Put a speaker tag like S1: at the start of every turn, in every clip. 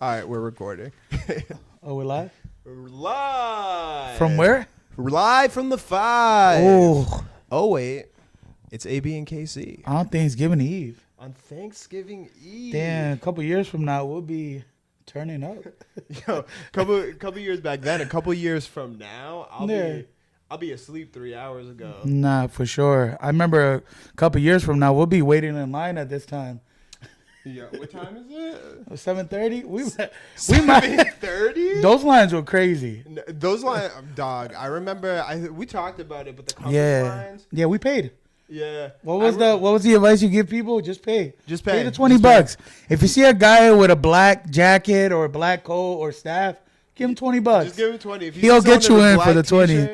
S1: All right, we're recording.
S2: Oh, we're live?
S1: We're live.
S2: From where?
S1: Live from the 5.
S2: Oh.
S1: Oh, wait. It's AB and KC.
S2: On Thanksgiving Eve.
S1: On Thanksgiving Eve.
S2: Damn, a couple years from now, we'll be turning up.
S1: Yo, couple years back then, a couple years from now, I'll be asleep 3 hours ago.
S2: Nah, for sure. I remember a couple years from now, we'll be waiting in line at this time.
S1: Yeah, what time is it?
S2: 7:30? We might.
S1: 7:30?
S2: Those lines were crazy.
S1: Those lines, dog. I remember we talked about it, but the compass lines.
S2: Yeah, we paid.
S1: Yeah.
S2: What was the advice you give people? Just pay.
S1: Just pay.
S2: Pay the $20. If you see a guy with a black jacket or a black coat or staff, give him $20.
S1: Just give him 20. If
S2: He'll get you in for the 20.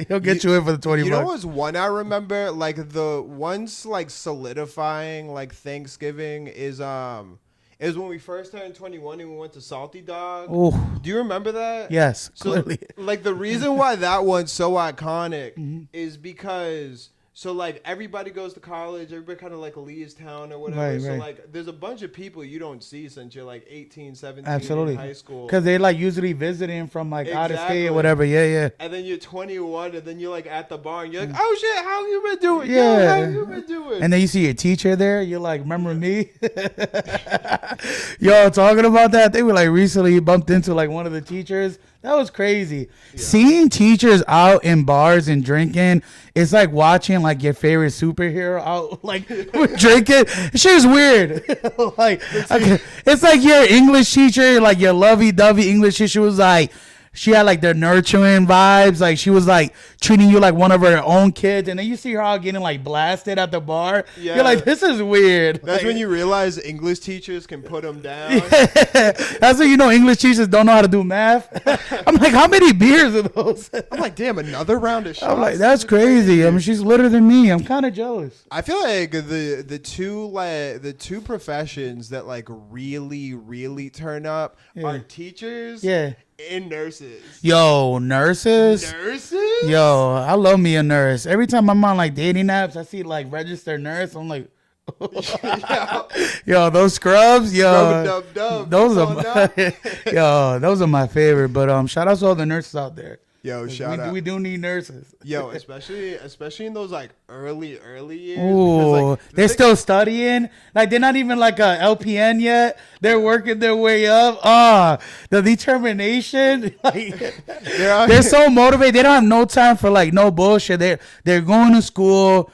S2: He'll get you in for the 20
S1: You
S2: bucks.
S1: know what's one I remember? Like the ones like solidifying like Thanksgiving is when we first turned 21 and we went to Salty Dog.
S2: Oh.
S1: Do you remember that?
S2: Yes,
S1: So,
S2: clearly.
S1: like the reason why that one's so iconic is because so like everybody goes to college, everybody kind of like leaves town or whatever.
S2: Right,
S1: so
S2: right.
S1: like there's a bunch of people you don't see since you're like 18, 17
S2: Absolutely.
S1: in high school.
S2: Because they like usually visiting from like out of state
S1: Exactly.
S2: or whatever. Yeah.
S1: And then you're 21, and then you're like at the bar, and you're like, "Oh shit, how you been doing?
S2: Yeah.
S1: Yo, how you been doing?"
S2: And then you see your teacher there. You're like, remember me? Yo, talking about that, they were like recently bumped into like one of the teachers. That was crazy. Yeah. Seeing teachers out in bars and drinking, it's like watching like your favorite superhero out like drinking. Shit's weird. Like, okay, it's like your English teacher, like your lovey-dovey English teacher was like, she had like the nurturing vibes. Like she was like treating you like one of her own kids. And then you see her all getting like blasted at the bar. Yeah. You're like, this is weird.
S1: That's
S2: like,
S1: when you realize English teachers can put them down.
S2: Yeah. That's when you know English teachers don't know how to do math. I'm like, how many beers are those?
S1: I'm like, damn, another round of shots.
S2: I'm like, that's crazy. I mean, she's littler than me. I'm kind of jealous.
S1: I feel like the two professions that like really turn up are teachers.
S2: Yeah.
S1: And nurses.
S2: Yo, nurses?
S1: Nurses?
S2: Yo, I love me a nurse. Every time I'm on like dating apps, I see like registered nurse. I'm like, yo, those scrubs, yo, those are those are my favorite. But shout out to all the nurses out there.
S1: Yo, shout out.
S2: We do need nurses.
S1: Yo, especially in those like early years.
S2: Ooh, like, they're still studying. Like they're not even like a LPN yet. They're working their way up. The determination. Like they're so motivated. They don't have no time for like no bullshit. They're going to school.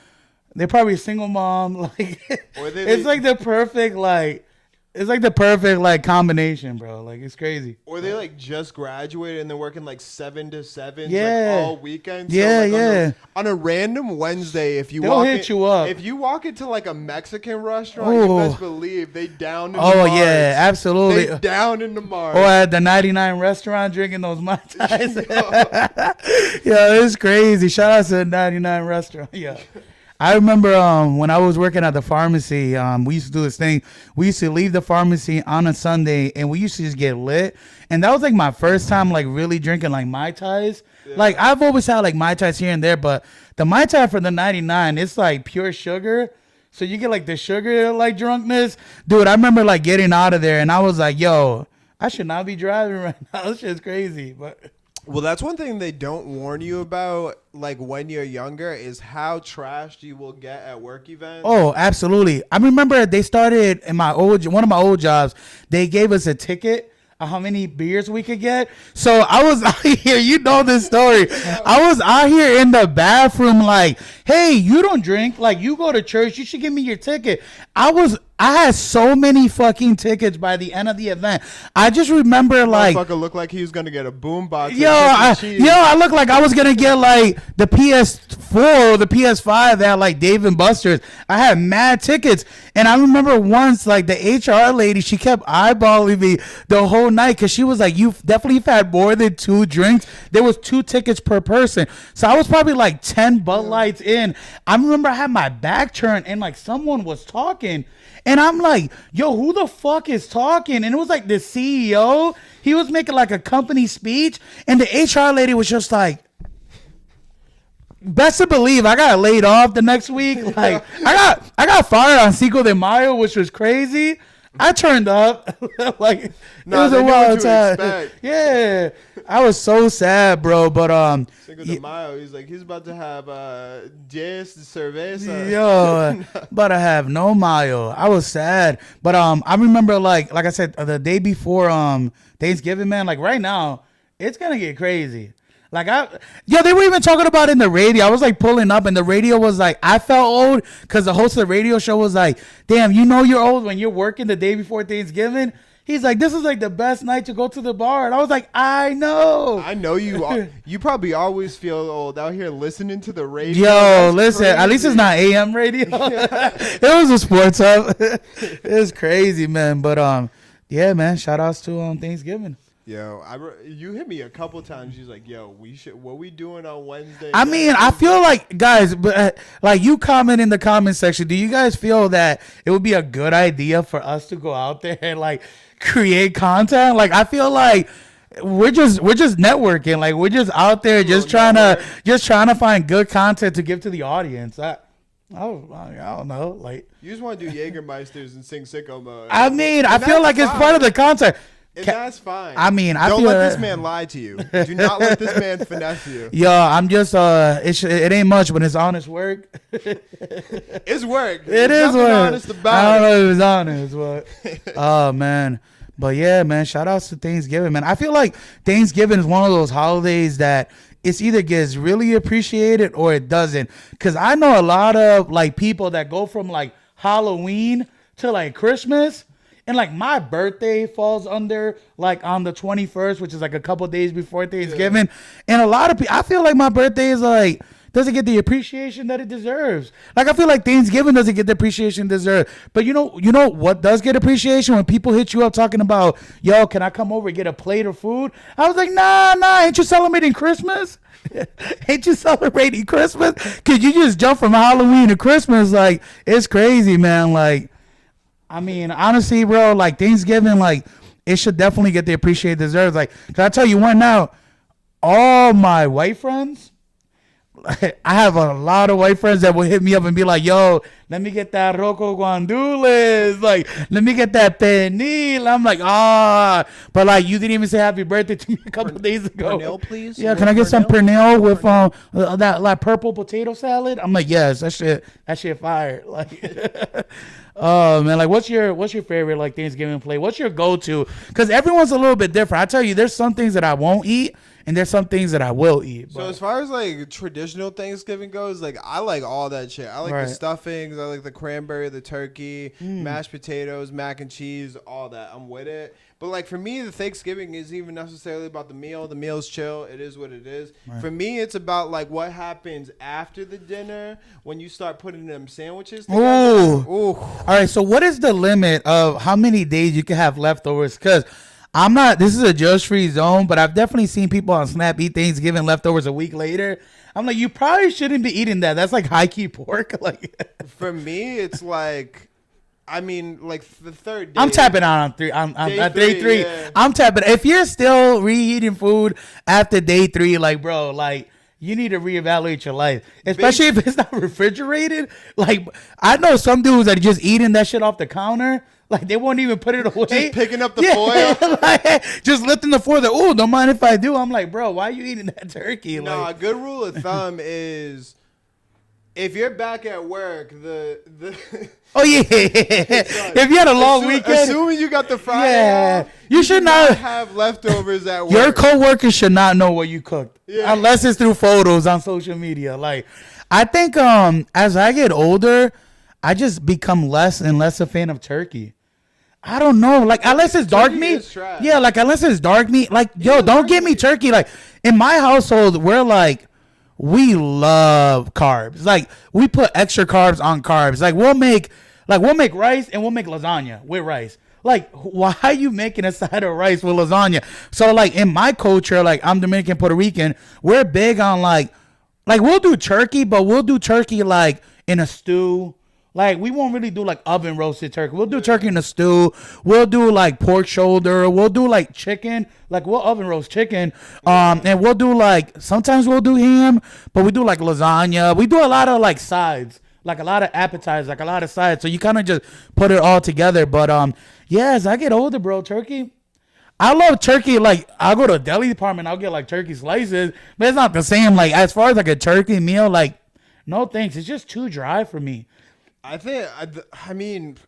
S2: They're probably a single mom. Like it's like the perfect like. It's like the perfect like combination, bro. Like it's crazy.
S1: Or they like just graduated and they're working like 7 to 7,
S2: yeah,
S1: like all weekend. So,
S2: yeah,
S1: like,
S2: yeah.
S1: On a random Wednesday, if
S2: they'll hit you up.
S1: If you walk into like a Mexican restaurant, you best believe they down in the
S2: Mars.
S1: yeah,
S2: absolutely.
S1: They down in the Mars.
S2: Or at the 99 restaurant drinking those Mai Tais. Yo, it's crazy. Shout out to the 99 restaurant. Yeah. I remember when I was working at the pharmacy, we used to do this thing. We used to leave the pharmacy on a Sunday, and we used to just get lit. And that was like my first time like really drinking like Mai Tais. Yeah. Like I've always had like Mai Tais here and there, but the Mai Tai for the 99, it's like pure sugar. So you get like the sugar like drunkenness. Dude, I remember like getting out of there, and I was like, yo, I should not be driving right now. This shit's crazy. But
S1: well, that's one thing they don't warn you about, like when you're younger, is how trashed you will get at work events.
S2: Oh, absolutely. I remember they started in one of my old jobs. They gave us a ticket of how many beers we could get. So I was out here, you know this story. I was out here in the bathroom like, hey, you don't drink. Like, you go to church. You should give me your ticket. I had so many fucking tickets by the end of the event. I just remember like,
S1: motherfucker looked like he was gonna get a boombox.
S2: I looked like I was gonna get like the PS4 or the PS5 that had like Dave and Buster's. I had mad tickets, and I remember once like the HR lady, she kept eyeballing me the whole night because she was like, "You definitely had more than 2 drinks." There was 2 tickets per person, so I was probably like 10 Bud Lights in. I remember I had my back turned and like someone was talking. And I'm like, yo, who the fuck is talking? And it was like the CEO. He was making like a company speech. And the HR lady was just like, best to believe I got laid off the next week. Like I got fired on Cinco de Mayo, which was crazy. I turned up. Like it
S1: Nah,
S2: was
S1: they
S2: a
S1: knew what
S2: wild
S1: to
S2: time.
S1: expect.
S2: Yeah, I was so sad, bro. But
S1: Cinco de Mayo, he's about to have 10 cerveza.
S2: yo, but I have no mayo. I was sad, but I remember like I said the day before Thanksgiving, man. Like right now, it's gonna get crazy. Like they were even talking about it in the radio. I was like pulling up, and the radio was like, I felt old because the host of the radio show was like, "Damn, you know you're old when you're working the day before Thanksgiving." He's like, "This is like the best night to go to the bar," and I was like, "I know."
S1: I know you. You probably always feel old out here listening to the radio.
S2: Yo,
S1: That's
S2: listen.
S1: crazy.
S2: At least it's not AM radio. It was a sports hub. It was crazy, man. But yeah, man. Shout outs to Thanksgiving.
S1: Yo, you hit me a couple times. She's like, "Yo, what we doing on Wednesday?"
S2: I mean, I feel like, guys, but like you comment in the comment section. Do you guys feel that it would be a good idea for us to go out there and like create content? Like, I feel like we're just networking. Like, we're just out there just trying to find good content to give to the audience. I don't know. Like,
S1: you just want to do Jägermeisters and sing sicko mode.
S2: I mean, I feel like it's part of the content.
S1: And that's fine.
S2: I mean,
S1: don't let this man lie to you. Do not let this man finesse you.
S2: Yo, I'm just it ain't much, but it's honest work.
S1: It's work.
S2: It is work.
S1: Honest about
S2: I don't know if it's honest, but oh man. But yeah, man, shout outs to Thanksgiving, man. I feel like Thanksgiving is one of those holidays that it's either gets really appreciated or it doesn't. Cause I know a lot of like people that go from like Halloween to like Christmas. And like my birthday falls under like on the 21st, which is like a couple days before Thanksgiving. Yeah. And a lot of people, I feel like my birthday is like, doesn't get the appreciation that it deserves. Like I feel like Thanksgiving doesn't get the appreciation it deserves. But you know what does get appreciation? When people hit you up talking about, yo, can I come over and get a plate of food? I was like, nah, ain't you celebrating Christmas? Ain't you celebrating Christmas? Cause you just jump from Halloween to Christmas. Like, it's crazy, man. Like, I mean, honestly, bro, like Thanksgiving, like it should definitely get the appreciation it deserves. Like, can I tell you one now? All my white friends, I have a lot of white friends that will hit me up and be like, yo, let me get that Rocco Guandules. Like, let me get that pernil. I'm like, but like, you didn't even say happy birthday to me a couple days ago.
S1: Pernil, please?
S2: Yeah, can I get some pernil with that like purple potato salad? I'm like, yes, that shit fire. Like, oh man, like what's your favorite like Thanksgiving play? What's your go-to? Because everyone's a little bit different. I tell you, there's some things that I won't eat, and there's some things that I will eat.
S1: So as far as like traditional Thanksgiving goes, like I like all that shit. I like the stuffings, I like the cranberry, the turkey, mashed potatoes, mac and cheese, all that. I'm with it. But like for me, the Thanksgiving isn't even necessarily about the meal. The meal's chill. It is what it is. Right. For me, it's about like what happens after the dinner when you start putting them sandwiches together. Ooh.
S2: All right. So what is the limit of how many days you can have leftovers? Because this is a judge-free zone, but I've definitely seen people on Snap eat Thanksgiving leftovers a week later. I'm like, you probably shouldn't be eating that. That's like high-key pork. Like,
S1: for me, it's like, I mean, like the third day.
S2: I'm tapping out on three. I'm at day three. Yeah. I'm tapping. If you're still reheating food after day 3, like, bro, like, you need to reevaluate your life, especially if it's not refrigerated. Like, I know some dudes that are just eating that shit off the counter. Like, they won't even put it away.
S1: Just picking up the foil.
S2: Like, just lifting the foil. Oh, don't mind if I do. I'm like, bro, why are you eating that turkey?
S1: No,
S2: like,
S1: a good rule of thumb is if you're back at work,
S2: oh, yeah. If you had a long weekend.
S1: Assuming you got the Friday off,
S2: you should not
S1: have leftovers at work.
S2: Your coworkers should not know what you cooked. Yeah. Unless it's through photos on social media. Like, I think as I get older, I just become less and less a fan of turkey. I don't know. Like, unless it's dark meat. Yeah, like, unless it's dark meat. Like, yo, don't get me turkey. Like, in my household, we're like, we love carbs. Like, we put extra carbs on carbs. Like, we'll make rice and we'll make lasagna with rice. Like, why are you making a side of rice with lasagna? So, like, in my culture, like, I'm Dominican, Puerto Rican, we're big on, like, we'll do turkey, but we'll do turkey, like, in a stew. Like, we won't really do, like, oven roasted turkey. We'll do turkey in a stew. We'll do, like, pork shoulder. We'll do, like, chicken. Like, we'll oven roast chicken. And we'll do, like, sometimes we'll do ham, but we do, like, lasagna. We do a lot of, like, sides. like a lot of appetizers, like a lot of sides. So you kind of just put it all together. But yeah, as I get older, bro, turkey. I love turkey. Like I'll go to a deli department, I'll get like turkey slices, but it's not the same. Like as far as like a turkey meal, like no thanks. It's just too dry for me.
S1: I mean,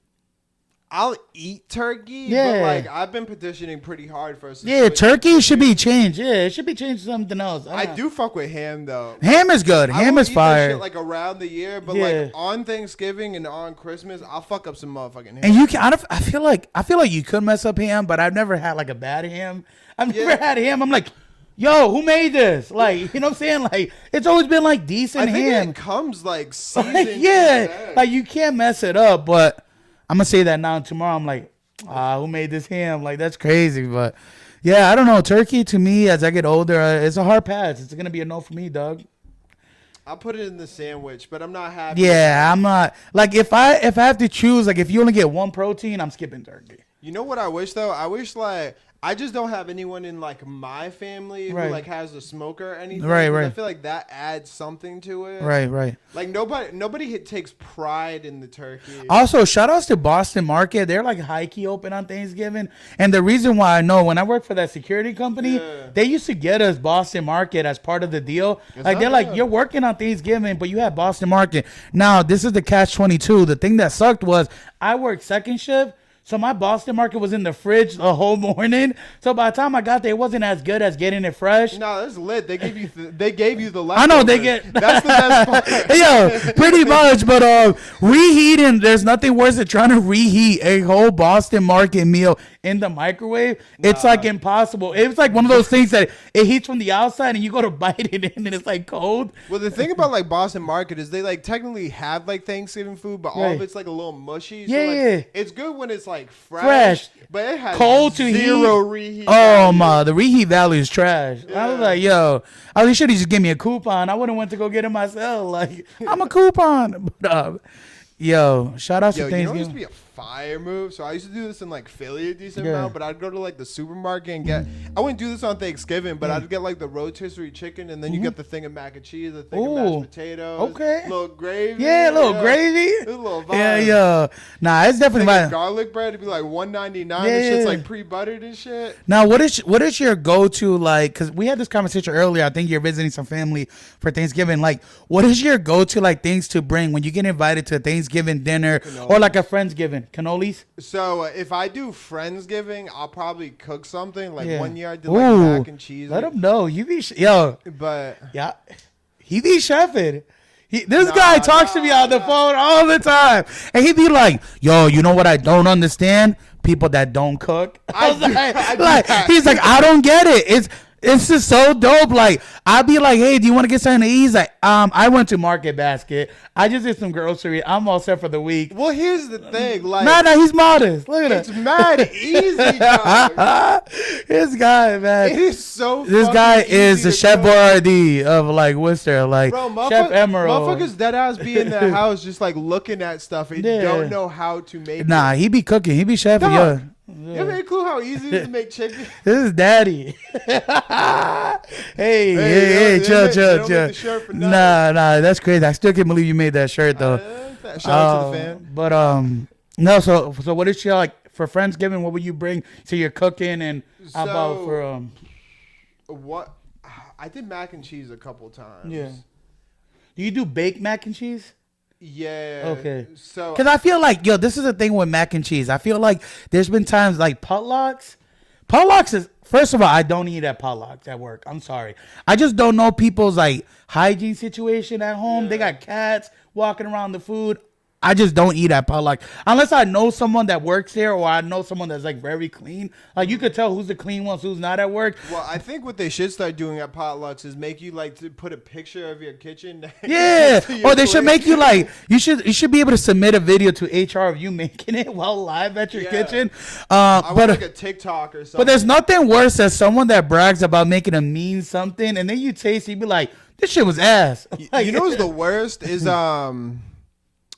S1: I'll eat turkey, but like I've been petitioning pretty hard for us.
S2: Yeah, turkey should be changed. Yeah, it should be changed to something else.
S1: I do fuck with ham though.
S2: Ham is good. Ham is fire.
S1: Shit, like around the year, but like on Thanksgiving and on Christmas, I'll fuck up some motherfucking ham.
S2: And you can. I feel like you could mess up ham, but I've never had like a bad ham. I've never had ham. I'm like, yo, who made this? Like, you know what I'm saying? Like, it's always been like decent ham.
S1: I think it comes like seasoned.
S2: Yeah, like you can't mess it up, but. I'm going to say that now and tomorrow. I'm like, who made this ham? Like, that's crazy. But, yeah, I don't know. Turkey, to me, as I get older, it's a hard pass. It's going to be a no for me, dog.
S1: I'll put it in the sandwich, but I'm not happy.
S2: Yeah, I'm not. Like, if I have to choose, like, if you only get one protein, I'm skipping turkey.
S1: You know what I wish, though? I wish, like, I just don't have anyone in, like, my family who, like, has a smoker or anything.
S2: Right.
S1: I feel like that adds something to it.
S2: Right.
S1: Like, nobody takes pride in the turkey.
S2: Also, shout outs to Boston Market. They're, like, high-key open on Thanksgiving. And the reason why I know, when I worked for that security company, they used to get us Boston Market as part of the deal. Like, they're like, you're working on Thanksgiving, but you have Boston Market. Now, this is the catch-22. The thing that sucked was I worked second shift. So my Boston Market was in the fridge the whole morning. So by the time I got there, it wasn't as good as getting it fresh.
S1: No, that's lit. They gave you the leftovers.
S2: I know they get.
S1: That's the best part.
S2: Yo, pretty much. But reheating, there's nothing worse than trying to reheat a whole Boston Market meal in the microwave. It's like impossible. It's like one of those things that it heats from the outside and you go to bite it in and it's like cold.
S1: Well, the thing about like Boston Market is they like technically have like Thanksgiving food, but all of it's like a little mushy. So, like, it's good when it's like fresh, but it has
S2: cold to
S1: zero reheat.
S2: Oh my, the reheat value is trash. I was like, yo, I should have just give me a coupon. I would have went to go get it myself. Like, I'm a coupon. But, yo, shout out to Thanksgiving.
S1: You know, it used to be a fire move. So I used to do this in like Philly a decent amount, but I'd go to like the supermarket and get. I wouldn't do this on Thanksgiving, but I'd get like the rotisserie chicken, and then you get the thing of mac and cheese, the thing of mashed potatoes, little gravy,
S2: gravy,
S1: a little vibe.
S2: Yeah. Nah, it's definitely
S1: like garlic bread. It'd be like $1.99. Yeah, and shit's like pre-buttered and shit.
S2: Now, what is your go-to, like? Because we had this conversation earlier. I think you're visiting some family for Thanksgiving. Like, what is your go-to like things to bring when you get invited to a Thanksgiving dinner or like a Friendsgiving? Cannolis?
S1: So if I do Friendsgiving, I'll probably cook something. Like 1 year I did like mac and cheese.
S2: Let him know. You be
S1: but
S2: he be chefing. This guy talks to me on the phone all the time, and he be like, "Yo, you know what I don't understand? People that don't cook." He's like, "I don't get it. It's just so dope." Like, I'd be like, "Hey, do you want to get something to eat?" He's like, I went to Market Basket. I just did some grocery. I'm all set for the week.
S1: Well, here's the thing. Like,
S2: no, he's modest. Look at
S1: it. It's mad easy, dog.
S2: This guy, man.
S1: It is so
S2: This guy is the Chef Boyardee of, like, Worcester. Like, bro, Chef Emerald.
S1: Motherfuckers dead ass be in their house just, like, looking at stuff and don't know how to make it.
S2: Nah, he be cooking. He be chefing,
S1: yeah. You have any clue how easy it is to make chicken?
S2: This is daddy. hey, chill. Nah, that's crazy. I still can't believe you made that shirt though.
S1: Shout out to the fam.
S2: But no. So what is your, like, for Friendsgiving? What would you bring? So you're cooking, and how about for
S1: what? I did mac and cheese a couple times.
S2: Yeah. Do you do baked mac and cheese?
S1: Yeah.
S2: Okay.
S1: So,
S2: because I feel like, yo, this is the thing with mac and cheese. I feel like there's been times like potlucks. Potlucks is, first of all, I don't eat at potlucks at work. I'm sorry. I just don't know people's like hygiene situation at home. They got cats walking around the food. I just don't eat at potluck unless I know someone that works there, or I know someone that's like very clean. Like, you could tell who's the clean ones, who's not at work.
S1: Well, I think what they should start doing at potlucks is make you like to put a picture of your kitchen.
S2: Yeah, or they should make you like you should be able to submit a video to HR of you making it while live at your kitchen.
S1: I want like a TikTok or something.
S2: But there's nothing worse than someone that brags about making a mean something, and then you taste it, you be like, this shit was ass.
S1: You know what's the worst is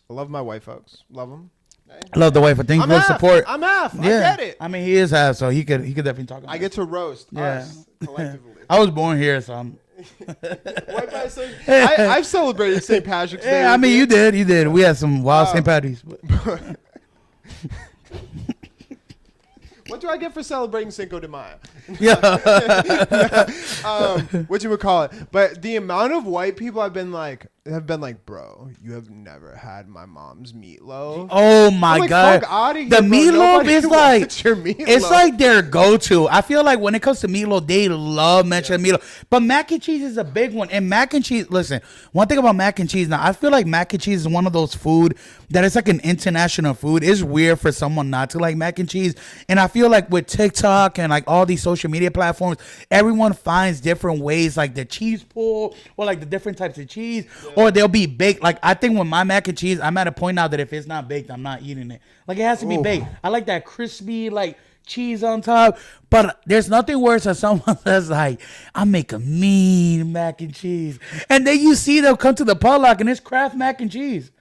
S1: I love my white folks. Love them.
S2: I love the wife. Thank you for the support.
S1: I'm half. Yeah. I get it.
S2: I mean, he is half, so he could definitely talk about it.
S1: I get to roast us collectively.
S2: I was born here, so
S1: White pie Sunday. I've celebrated St. Patrick's Day.
S2: Yeah, I mean, you did. We had some wild St. Patty's.
S1: What do I get for celebrating Cinco de Mayo?
S2: Yeah.
S1: Whatchamacallit? But the amount of white people have been like, bro, you have never had my mom's meatloaf.
S2: Oh my
S1: like,
S2: God.
S1: Fuck outta here,
S2: the
S1: bro.
S2: meatloaf
S1: Nobody
S2: is like,
S1: wants your meatloaf.
S2: it's like their go-to. I feel like when it comes to meatloaf, they love mentioning meatloaf. But mac and cheese is a big one. And mac and cheese, listen, one thing about mac and cheese, now I feel like mac and cheese is one of those food that it's like an international food. It's weird for someone not to like mac and cheese. And I feel like with TikTok and like all these social media platforms, everyone finds different ways, like the cheese pool or like the different types of cheese, or they'll be baked. Like I think with my mac and cheese, I'm at a point now that if it's not baked, I'm not eating it. Like it has to be baked. I like that crispy like cheese on top. But there's nothing worse than someone that's like, I make a mean mac and cheese, and then you see them come to the potluck and it's Kraft mac and cheese.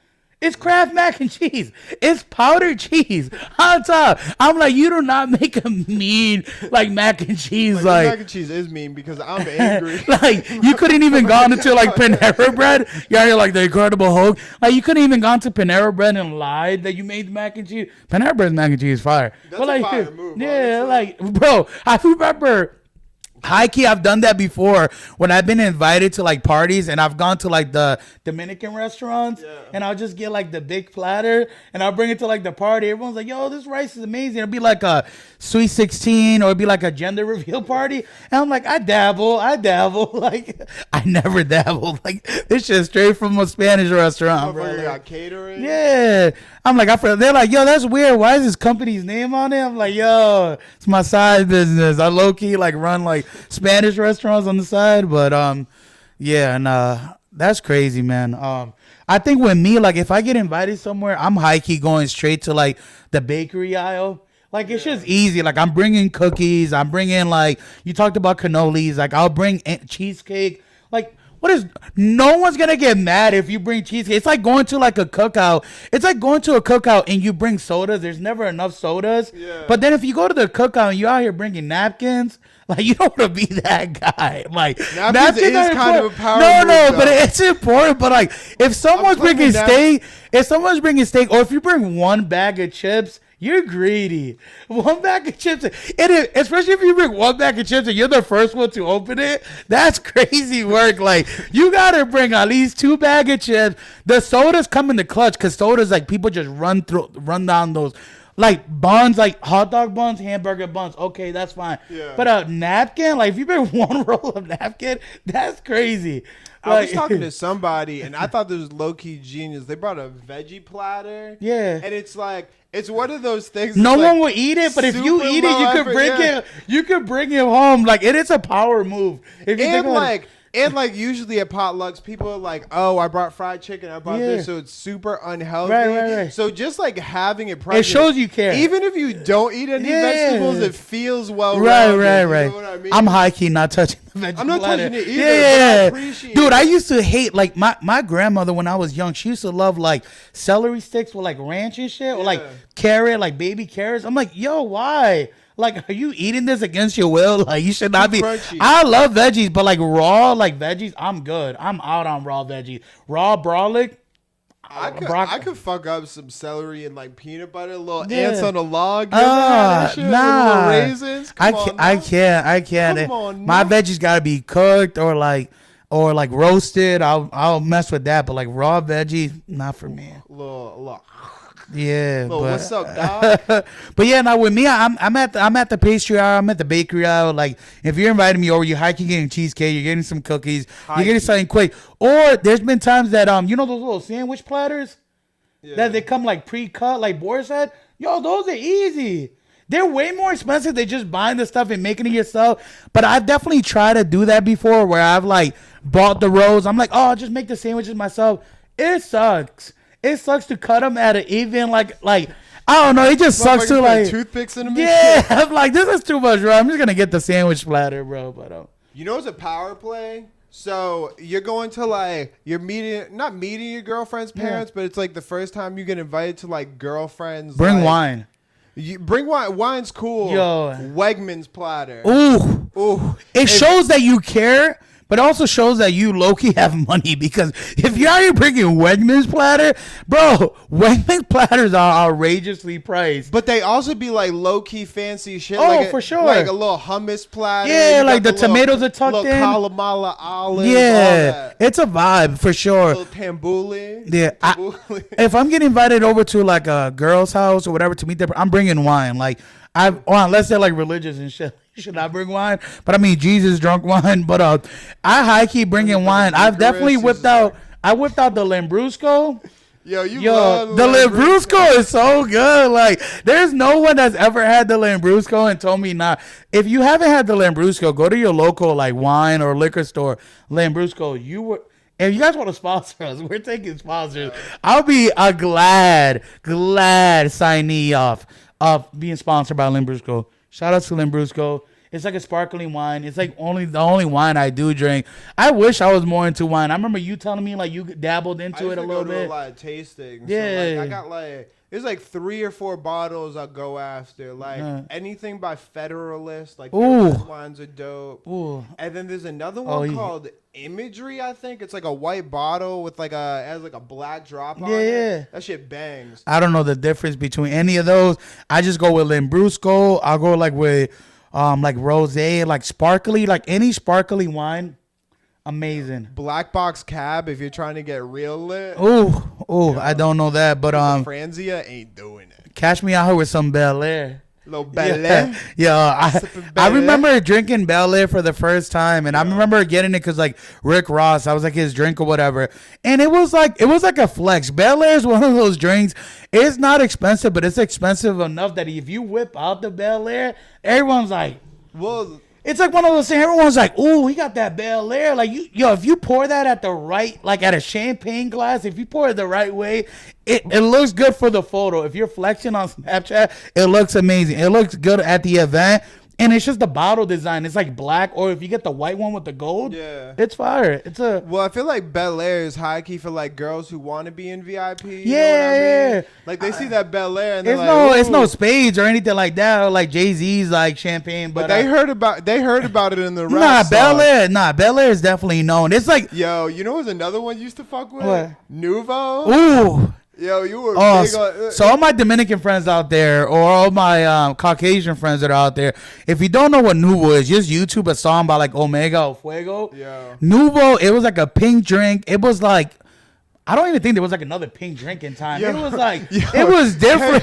S2: It's Kraft mac and cheese. It's powdered cheese on top. I'm like, you do not make a mean like mac and cheese. Like
S1: mac and cheese is mean because I'm angry.
S2: Like you couldn't even gone into like Panera Bread. You're like the Incredible Hulk. Like you couldn't even gone to Panera Bread and lied that you made mac and cheese. Panera Bread's mac and cheese is fire.
S1: That's a fire move.
S2: Yeah, honestly. Like bro, I remember. High key, I've done that before when I've been invited to like parties and I've gone to like the Dominican restaurants and I'll just get like the big platter and I'll bring it to like the party. Everyone's like, yo, this rice is amazing. It'll be like a sweet 16 or it'll be like a gender reveal party. And I'm like, I dabble. Like, I never dabble. Like, this shit straight from a Spanish restaurant, bro.
S1: Got catering.
S2: Yeah. I'm like, they're like, yo, that's weird. Why is this company's name on it? I'm like, yo, it's my side business. I low key like run like Spanish restaurants on the side, but yeah, and that's crazy, man. I think with me, like if I get invited somewhere, I'm high key going straight to like the bakery aisle. Like it's just easy. Like I'm bringing cookies. I'm bringing like you talked about cannolis. Like I'll bring cheesecake. Like. No one's gonna get mad if you bring cheesecake. It's like going to like a cookout. It's like going to a cookout and you bring sodas. There's never enough sodas. Yeah. But then if you go to the cookout and you're out here bringing napkins, like you don't want to be that guy. Like napkins is kind of a power move, though. But it's important. But like if someone's bringing steak, or if you bring one bag of chips. You're greedy. One bag of chips, especially if you bring one bag of chips and you're the first one to open it, that's crazy work. Like, you got to bring at least 2 bags of chips. The sodas come in the clutch because sodas, like, people just run down those. Like, buns, like hot dog buns, hamburger buns. Okay, that's fine. Yeah. But a napkin, like, if you bring one roll of napkin, that's crazy.
S1: I was talking to somebody, and I thought this was low-key genius. They brought a veggie platter. Yeah. And it's like... It's one of those things.
S2: No one will eat it, but if you eat it, you could bring it. You could bring it home. Like it is a power move. If you
S1: and usually at potlucks, people are like, "Oh, I brought fried chicken. I brought this," so it's super unhealthy. Right. So just like having it present,
S2: it shows you care.
S1: Even if you don't eat any vegetables, it feels well.
S2: Right. You know what I mean? I'm high key not touching the vegetable.
S1: I'm not touching it either.
S2: Yeah.
S1: But I appreciate
S2: Dude, I used to hate like my grandmother when I was young. She used to love like celery sticks with like ranch and shit, or like carrot, like baby carrots. I'm like, yo, why? Like, are you eating this against your will? Like, you should not be. Crunchy. I love veggies, but like raw, like veggies, I'm good. I'm out on raw veggies. Raw brolic.
S1: I could fuck up some celery and like peanut butter, little ants on a log. Nah. Little raisins.
S2: I can't. Come on, my veggies gotta be cooked or like roasted. I'll mess with that, but like raw veggies, not for me.
S1: Little.
S2: Yeah,
S1: but what's up, dog?
S2: But yeah, now with me, I'm at the pastry aisle. I'm at the bakery aisle. Like if you're inviting me over, you're hiking, getting cheesecake, you're getting some cookies, you're getting something quick. Or there's been times that you know those little sandwich platters that they come like pre-cut, like Boris said. Yo, those are easy. They're way more expensive than just buying the stuff and making it yourself. But I've definitely tried to do that before, where I've like bought the rolls. I'm like, oh, I'll just make the sandwiches myself. It sucks. It sucks to cut them at an even like I don't know. It just sucks to like
S1: toothpicks in them.
S2: Yeah, I'm like, this is too much, bro. I'm just gonna get the sandwich platter, bro. But
S1: you know, it's a power play. So you're going to like not meeting your girlfriend's parents, but it's like the first time you get invited to like girlfriends.
S2: Bring wine.
S1: You bring wine. Wine's cool.
S2: Yo,
S1: Wegmans platter.
S2: Ooh. It shows that you care. But it also shows that you low-key have money, because if you're already bringing Wegmans platter, bro, Wegmans platters are outrageously priced.
S1: But they also be like low-key fancy shit.
S2: Oh,
S1: like
S2: for sure.
S1: Like a little hummus platter.
S2: Yeah, like the tomatoes are tucked in.
S1: Kalamala olives.
S2: Yeah, it's a vibe for sure.
S1: Little tambuli.
S2: Yeah, if I'm getting invited over to like a girl's house or whatever to meet them, I'm bringing wine. Like unless they're like religious and shit. Should I bring wine? But I mean, Jesus drunk wine. But I high key bringing wine. I've definitely whipped out. I whipped out the Lambrusco.
S1: Yo, love
S2: the Lambrusco is so good. Like, there's no one that's ever had the Lambrusco and told me not. If you haven't had the Lambrusco, go to your local like wine or liquor store. Lambrusco, if you guys want to sponsor us, we're taking sponsors. I'll be a glad signee of being sponsored by Lambrusco. Shout out to Lambrusco. It's like a sparkling wine. It's like the only wine I do drink. I wish I was more into wine. I remember you telling me like you dabbled into it a little bit.
S1: I a lot of tasting.
S2: Yeah.
S1: So, I got there's like 3 or 4 bottles I'll go after. Like anything by Federalist. Like those wines are dope. Ooh. And then there's another one called Imagery, I think. It's like a white bottle with it has like a black drop on it. Yeah. That shit bangs.
S2: I don't know the difference between any of those. I just go with Lambrusco. I'll go like with like rosé, like sparkly, like any sparkly wine. Amazing.
S1: Black Box Cab if you're trying to get real lit.
S2: Oh, I don't know that, but
S1: Franzia ain't doing it.
S2: Catch me out here with some Bel Air.
S1: Little Bel Air.
S2: Yeah, I remember drinking Bel Air for the first time, and I remember getting it because like Rick Ross, I was like his drink or whatever, and it was like a flex. Bel Air is one of those drinks. It's not expensive, but it's expensive enough that if you whip out the Bel Air, everyone's like,
S1: well.
S2: It's like one of those things. Everyone's like, "Ooh, he got that Bel Air." Like if you pour that at the right, like at a champagne glass, if you pour it the right way, it looks good for the photo. If you're flexing on Snapchat, it looks amazing. It looks good at the event. And it's just the bottle design. It's like black, or if you get the white one with the gold, it's fire. Well,
S1: I feel like Bel Air is high key for like girls who want to be in VIP.
S2: Yeah.
S1: Like they see that Bel Air and
S2: it's no spades or anything like that, or like Jay-Z's like champagne.
S1: But they heard about it in the rap
S2: Bel Air is definitely known. It's like,
S1: yo, you know what's another one you used to fuck with?
S2: What?
S1: Nuvo.
S2: Ooh.
S1: Yo, you were big on...
S2: So all my Dominican friends out there, or all my Caucasian friends that are out there, if you don't know what Nuvo is, just YouTube a song by like Omega or Fuego.
S1: Yeah.
S2: Nuvo, it was like a pink drink. It was like, I don't even think there was like another pink drink in time. It was like, it was different.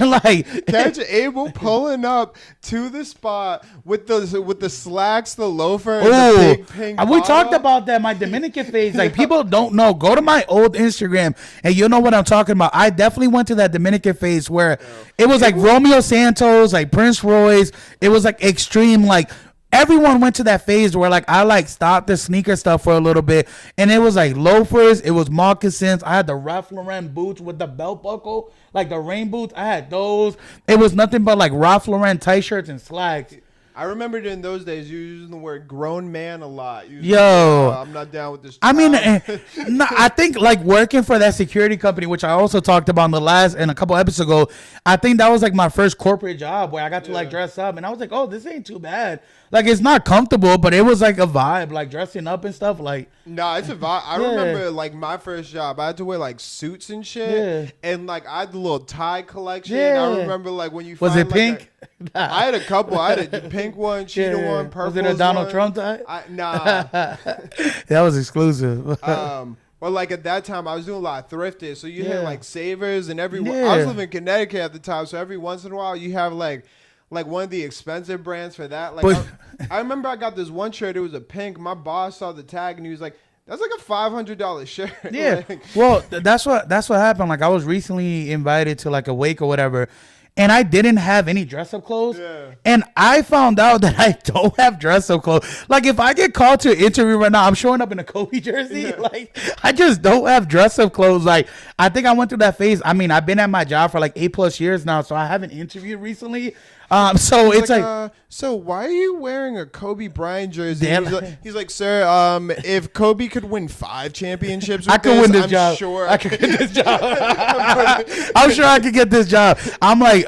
S1: Catch Abel pulling up to the spot with the slacks, the loafer, and the big pink
S2: we
S1: bottle.
S2: talked about that, my Dominican phase. Like, people don't know. Go to my old Instagram, and you'll know what I'm talking about. I definitely went to that Dominican phase where it was like Romeo Santos, like Prince Royce. It was like extreme, like, everyone went to that phase where like I like stopped the sneaker stuff for a little bit, and it was like loafers, it was moccasins. I had the Ralph Lauren boots with the belt buckle, like the rain boots. I had those. It was nothing but like Ralph Lauren tight shirts and slacks.
S1: I remember in those days you were using the word grown man a lot.
S2: I'm
S1: not down with this.
S2: I mean, no, I think like working for that security company, which I also talked about in a couple episodes ago, I think that was like my first corporate job where I got to like dress up, and I was like, oh, this ain't too bad. Like, it's not comfortable, but it was like a vibe, like dressing up and stuff. Like,
S1: no, it's a vibe. I remember like my first job, I had to wear like suits and shit, and like I had the little tie collection. I remember like when you
S2: was it pink?
S1: I had a couple. I had a pink one, cheetah one, purple.
S2: Was it a Donald Trump tie?
S1: Nah,
S2: that was exclusive.
S1: Or like at that time, I was doing a lot of thrifting, so you had like Savers and I was living in Connecticut at the time, so every once in a while you have like one of the expensive brands for that. Like I remember I got this one shirt. It was a pink. My boss saw the tag and he was like, "That's like a $500 shirt."
S2: Yeah. Well, that's what happened. Like I was recently invited to like a wake or whatever, and I didn't have any dress up clothes. Yeah. And I found out that I don't have dress up clothes. Like if I get called to an interview right now, I'm showing up in a Kobe jersey. Yeah. Like I just don't have dress up clothes. Like I think I went through that phase. I mean, I've been at my job for like 8+ years now, so I haven't interviewed recently. So it's like
S1: so why are you wearing a Kobe Bryant jersey? He's like, sir, if Kobe could win 5 championships, with
S2: I could win this job.
S1: Sure
S2: I could get this job. I'm sure I could get this job. I'm like,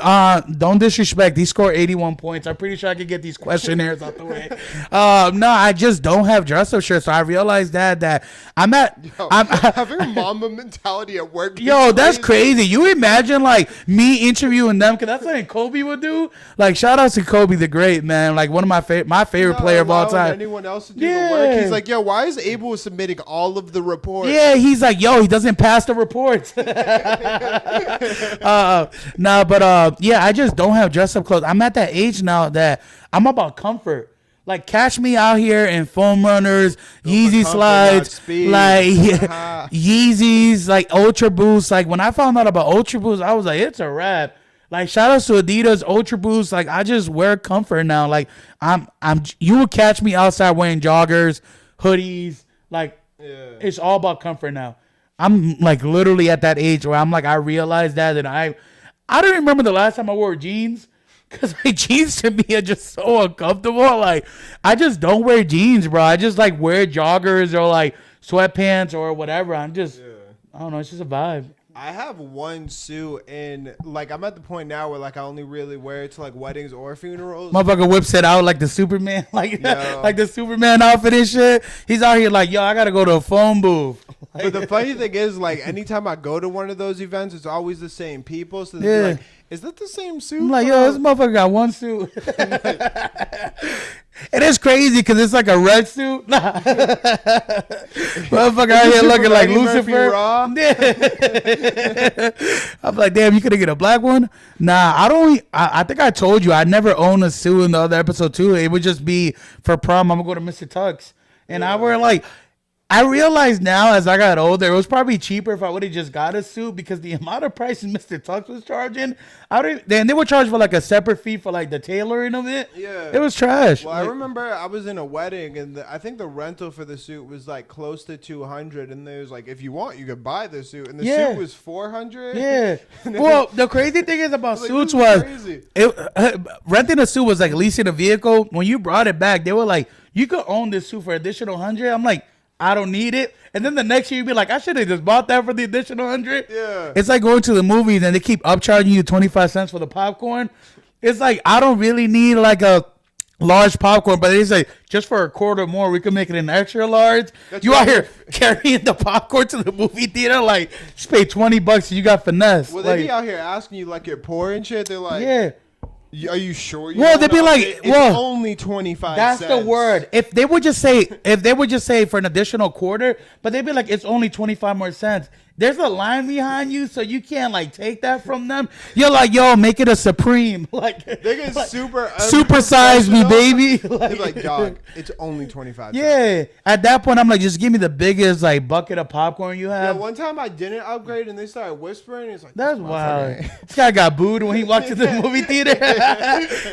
S2: don't disrespect. He scored 81 points. I'm pretty sure I could get these questionnaires out the way. No, I just don't have dress-up shirts. So I realized that I'm
S1: having a Mamba mentality at work.
S2: Yo, that's crazy. You imagine like me interviewing them, because that's something Kobe would do. Like, shout out to Kobe the Great, man. Like, one of my favorite player of all time.
S1: Anyone else to do the work? He's like, yo, why is Abel submitting all of the reports?
S2: Yeah, he's like, yo, he doesn't pass the reports. Yeah, I just don't have dress up clothes. I'm at that age now that I'm about comfort. Like, catch me out here in foam runners, Yeezy slides, like Yeezys, like Ultra Boost. Like, when I found out about Ultra Boost, I was like, it's a wrap. Like, shout out to Adidas, Ultra Boost. Like, I just wear comfort now. Like, you will catch me outside wearing joggers, hoodies. Like, It's all about comfort now. I'm like literally at that age where I'm like, I realized that, and I don't remember the last time I wore jeans. Because like jeans to me are just so uncomfortable. Like, I just don't wear jeans, bro. I just like wear joggers or like sweatpants or whatever. I don't know. It's just a vibe.
S1: I have one suit, and like I'm at the point now where like I only really wear it to like weddings or funerals.
S2: Motherfucker whips it out like the Superman, like the Superman outfit and shit. He's out here like, yo, I gotta go to a phone booth.
S1: But the funny thing is, like, anytime I go to one of those events, it's always the same people. So they're like, is that the same suit?
S2: I'm like, yo, this motherfucker got one suit. It is crazy because it's like a red suit. Motherfucker out here looking like Lucifer. I'm like, damn, you could have get a black one? Nah, I think I told you I never owned a suit in the other episode too. It would just be for prom. I'm gonna go to Mr. Tux, and I wear like. I realize now as I got older, it was probably cheaper if I would have just got a suit, because the amount of prices Mr. Tux was charging, then they would charge for like a separate fee for like the tailoring of it. Yeah, it was trash.
S1: Well, I remember I was in a wedding, and I think the rental for the suit was like close to $200, and there's like, if you want, you could buy the suit, and the suit was $400.
S2: Yeah. Well, the crazy thing is about suits was renting a suit was like leasing a vehicle. When you brought it back, they were like, you could own this suit for additional $100. I'm like, I don't need it. And then the next year you'd be like, I should have just bought that for the additional $100. Yeah. It's like going to the movies and they keep upcharging you 25 cents for the popcorn. It's like, I don't really need like a large popcorn, but they say just for a quarter more, we can make it an extra large. That's you out here carrying the popcorn to the movie theater, like, just pay $20 and you got finesse.
S1: Well,
S2: like,
S1: they be out here asking you like you're poor and shit. They're like,
S2: yeah.
S1: Are you sure?
S2: Well, they'd be like,
S1: it's only 25
S2: cents. That's the word. If they would just say for an additional quarter, but they'd be like, it's only 25 more cents. There's a line behind you, so you can't like take that from them. You're like, yo, make it a Supreme. Like,
S1: they get like,
S2: super size me, baby.
S1: They're like, dog, it's only 25 cents.
S2: Yeah. At that point, I'm like, just give me the biggest like bucket of popcorn you have.
S1: Yeah, one time I didn't upgrade, and they started whispering. It's like,
S2: that's wild. This guy got booed when he walked to the movie theater.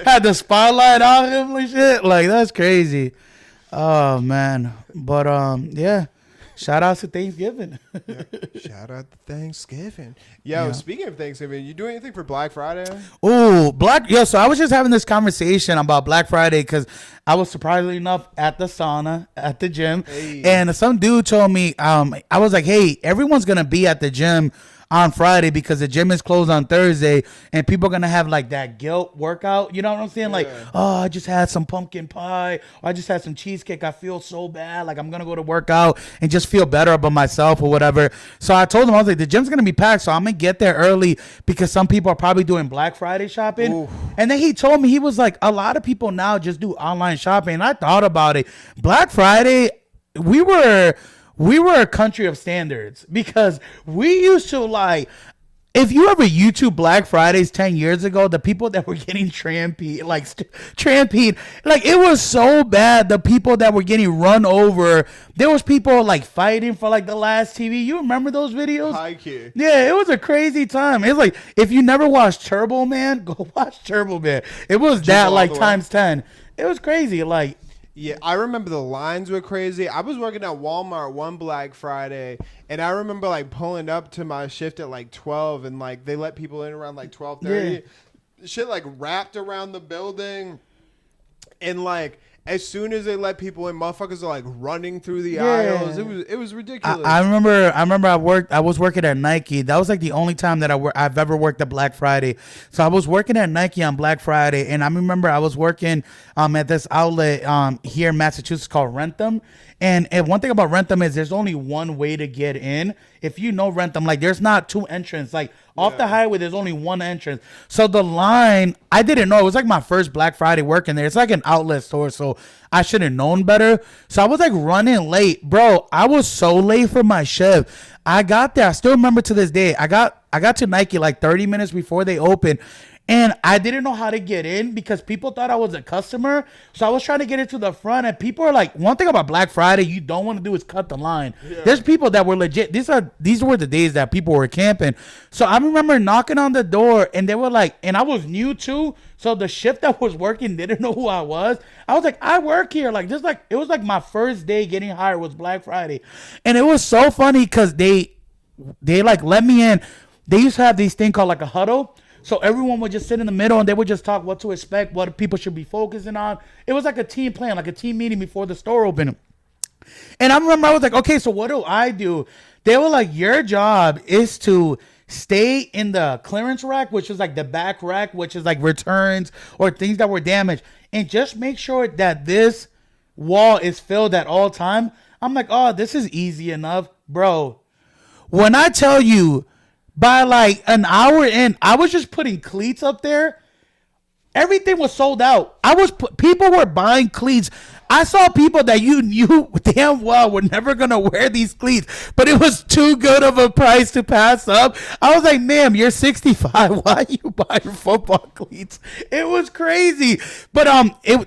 S2: Had the spotlight on him and shit. Like, that's crazy. Oh man. But yeah. Shout out to Thanksgiving.
S1: Yeah. Shout out to Thanksgiving. Yo, speaking of Thanksgiving, you doing anything for Black Friday?
S2: Oh, so I was just having this conversation about Black Friday because I was surprisingly enough at the sauna at the gym. Hey. And some dude told me, I was like, hey, everyone's going to be at the gym on Friday because the gym is closed on Thursday and people are going to have like that guilt workout. You know what I'm saying? Yeah. Like, oh, I just had some pumpkin pie. Or I just had some cheesecake. I feel so bad. Like, I'm going to go to work out and just feel better about myself or whatever. So I told him, I was like, the gym's going to be packed. So I'm going to get there early because some people are probably doing Black Friday shopping. Ooh. And then he told me, he was like, a lot of people now just do online shopping. And I thought about it. Black Friday, we were a country of standards because we used to like, if you ever YouTube Black Fridays 10 years ago, the people that were getting trampled, like it was so bad. The people that were getting run over, there was people like fighting for like the last TV. You remember those videos?
S1: High key.
S2: Yeah, it was a crazy time. It's like, if you never watched Turbo Man, go watch Turbo Man. It was just that like times 10. It was crazy. Like,
S1: yeah, I remember the lines were crazy. I was working at Walmart one Black Friday, and I remember like pulling up to my shift at like 12, and like they let people in around like 12:30. shit like wrapped around the building, and like as soon as they let people in, motherfuckers are like running through the aisles. It was ridiculous.
S2: I remember I was working at Nike. That was like the only time that I've ever worked at Black Friday. So I was working at Nike on Black Friday, and I remember I was working at this outlet here in Massachusetts called Rentham. And one thing about Rentham is there's only one way to get in. If you know Rentham, like there's not two entrances. Like off the highway, there's only one entrance. So the line, I didn't know. It was like my first Black Friday working there. It's like an outlet store, so I should have known better. So I was like running late. Bro, I was so late for my shift. I got there. I still remember to this day. I got to Nike like 30 minutes before they opened. And I didn't know how to get in because people thought I was a customer. So I was trying to get into the front, and people are like, one thing about Black Friday you don't want to do is cut the line. Yeah. There's people that were legit. These were the days that people were camping. So I remember knocking on the door, and they were like, and I was new too. So the shift that was working didn't know who I was. I was like, I work here. Like just like it was like my first day getting hired was Black Friday. And it was so funny because they like let me in. They used to have these thing called like a huddle. So everyone would just sit in the middle and they would just talk what to expect, what people should be focusing on. It was like a team plan, like a team meeting before the store opened. And I remember I was like, okay, so what do I do? They were like, your job is to stay in the clearance rack, which is like the back rack, which is like returns or things that were damaged. And just make sure that this wall is filled at all time. I'm like, oh, this is easy enough. Bro, when I tell you, by like an hour in, I was just putting cleats up there. Everything was sold out. People were buying cleats. I saw people that you knew damn well were never gonna wear these cleats, but it was too good of a price to pass up. I was like, ma'am, you're 65. Why are you buying football cleats? It was crazy. But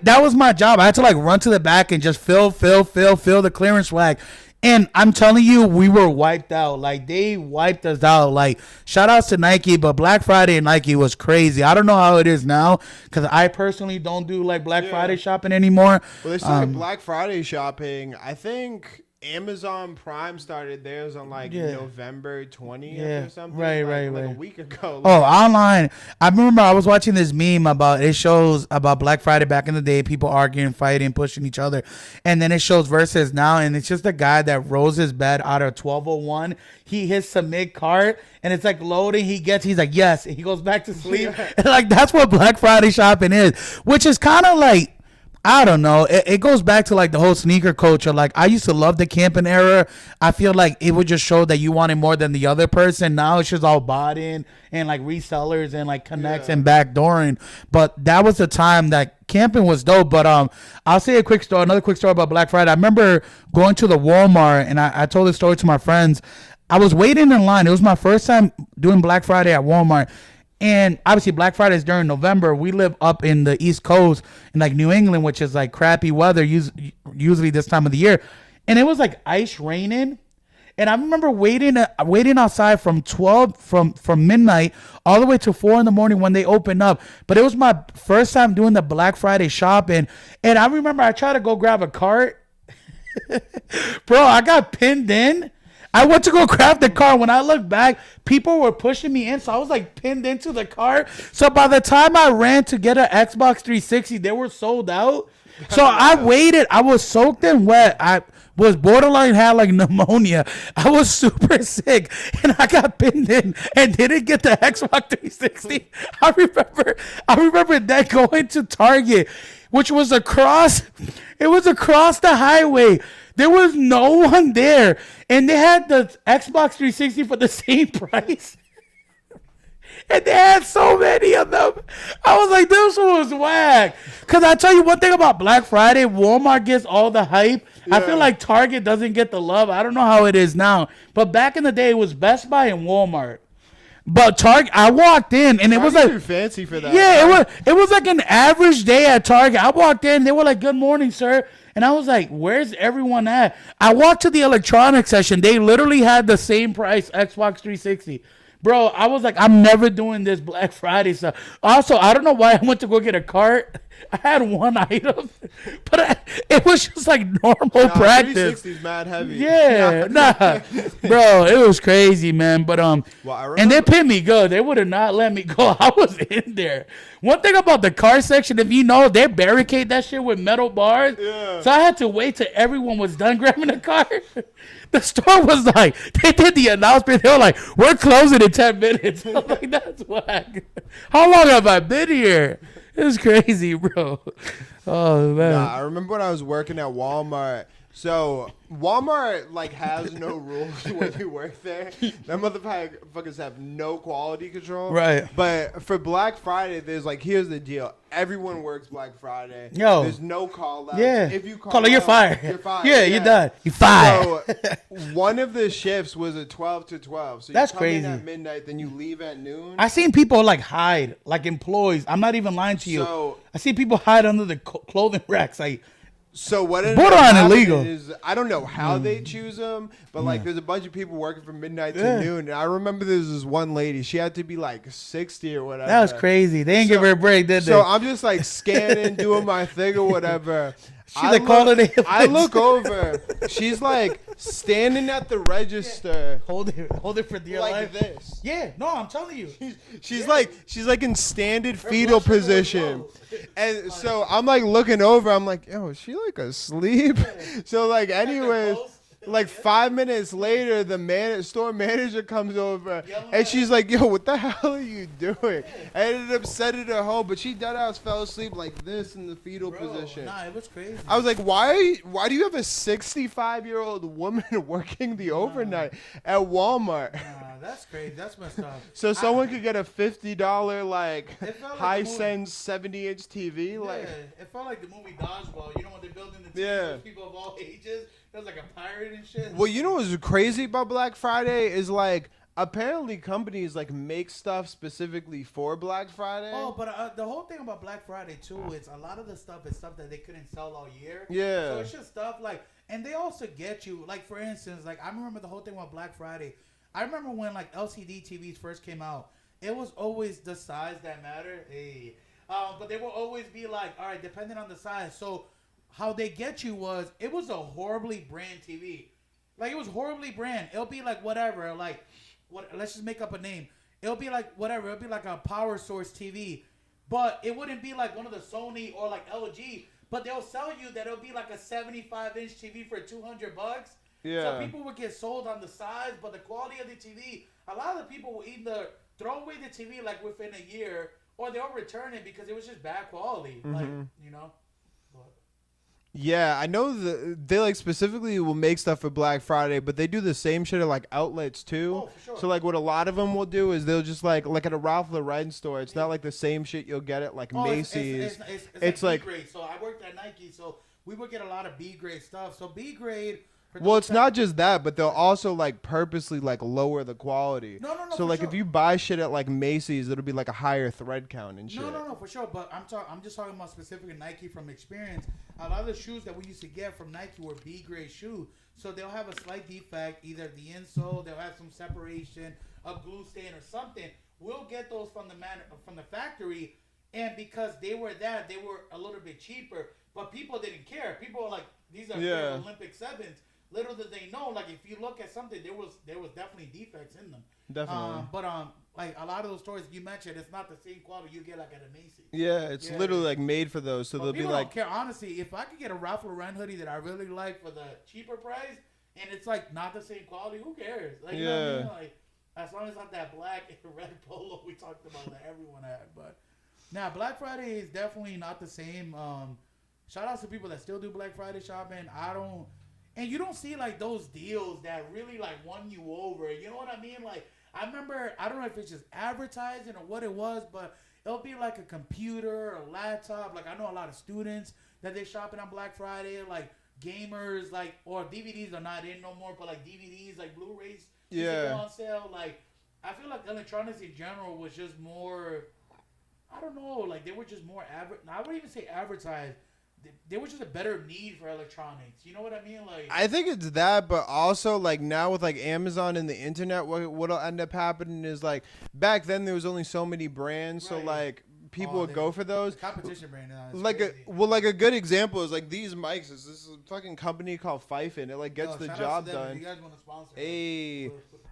S2: that was my job. I had to like run to the back and just fill the clearance rack. And I'm telling you, we were wiped out. Like, they wiped us out. Like, shout outs to Nike, but Black Friday and Nike was crazy. I don't know how it is now because I personally don't do, like, Black Friday shopping anymore.
S1: Well, they started Black Friday shopping. I think Amazon Prime started theirs on, like, November 20th or something. Right. A week ago.
S2: Oh, online. I remember I was watching this meme it shows about Black Friday back in the day, people arguing, fighting, pushing each other. And then it shows versus now, and it's just a guy that rolls his bed out of 1201. He hits submit cart, and it's like loading. He's like, yes. And he goes back to sleep. And like, that's what Black Friday shopping is, which is kind of like, I don't know. It goes back to like the whole sneaker culture. Like I used to love the camping era. I feel like it would just show that you wanted more than the other person. Now it's just all bought in and like resellers and like connects and backdooring. But that was the time that camping was dope. But I'll say another quick story about Black Friday. I remember going to the Walmart, and I told this story to my friends. I was waiting in line. It was my first time doing Black Friday at Walmart. And obviously Black Friday is during November. We live up in the East Coast in like New England, which is like crappy weather usually this time of the year. And it was like ice raining. And I remember waiting outside from midnight all the way to 4 a.m. when they opened up. But it was my first time doing the Black Friday shopping. And I remember I tried to go grab a cart. Bro, I got pinned in. I went to go grab the car. When I looked back, people were pushing me in, so I was like pinned into the car. So by the time I ran to get an Xbox 360, they were sold out. So I waited. I was soaked and wet. I was borderline had like pneumonia. I was super sick, and I got pinned in and didn't get the Xbox 360. I remember that going to Target, which was across. It was across the highway. There was no one there, and they had the Xbox 360 for the same price. And they had so many of them. I was like, this was whack. Because I tell you one thing about Black Friday, Walmart gets all the hype. Yeah. I feel like Target doesn't get the love. I don't know how it is now. But back in the day, it was Best Buy and Walmart. But Target, I walked in, and it was like
S1: too fancy for that.
S2: Yeah, it was like an average day at Target. I walked in, they were like, "Good morning, sir," and I was like, "Where's everyone at?" I walked to the electronics section. They literally had the same price Xbox 360. Bro, I was like, I'm never doing this Black Friday stuff. Also, I don't know why I went to go get a cart. I had one item, but It was just like normal practice.
S1: 360's mad heavy.
S2: Yeah, bro, it was crazy, man. But and they paid me good. They would have not let me go. I was in there. One thing about the car section, if you know, they barricade that shit with metal bars.
S1: Yeah.
S2: So I had to wait till everyone was done grabbing the car. The store was like, they did the announcement. They were like, we're closing in 10 minutes. I'm like, that's whack. How long have I been here? It was crazy, bro. Oh, man.
S1: Nah, I remember when I was working at Walmart. So Walmart like has no rules when you work there. That motherfuckers have no quality control.
S2: Right.
S1: But for Black Friday, there's like, here's the deal. Everyone works Black Friday.
S2: Yo.
S1: There's no call out.
S2: Yeah.
S1: If you call
S2: out, you're fired.
S1: You're fired.
S2: Yeah, you're done. You're fired.
S1: So one of the shifts was a 12 to 12. So you
S2: That's
S1: come
S2: crazy.
S1: in at midnight, then you leave at noon.
S2: I seen people like hide, like employees. I'm not even lying to you.
S1: So
S2: I see people hide under the clothing racks.
S1: So what ended
S2: borderline
S1: up happening
S2: illegal.
S1: is, I don't know how they choose them, but like there's a bunch of people working from midnight to noon. And I remember there was this one lady. She had to be like 60 or whatever.
S2: That was crazy. They didn't give her a break, did they?
S1: So I'm just like scanning, doing my thing or whatever. I look over. She's like standing at the register.
S2: Hold it for dear
S1: like
S2: life.
S1: this.
S2: Yeah, no, I'm telling you.
S1: She's like in standard fetal position. And so I'm like looking over. I'm like, yo, is she like asleep? So like anyways, like 5 minutes later, the store manager comes over and she's like, yo, what the hell are you doing? I ended up sending her home, but she deadass fell asleep like this in the fetal position.
S2: Nah, it was crazy.
S1: I was like, why do you have a 65-year-old woman working the overnight at Walmart?
S2: Nah, that's crazy. That's messed up.
S1: So someone could get a $50 like Hisense 70-inch TV.
S2: Yeah,
S1: like
S2: it felt like the movie Dodgeball. You know when they're building the TV
S1: Yeah.
S2: for people of all ages? It was like a pirate and shit.
S1: Well, you know what's crazy about Black Friday is like apparently companies like make stuff specifically for Black Friday.
S2: Oh, but the whole thing about Black Friday too is a lot of the stuff is stuff that they couldn't sell all year.
S1: Yeah.
S2: So it's just stuff like, and they also get you like, for instance, like I remember the whole thing about Black Friday. I remember when like LCD TVs first came out. It was always the size that mattered. Hey, but they will always be like, all right, depending on the size. So how they get you was, it was a horribly brand TV. Like, it was horribly brand. It'll be like whatever, like, let's just make up a name. It'll be like whatever. It'll be like a Power Source TV. But it wouldn't be like one of the Sony or like LG. But they'll sell you that it'll be like a 75-inch TV for $200.
S1: Yeah.
S2: So people would get sold on the size, but the quality of the TV, a lot of the people will either throw away the TV like within a year, or they'll return it because it was just bad quality. Mm-hmm. Like, you know.
S1: Yeah, I know they like specifically will make stuff for Black Friday, but they do the same shit at like outlets too.
S2: Oh, for sure.
S1: So like what a lot of them will do is they'll just like at a Ralph Lauren store, it's not like the same shit you'll get at like Macy's.
S2: It's like B-grade. So I worked at Nike, so we would get a lot of B-grade stuff. So B-grade.
S1: Well, it's not just that, but they'll also like purposely like lower the quality.
S2: No.
S1: So like if you buy shit at like Macy's, it'll be like a higher thread count and shit.
S2: No, for sure. But I'm just talking about specifically Nike from experience. A lot of the shoes that we used to get from Nike were B-grade shoes. So they'll have a slight defect, either the insole, they'll have some separation, a glue stain or something. We'll get those from the factory, and because they were a little bit cheaper. But people didn't care. People were like, these are Olympic 7s. Little did they know, like if you look at something, there was definitely defects in them.
S1: Definitely.
S2: But like a lot of those stores you mentioned, it's not the same quality you get like at a Macy's.
S1: Yeah, it's literally like made for those. So they'll be like,
S2: don't care. Honestly, if I could get a Ralph Lauren hoodie that I really like for the cheaper price, and it's like not the same quality, who cares? Like, you know what I mean? Like, as long as it's not that black and red polo we talked about that everyone had. But now Black Friday is definitely not the same. Shout out to people that still do Black Friday shopping. And you don't see like those deals that really like won you over. You know what I mean? Like I remember, I don't know if it's just advertising or what it was, but it'll be like a computer, a laptop. Like I know a lot of students that they're shopping on Black Friday, like gamers, like, or DVDs are not in no more, but like DVDs, like Blu-rays, go on sale. Like I feel like electronics in general was just more, I don't know, like they were just more I wouldn't even say advertised. There was just a better need for electronics. You know what I mean? Like
S1: I think it's that, but also like now with like Amazon and the internet, what'll end up happening is like back then there was only so many brands, so like people would go for those.
S2: The competition brand now.
S1: Like a good example is like these mics. This is a fucking company called Fife, and it like gets the job done.
S2: You guys want to sponsor?
S1: Hey,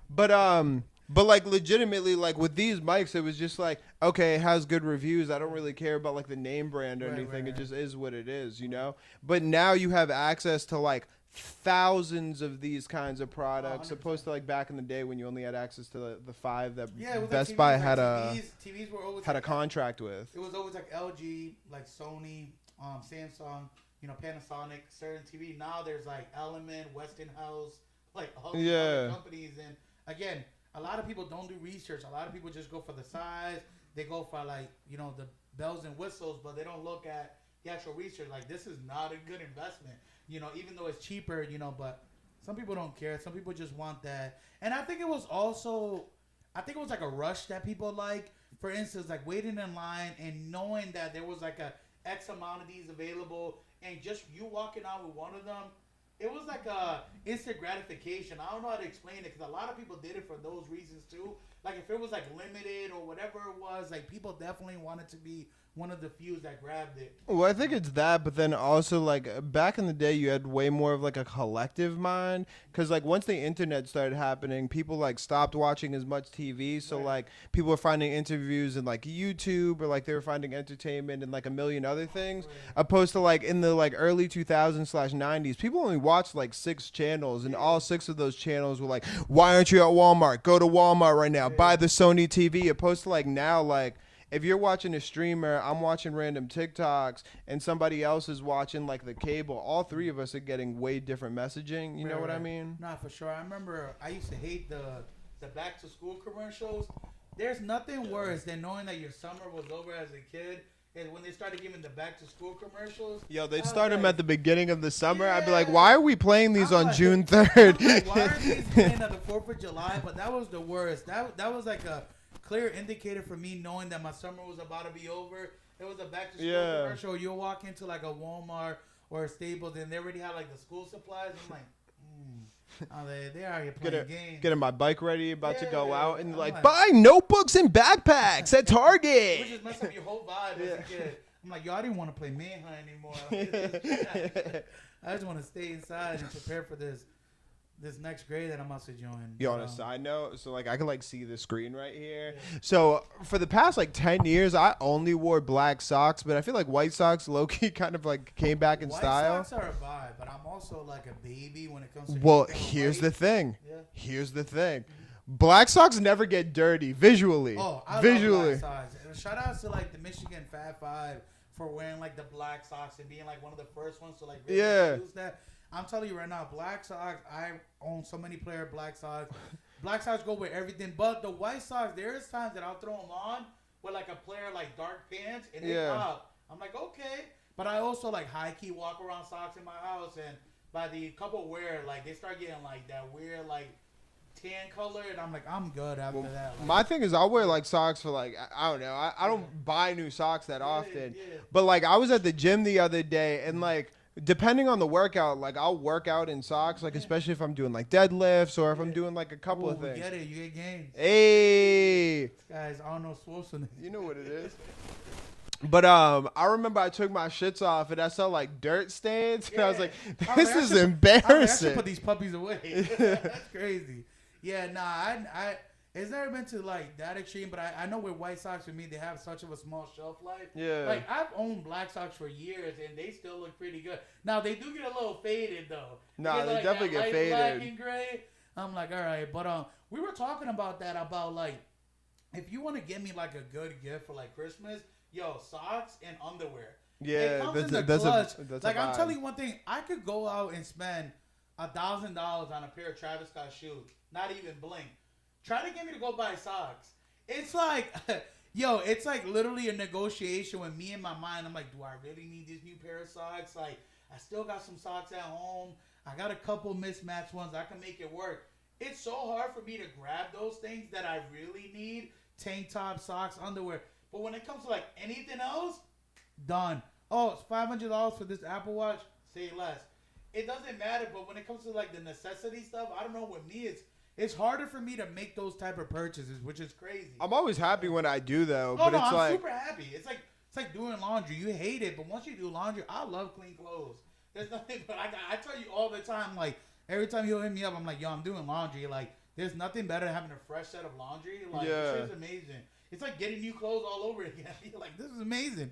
S1: but like legitimately, like with these mics, it was just like, okay, it has good reviews. I don't really care about like the name brand or anything. It just is what it is, you know. But now you have access to like thousands of these kinds of products, opposed to like back in the day when you only had access to the 5 that Best Buy had
S2: TVs were always
S1: had a contract with.
S2: It was always like LG, like Sony, Samsung, you know, Panasonic, certain TV. Now there's like Element, Westinghouse, like all these other companies. And again, a lot of people don't do research. A lot of people just go for the size. They go for like, you know, the bells and whistles, but they don't look at the actual research. Like, this is not a good investment. You know, even though it's cheaper, you know, but some people don't care. Some people just want that. And I think it was like a rush that people like. For instance, like waiting in line and knowing that there was like a X amount of these available, and just you walking out with one of them, it was like a instant gratification. I don't know how to explain it because a lot of people did it for those reasons too. Like if it was like limited or whatever it was, like people definitely wanted to be one of the few that grabbed it.
S1: Well, I think it's that, but then also like back in the day, you had way more of like a collective mind, because like once the internet started happening, people like stopped watching as much TV. So like people were finding interviews in like YouTube, or like they were finding entertainment and like a million other things, opposed to like in the like early 2000s/90s, people only watched like 6 channels, and all 6 of those channels were like, why aren't you at Walmart? Go to Walmart right now, buy the Sony TV. Opposed to like now, like if you're watching a streamer, I'm watching random TikToks, and somebody else is watching like the cable. All 3 of us are getting way different messaging. You know what I mean?
S2: Nah, for sure. I remember I used to hate the back to school commercials. There's nothing worse than knowing that your summer was over as a kid. And when they started giving the back to school commercials,
S1: yo, they'd start them at the beginning of the summer. I'd be like, why are we playing these on June 3rd?
S2: Like, why are these playing at the 4th of July? But that was the worst. That was like a clear indicator for me knowing that my summer was about to be over. It was a back to school commercial. You'll walk into like a Walmart or a Staples, and they already have like the school supplies. I'm like, they are here playing games.
S1: Getting my bike ready, about to go out, and like buy notebooks and backpacks at Target.
S2: Which just messed up your whole vibe as a kid. I'm like, yo, I didn't want to play Manhunt anymore. I just want to stay inside and prepare for this next grade that I'm about to join.
S1: Yo, on a side note, so like I can like see the screen right here. Yeah. So for the past like 10 years, I only wore black socks, but I feel like white socks low-key kind of like came back in style.
S2: White socks are a vibe, but I'm also like a baby when it comes to.
S1: Well, here's the thing. Yeah. Here's the thing. Black socks never get dirty visually.
S2: Oh, I love black socks. And shout out to like the Michigan Fat Five for wearing like the black socks and being like one of the first ones to like really use that. I'm telling you right now, black socks, I own so many pair of black socks. Black socks go with everything. But the white socks, there is times that I'll throw them on with like a pair of like dark pants and they pop. I'm like, okay. But I also like high-key walk around socks in my house, and by the couple wear, like they start getting like that weird like tan color, and I'm like, I'm good after that. Like,
S1: my thing is I'll wear like socks for like, I don't know. I don't buy new socks that often. Yeah. But like I was at the gym the other day, and like depending on the workout, like I'll work out in socks, like especially if I'm doing like deadlifts or if I'm doing like a couple of things.
S2: You get it, you get gains.
S1: Hey,
S2: this guy's Arnold Schwarzenegger.
S1: You know what it is. But I remember I took my shits off and I saw like dirt stains, and I was like, this is embarrassing.
S2: I should put these puppies away. That's crazy. Yeah, nah, I it's never been to like that extreme, but I know with white socks with me, they have such of a small shelf life.
S1: Yeah.
S2: Like I've owned black socks for years and they still look pretty good. Now they do get a little faded though.
S1: Nah, they definitely get faded.
S2: Black and gray. I'm like, all right, but we were talking about that, about like if you want to give me like a good gift for like Christmas, yo, socks and underwear.
S1: Yeah,
S2: that's like I'm telling you one thing, I could go out and spend $1,000 on a pair of Travis Scott shoes, not even blink. Try to get me to go buy socks. It's like, yo, it's like literally a negotiation with me in my mind. I'm like, do I really need this new pair of socks? Like, I still got some socks at home. I got a couple mismatched ones. I can make it work. It's so hard for me to grab those things that I really need. Tank top, socks, underwear. But when it comes to like anything else, done. Oh, it's $500 for this Apple Watch. Say less. It doesn't matter. But when it comes to like the necessity stuff, I don't know. With me, it's harder for me to make those type of purchases, which is crazy.
S1: I'm always happy when I do though.
S2: Oh,
S1: but
S2: no,
S1: it's
S2: I'm
S1: like
S2: super happy. It's like doing laundry. You hate it, but once you do laundry, I love clean clothes. There's nothing, but I tell you all the time, like every time he'll hit me up, I'm like, yo, I'm doing laundry. Like, there's nothing better than having a fresh set of laundry. Like, this is amazing. It's like getting new clothes all over again. You're like, this is amazing.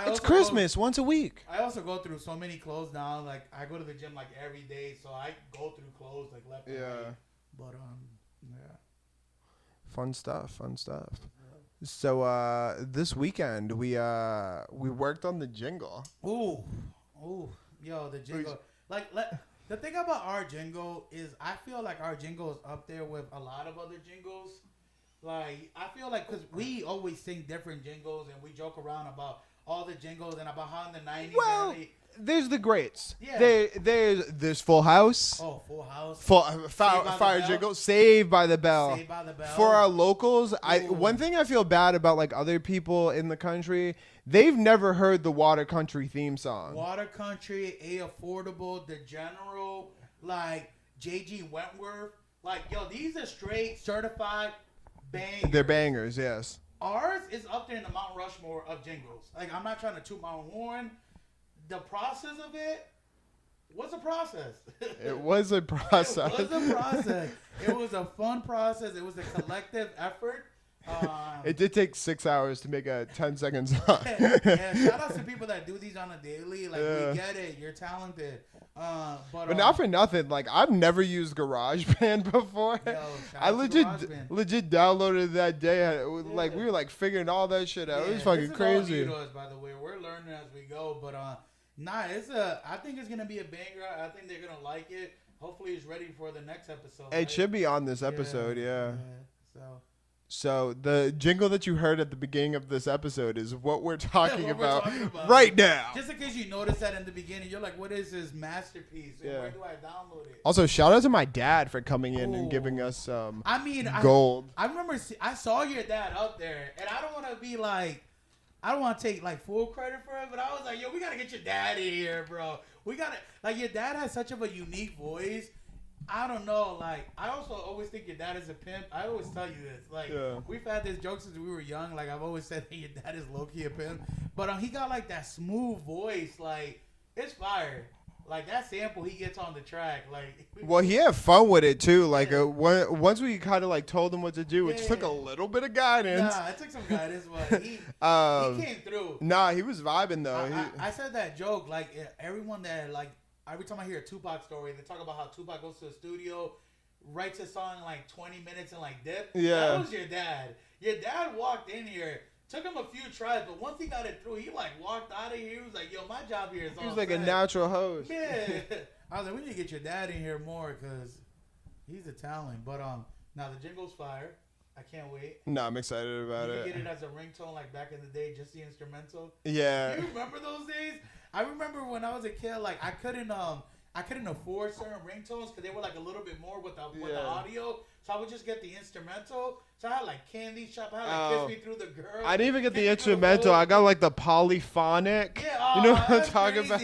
S1: It's Christmas once a week.
S2: I also go through so many clothes now. Like, I go to the gym like every day, so I go through clothes like left and right. But yeah.
S1: Fun stuff. So this weekend we worked on the jingle.
S2: Ooh, yo, the jingle. The thing about our jingle is I feel like our jingle is up there with a lot of other jingles. Like, I feel like, because we always sing different jingles and we joke around about all the jingles and about how in the 90s.
S1: Well, there's the greats.
S2: Yeah.
S1: There's Full House.
S2: Oh, Full House.
S1: Fire jingle. Saved by the Bell.
S2: Saved by the Bell.
S1: For our locals, one thing I feel bad about, like, other people in the country, they've never heard the Water Country theme song.
S2: Water Country, A Affordable, The General, like J.G. Wentworth. Like, yo, these are straight certified bangers.
S1: They're bangers, yes.
S2: Ours is up there in the Mount Rushmore of jingles. Like, I'm not trying to toot my own horn. The process of it was a process.
S1: It was a process.
S2: It was a fun process. It was a collective effort.
S1: It did take 6 hours to make a 10-second song.
S2: Yeah, shout out to people that do these on a daily. Like, we get it. You're talented.
S1: But not for nothing. Like, I've never used GarageBand before.
S2: Yo,
S1: I legit downloaded that day. Like, we were like figuring all that shit out. It was fucking crazy.
S2: All new to us, by the way. We're learning as we go. But I think it's gonna be a banger. I think they're gonna like it. Hopefully, it's ready for the next episode.
S1: It should be on this episode. Yeah.
S2: So
S1: the jingle that you heard at the beginning of this episode is what we're talking about right now.
S2: Just in case you noticed that in the beginning, you're like, what is this masterpiece? Yeah. Where do I download it?
S1: Also, shout out to my dad for coming in and giving us some gold.
S2: I remember I saw your dad out there, and I don't want to be like, I don't want to take like full credit for it, but I was like, yo, we got to get your dad in here, bro. We got to, like, your dad has such of a unique voice. I don't know, like, I also always think your dad is a pimp. I always tell you this. Like, we've had this joke since we were young. Like, I've always said that your dad is low-key a pimp. But he got, like, that smooth voice. Like, it's fire. Like, that sample he gets on the track. Like,
S1: well, he had fun with it, too. Like, once we kind of, like, told him what to do, it took a little bit of guidance.
S2: Nah, it took some guidance, but he came through.
S1: Nah, he was vibing, though.
S2: I said that joke. Like, everyone that, like, every time I hear a Tupac story, they talk about how Tupac goes to the studio, writes a song in like 20 minutes and like dip. Yeah. That was your dad. Your dad walked in here, took him a few tries, but once he got it through, he like walked out of here. He was like, yo, my job here is all
S1: He was like a natural host.
S2: Yeah. I was like, we need to get your dad in here more because he's a talent. But now the jingle's fire. I can't wait.
S1: No, I'm excited about it.
S2: You can get it as a ringtone like back in the day, just the instrumental.
S1: Yeah.
S2: You remember those days? I remember when I was a kid, like I couldn't afford certain ringtones because they were like a little bit more with the audio. So I would just get the instrumental. So I had like Candy Shop. I had like Kiss Me Through the Girl.
S1: I didn't even get the instrumental. I got like the polyphonic.
S2: Yeah,
S1: you know what I'm talking about?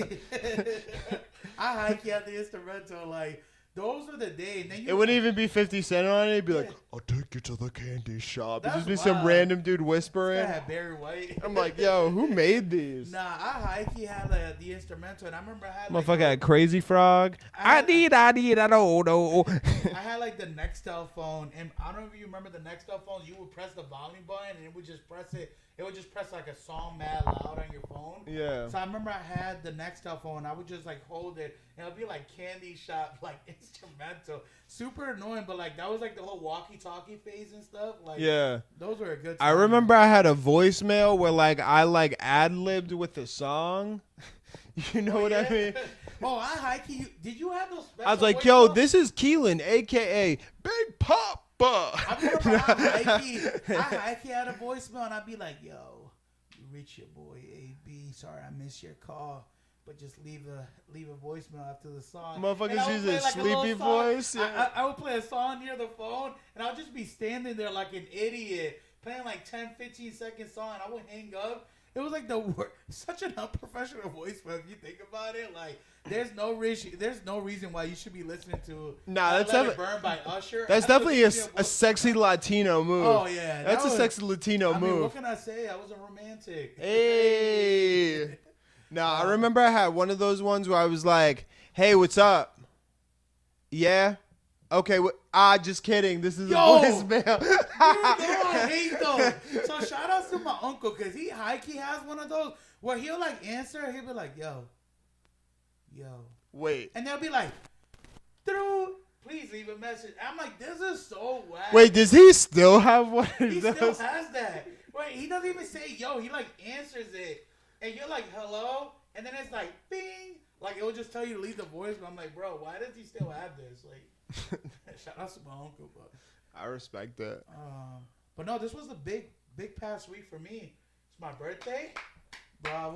S2: I hike had the instrumental. Like, those were the days.
S1: It wouldn't even be 50 Cent on it. It'd be like, I'll take you to the candy shop. It'd just be some random dude whispering.
S2: I had Barry White.
S1: I'm like, yo, who made these?
S2: Nah, I had the instrumental, and I remember I had
S1: motherfucker had Crazy Frog. I don't know.
S2: I had like the Nextel phone, and I don't know if you remember the Nextel phones. You would press the volume button, and it would just press it. It would just press like a song mad loud on your phone.
S1: Yeah.
S2: So I remember I had the Nextel phone. I would just like hold it, and it would be like Candy Shop, like instrumental. Super annoying, but like that was like the whole walkie-talkie phase and stuff. Like, yeah, those were a good time.
S1: I remember I had a voicemail where like I like ad-libbed with the song. You know what I mean?
S2: Oh, did you have those special
S1: I was like, yo, this is Keelan, a.k.a. Big Papa.
S2: I remember I had a voicemail, and I'd be like, yo, you reach your boy A.B. Sorry, I missed your call. But just leave a voicemail after the song.
S1: Motherfuckers use a sleepy voice.
S2: Yeah. I would play a song near the phone, and I would just be standing there like an idiot, playing like 10, 15-second song. I would hang up, It was like such an unprofessional voice, but if you think about it, like there's no reason why you should be listening to
S1: that's
S2: Let It Burn by Usher.
S1: That's definitely a sexy Latino move.
S2: Oh yeah,
S1: that's a sexy Latino move.
S2: What can I say? I was a romantic.
S1: Hey, I remember I had one of those ones where I was like, "Hey, what's up? Yeah, okay, just kidding. This is a voicemail."
S2: Dude, I hate those. So shout out to my uncle because he has one of those where he'll like answer. He'll be like, "Yo,
S1: wait,"
S2: and they'll be like, please leave a message. I'm like, this is so whack.
S1: Wait, does he still have one?
S2: He still has that. Wait, he doesn't even say yo. He like answers it, and you're like, hello, and then it's like, bing. Like it will just tell you to leave the voice. But I'm like, bro, why does he still have this? Like, shout out to my uncle, but
S1: I respect that.
S2: But no, this was a big past week for me. It's my birthday. Bravo.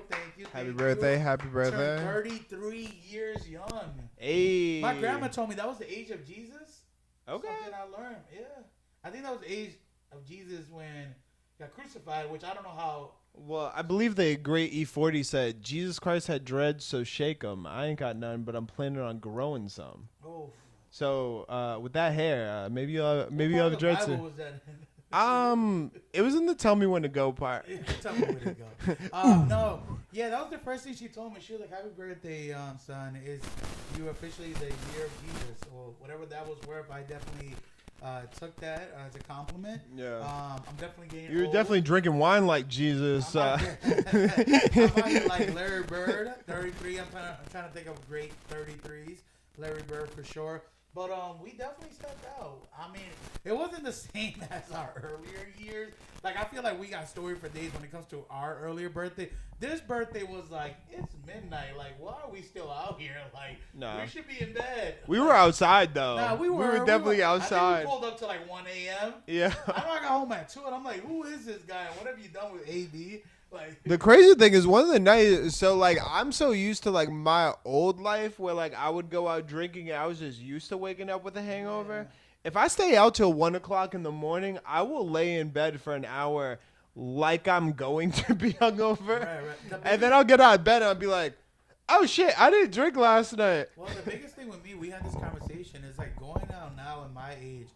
S2: Thank you.
S1: Happy birthday.
S2: Turned 33 years young.
S1: Hey.
S2: My grandma told me that was the age of Jesus.
S1: Okay.
S2: Something I learned. Yeah. I think that was the age of Jesus when he got crucified, which I don't know how.
S1: Well, I believe the great E40 said, Jesus Christ had dreads, so shake 'em. I ain't got none, but I'm planning on growing some.
S2: Oh.
S1: So, with that hair, maybe you'll have dreads too.
S2: Was that?
S1: It was in the tell me when to go part.
S2: Tell me when to go. No. Yeah, that was the first thing she told me. She was like, happy birthday, son. Is you officially the year of Jesus or whatever that was worth. I definitely took that as a compliment.
S1: Yeah.
S2: I'm definitely getting
S1: You're
S2: old.
S1: definitely drinking wine like Jesus.
S2: I'm out here like Larry Bird, 33. I'm trying to think of great 33s. Larry Bird for sure. But we definitely stepped out. I mean, it wasn't the same as our earlier years. Like, I feel like we got story for days when it comes to our earlier birthday. This birthday was like, it's midnight. Like, why are we still out here? Like, we should be in bed.
S1: We were outside, though.
S2: Nah, we
S1: were definitely outside.
S2: I think we pulled up to like 1 a.m.
S1: Yeah.
S2: I know I got home at 2, and I'm like, who is this guy? What have you done with AB? Like,
S1: the crazy thing is one of the nights, so like I'm so used to like my old life where like I would go out drinking and I was just used to waking up with a hangover. Yeah. If I stay out till 1 o'clock in the morning, I will lay in bed for an hour like I'm going to be hungover. Right. And then I'll get out of bed and I'll be like, oh shit, I didn't drink last night.
S2: Well, the biggest thing with me, we had this conversation, is like going out now in my age,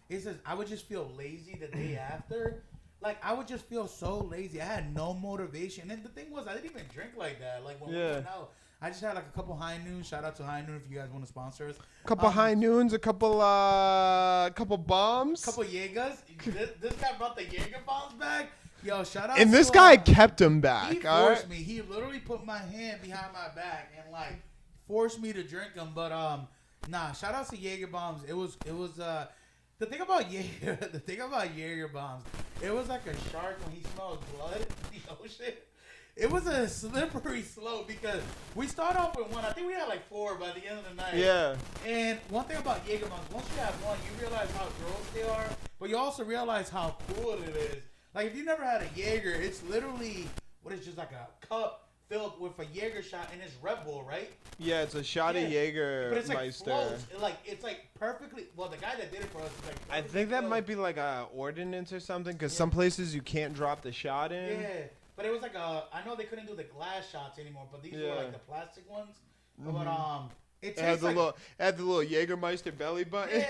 S2: it says I would just feel lazy the day after. Like, I would just feel so lazy. I had no motivation. And the thing was, I didn't even drink like that. Like, when we went out, I just had like a couple High Noons. Shout out to High Noon if you guys want to sponsor us.
S1: A couple High Noons, a couple bombs.
S2: Couple Jaegers. This guy brought the Jaeger bombs back. Yo, shout out
S1: and
S2: to
S1: this guy kept them back.
S2: He forced me. He literally put my hand behind my back and like forced me to drink them. But shout out to Jaeger bombs. It was the thing about Jaeger bombs, it was like a shark when he smells blood in the ocean. It was a slippery slope because we start off with one. I think we had like 4 by the end of the night. Yeah. And one thing about Jaeger bombs, once you have one, you realize how gross they are, but you also realize how cool it is. Like, if you never had a Jaeger, it's literally just like a cup filled with a Jaeger shot, and it's Red Bull, right?
S1: Yeah, it's a shot of Jaeger.
S2: But it's like floats. It's like perfectly. Well, the guy that did it for us is like.
S1: I think that might be like a ordinance or something, because some places you can't drop the shot in.
S2: Yeah, but it was like I know they couldn't do the glass shots anymore, but these were like the plastic ones. Mm-hmm. But it
S1: had the little Jägermeister belly button,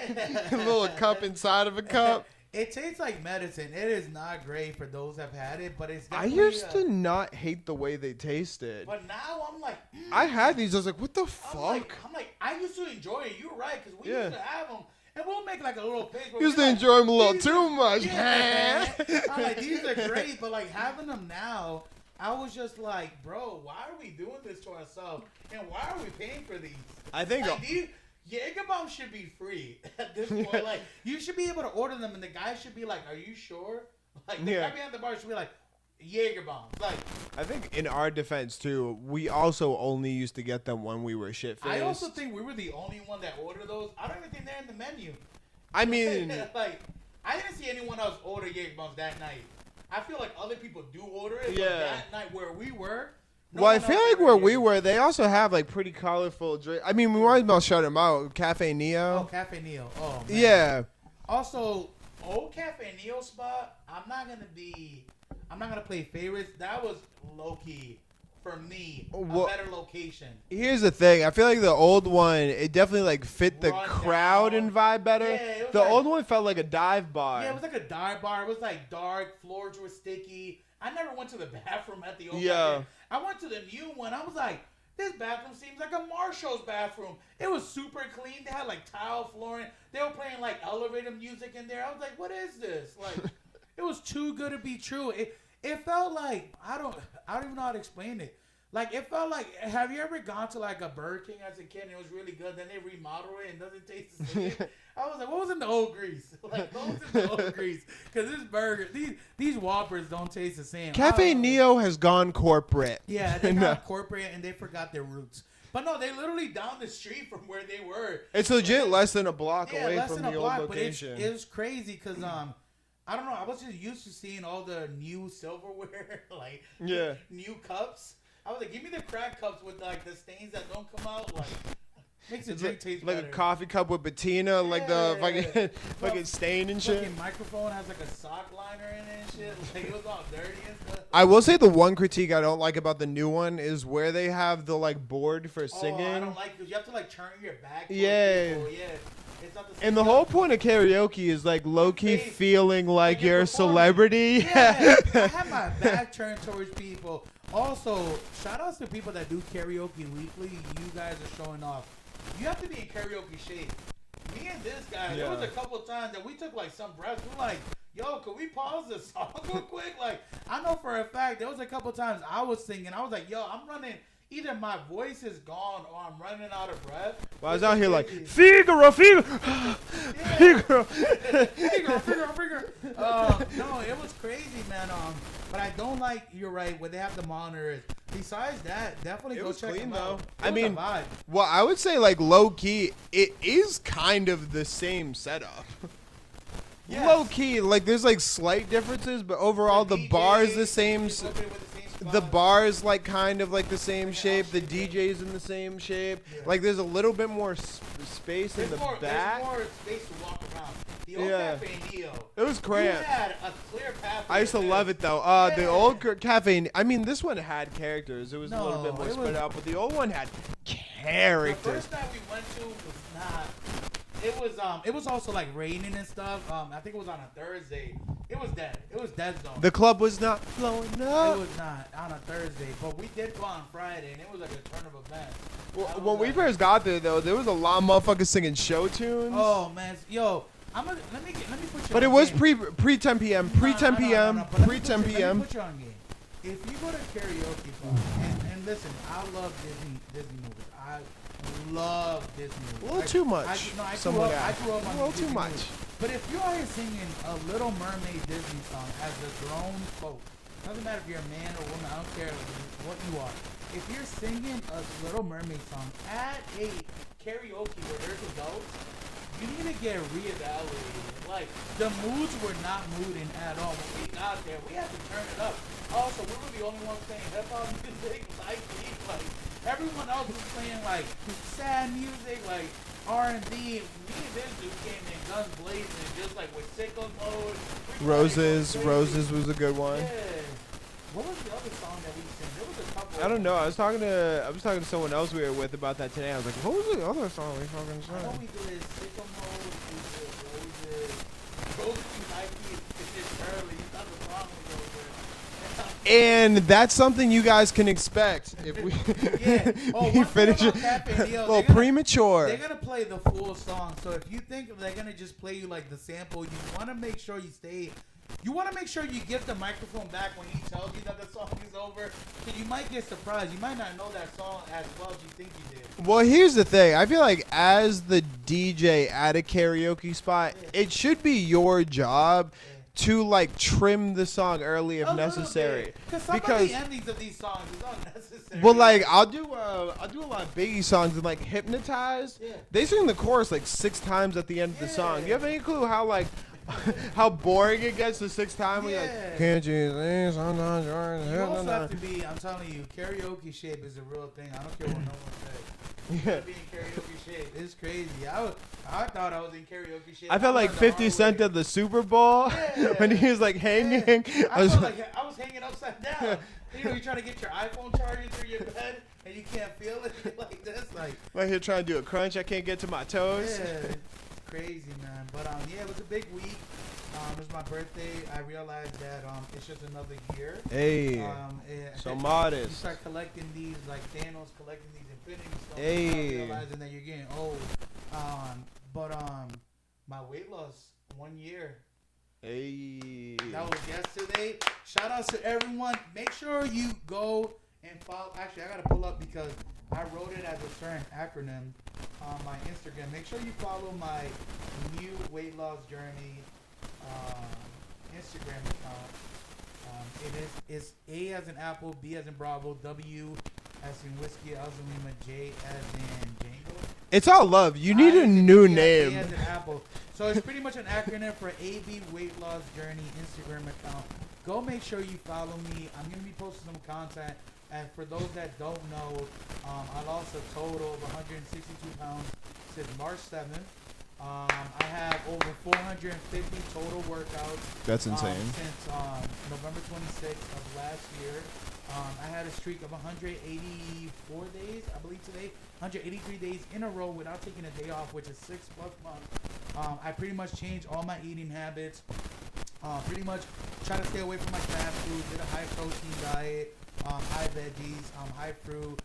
S1: a little cup inside of a cup.
S2: It tastes like medicine. It is not great for those that have had it, but it's
S1: definitely... I used to not hate the way they tasted.
S2: But now I'm like...
S1: I had these. I was like, what the fuck?
S2: I'm like, I used to enjoy it. You're right, because we used to have them. And we'll make like a little page.
S1: Used to enjoy them a little too much.
S2: Yeah. I'm like, these are great, but like having them now, I was just like, bro, why are we doing this to ourselves? And why are we paying for these?
S1: I think...
S2: Like, Jaeger bombs should be free at this point. Like, you should be able to order them, and the guy should be like, "Are you sure?" Like, the guy behind the bar should be like, "Jaeger bombs." Like,
S1: I think in our defense too, we also only used to get them when we were shit faced.
S2: I also think we were the only one that ordered those. I don't even think they're in the menu.
S1: I mean,
S2: like, I didn't see anyone else order Jaeger bombs that night. I feel like other people do order it, but that night where we were.
S1: Well, I feel like where we were, they also have like pretty colorful drink. I mean, we might as well shout them out. Café Neo.
S2: Oh, Café Neo. Oh, man.
S1: Yeah.
S2: Also, old Café Neo spot. I'm I'm not gonna play favorites. That was low key for me a better location.
S1: Here's the thing. I feel like the old one, it definitely like fit the crowd
S2: down.
S1: and vibe better.
S2: Yeah,
S1: the old one felt like a dive bar.
S2: Yeah, it was like a dive bar. It was like dark. Floors were sticky. I never went to the bathroom at the old one. I went to the new one. I was like, this bathroom seems like a Marshall's bathroom. It was super clean. They had like tile flooring. They were playing like elevator music in there. I was like, what is this? Like, it was too good to be true. It felt like I don't even know how to explain it. Like it felt like, have you ever gone to like a Burger King as a kid and it was really good, then they remodel it and it doesn't taste the same? I was like, what was in the old grease? Like, what was in the old grease? Because this burger, these Whoppers don't taste the same.
S1: Café Neo has gone corporate.
S2: Yeah, they got corporate and they forgot their roots. But no, they literally down the street from where they were.
S1: It's legit less than a block away
S2: less
S1: from
S2: than
S1: the
S2: a block,
S1: old location.
S2: But it was crazy because I don't know. I was just used to seeing all the new silverware, like new cups. I was like, give me the crack cups with like the stains that don't come out. Like, makes the drink taste
S1: like
S2: better.
S1: a coffee cup with patina, like the fucking stain and shit.
S2: Fucking microphone has like a sock liner in it and shit. Like it was all dirty and stuff.
S1: I will say the one critique I don't like about the new one is where they have the like board for singing.
S2: I don't like because you have to like turn your back.
S1: Yeah.
S2: It's not the same
S1: And the whole point of karaoke is like low-key feeling like you're a
S2: performing.
S1: celebrity.
S2: Yeah, I have my back turned towards people. Also, shout outs to people that do karaoke weekly. You guys are showing off. You have to be in karaoke shape. Me and this guy, there was a couple of times that we took like some breaths. We're like, yo, could we pause this song real quick? Like, I know for a fact there was a couple of times I was singing. I was like, yo, I'm running. Either my voice is gone or I'm running out of breath.
S1: Well, I was out here like, Figaro.
S2: Figaro. No, it was crazy, man. But I don't like, you're right, when they have the monitors. Besides that, definitely go check them out.
S1: I mean, well, I would say like low key, it is kind of the same setup. Yes. Low key, like there's like slight differences, but overall the bar is the same. The bar is like kind of like the same shape. The DJ's in the same shape. Yeah. Like there's a little bit more space in the back.
S2: There's more space to walk around. The old Café Neo.
S1: It was cramped.
S2: You had a clear path.
S1: I used to love it though. The old Café. I mean, this one had characters. It was a little bit more spread out, but the old one had characters.
S2: The first night we went to was not. It was also like raining and stuff. I think it was on a Thursday. It was dead. It was dead zone.
S1: The club was not blowing up.
S2: It was not on a Thursday, but we did go on Friday, and it was like a turn of events.
S1: Well, when we first got there, though, there was a lot of motherfuckers singing show tunes.
S2: Oh man, yo, let me put you.
S1: But it was pre 10 p.m. Pre 10 p.m. Pre 10 p.m.
S2: Let me put you on game. If you go to karaoke bar, and listen, I love Disney movies. I love Disney movies.
S1: A little too much.
S2: I grew up on
S1: a little too much.
S2: Movies. But if you're out here singing a Little Mermaid Disney song as a grown folk, doesn't matter if you're a man or woman, I don't care what you are. If you're singing a Little Mermaid song at a karaoke where there's adults, you need to get reevaluated. Like, the moods were not mooding at all. When we got there, we had to turn it up. Also, we were the only ones playing hip-hop music, like everyone else was playing, like, sad music, like, R&B. Me and this dude came in guns blazing, just, like, with sicko mode.
S1: Roses was a good one.
S2: Yeah. What was the other song that we sang? There was a couple.
S1: I don't know. I was talking to someone else we were with about that today. I was like, what was the other song we fucking sang?
S2: I know we did sicko mode, we did Roses, Nike, it's just early. You thought the song was over.
S1: And that's something you guys can expect if we finish it. A little premature.
S2: They're gonna play the full song. So if you think they're gonna just play you like the sample, you want to make sure you stay. You want to make sure you give the microphone back when he tells you that the song is over. Because you might get surprised. You might not know that song as well as you think you did.
S1: Well, here's the thing. I feel like as the DJ at a karaoke spot, it should be your job to like trim the song early if necessary.
S2: Because the endings of these songs is unnecessary.
S1: Well, like I'll do a lot of Biggie songs and like Hypnotized.
S2: Yeah.
S1: They sing the chorus like 6 times at the end of the song. You have any clue how like how boring it gets the sixth time.
S2: Yeah.
S1: Like, can't you sing sometimes?
S2: You also have to be, I'm telling you, karaoke shape is a real thing. I don't care what no one says. You gotta be in karaoke shape. It's crazy. I thought I was in karaoke shape.
S1: I felt like 50 Cent at the Super Bowl when he was like hanging.
S2: Yeah. I felt like I was hanging upside down. You know, you're trying to get your iPhone charger through your bed and you can't feel it like this. Like,
S1: right here trying to do a crunch. I can't get to my toes.
S2: Yeah, it's crazy, man. But yeah, it was a big week. It was my birthday. I realized that it's just another year.
S1: Hey, so modest.
S2: You start collecting these, like Thanos collecting these Infinity Stones.
S1: Hey,
S2: realizing that you're getting old. But my weight loss 1 year.
S1: Hey,
S2: that was yesterday. Shout out to everyone. Make sure you go and follow. Actually, I gotta pull up because I wrote it as a certain acronym on my Instagram. Make sure you follow my new weight loss journey Instagram account. It's A as in Apple, B as in Bravo, W as in Whiskey, L as in Lima, J as in Jingle.
S1: It's all love. You need a new name.
S2: A as in Apple. So it's pretty much an acronym for AB Weight Loss Journey Instagram account. Go make sure you follow me. I'm gonna be posting some content. And for those that don't know, I lost a total of 162 pounds since March 7th. I have over 450 total workouts.
S1: That's insane.
S2: Since November 26th of last year. I had a streak of 184 days, I believe today. 183 days in a row without taking a day off, which is 6+ months. I pretty much changed all my eating habits. Pretty much try to stay away from my fast food. Did a high protein diet, high veggies, high fruit.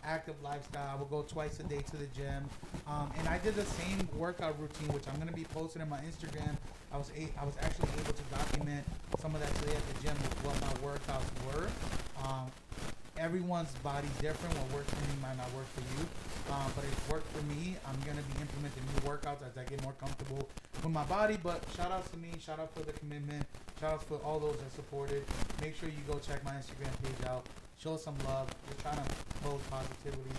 S2: Active lifestyle. I will go twice a day to the gym, and I did the same workout routine, which I'm gonna be posting on my Instagram. I was actually able to document some of that today at the gym with what my workouts were. Everyone's body's different. What works for me might not work for you, but it worked for me. I'm gonna be implementing new workouts as I get more comfortable with my body. But shout outs to me. Shout out for the commitment. Shout outs for all those that supported. Make sure you go check my Instagram page out. Show some love. We're trying to post positivity,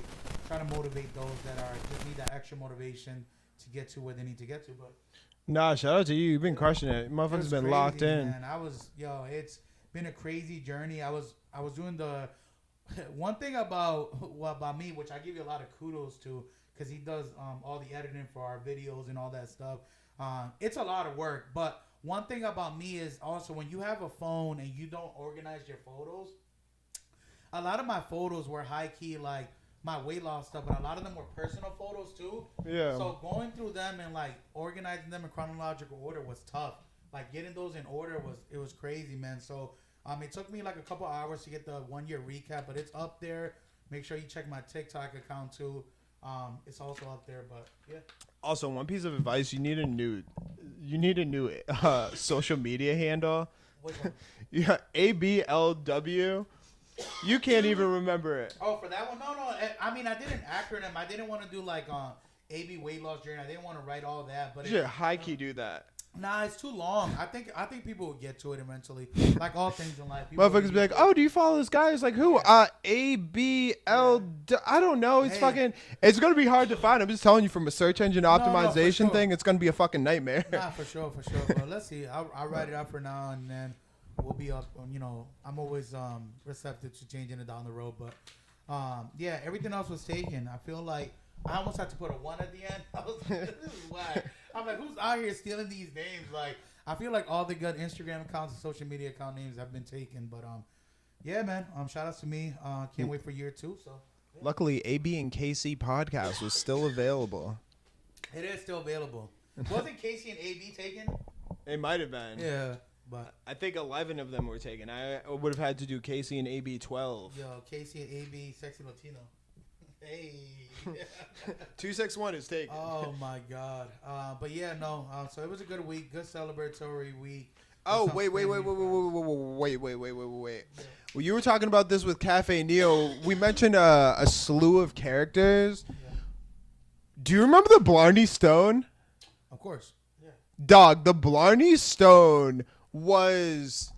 S2: trying to motivate those that are just need that extra motivation to get to where they need to get to. But
S1: nah, shout out to you. You've been crushing it. Motherfuckers been
S2: crazy,
S1: locked in.
S2: Man. It's been a crazy journey. I was doing the one thing about me, which I give you a lot of kudos to, because he does all the editing for our videos and all that stuff. It's a lot of work, but one thing about me is also when you have a phone and you don't organize your photos. A lot of my photos were high key like my weight loss stuff, but a lot of them were personal photos too.
S1: Yeah.
S2: So going through them and like organizing them in chronological order was tough. Like getting those in order was crazy, man. So it took me like a couple hours to get the 1 year recap, but it's up there. Make sure you check my TikTok account too. It's also up there, but yeah. Also,
S1: one piece of advice: you need a new social media handle.
S2: Which one?
S1: Yeah, ABLW. You can't even remember it.
S2: Oh, for that one? No. I mean, I did an acronym. I didn't want to do like AB weight loss journey. I didn't want to write all that. But
S1: you should high key do that.
S2: Nah, it's too long. I think people will get to it eventually. Like all things in life.
S1: Motherfuckers be like, oh, do you follow this guy? It's like, who? ABL. I don't know. It's fucking. It's gonna be hard to find. I'm just telling you from a search engine optimization thing. It's gonna be a fucking nightmare.
S2: Nah, for sure. But let's see. I'll write it out for now, and then we'll be up. I'm always receptive to changing it down the road. But yeah, everything else was taken. I feel like I almost had to put a 1 at the end. This is whack. I'm like, who's out here stealing these names? Like, I feel like all the good Instagram accounts and social media account names have been taken. But yeah, man. Shout outs to me. Can't wait for year 2. So yeah.
S1: Luckily, AB and KC podcast was still available.
S2: It is still available. Wasn't Casey and AB taken?
S1: It might have been.
S2: Yeah. But
S1: I think 11 of them were taken. I would have had to do Casey and AB 12.
S2: Yo, Casey and AB, sexy Latino. Hey.
S1: 261 is taken.
S2: Oh my God. But yeah, no. So it was a good week, good celebratory week.
S1: Oh wait. Well, you were talking about this with Café Neo. We mentioned a slew of characters. Yeah. Do you remember the Blarney Stone?
S2: Of course. Yeah.
S1: Dog, the Blarney Stone was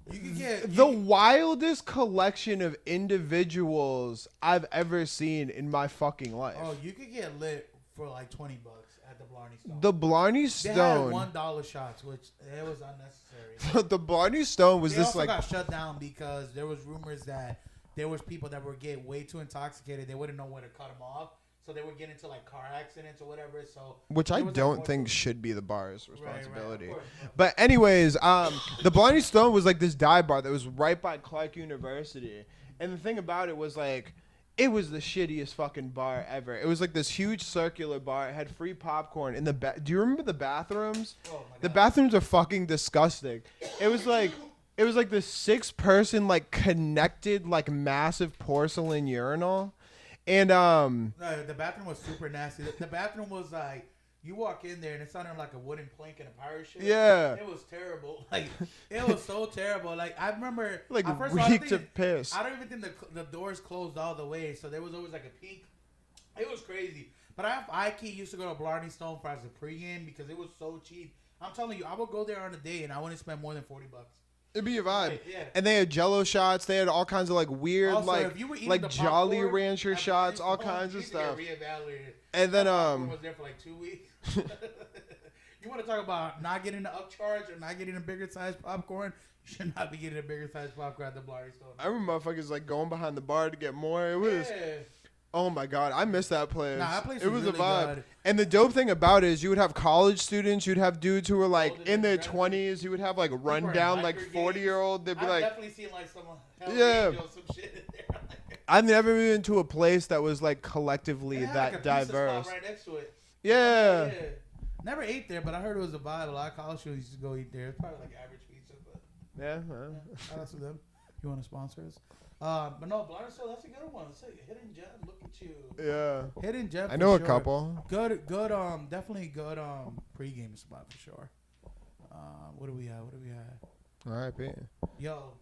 S1: the wildest collection of individuals I've ever seen in my fucking life.
S2: Oh, you could get lit for like $20 at the Blarney Stone.
S1: The Blarney Stone.
S2: They had $1 shots, which it was unnecessary.
S1: The Blarney Stone was
S2: they
S1: this
S2: also
S1: like
S2: got shut down because there was rumors that there was people that were getting way too intoxicated. They wouldn't know where to cut them off, so they would get into like car accidents or whatever. So
S1: which I don't think should be the bar's responsibility.
S2: Right, of course.
S1: But anyways, the Blarney Stone was like this dive bar that was right by Clark University, and the thing about it was like. It was the shittiest fucking bar ever. It was like this huge circular bar. It had free popcorn in the do you remember the bathrooms? Oh my God. The bathrooms are fucking disgusting. It was like this 6-person like connected like massive porcelain urinal. And
S2: no, the bathroom was super nasty. The bathroom was like you walk in there and it sounded like a wooden plank in a pirate ship.
S1: Yeah.
S2: It was terrible. Like, it was so terrible. Like, I remember...
S1: Like, reeked of piss.
S2: I don't even think the doors closed all the way, so there was always, like, a peek. It was crazy. But I used to go to Blarney Stone for as a pregame because it was so cheap. I'm telling you, I would go there on a day and I wouldn't spend more than $40.
S1: It'd be a vibe.
S2: Right, yeah.
S1: And they had Jello shots. They had all kinds of, like, weird,
S2: also,
S1: like Jolly Rancher shots, all kinds of stuff. And then,
S2: was there for, like, 2 weeks. You want to talk about not getting the upcharge or not getting a bigger size popcorn? You should not be getting a bigger size popcorn at the Blarney Stone.
S1: I remember motherfuckers like going behind the bar to get more. It was, oh my God, I miss that place.
S2: Nah, that place
S1: it was
S2: really
S1: a vibe.
S2: Good.
S1: And the dope thing about it is you would have college students, you'd have dudes who were like in their 20s, you would have like rundown like 40-year-old. They'd be
S2: I've
S1: like,
S2: definitely seen like someone some shit in there.
S1: I've never been to a place that was like collectively that
S2: like a
S1: diverse.
S2: Pizza spot right next to it.
S1: Yeah.
S2: Never ate there, but I heard it was a vibe. A lot of college students used to go eat there. It's probably like average pizza, but
S1: yeah.
S2: Shout out to them. You want to sponsor us? But no, Blarney Stone, that's a good one. It's a hidden gem. Look at you.
S1: Yeah.
S2: Hidden gem.
S1: I know a couple.
S2: Good. Definitely good. Pregame spot for sure. What do we have?
S1: All right, Pete.
S2: Yo.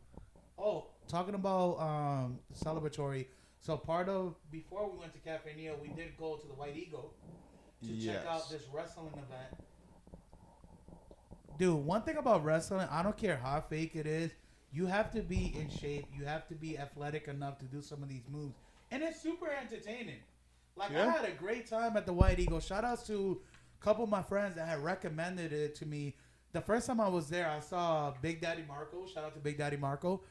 S2: Oh, talking about celebratory. So before we went to Café Neo, we did go to the White Eagle to check out this wrestling event. Dude, one thing about wrestling, I don't care how fake it is, you have to be in shape. You have to be athletic enough to do some of these moves. And it's super entertaining. Like, I had a great time at the White Eagle. Shout outs to a couple of my friends that had recommended it to me. The first time I was there, I saw Big Daddy Marco. Shout out to Big Daddy Marco.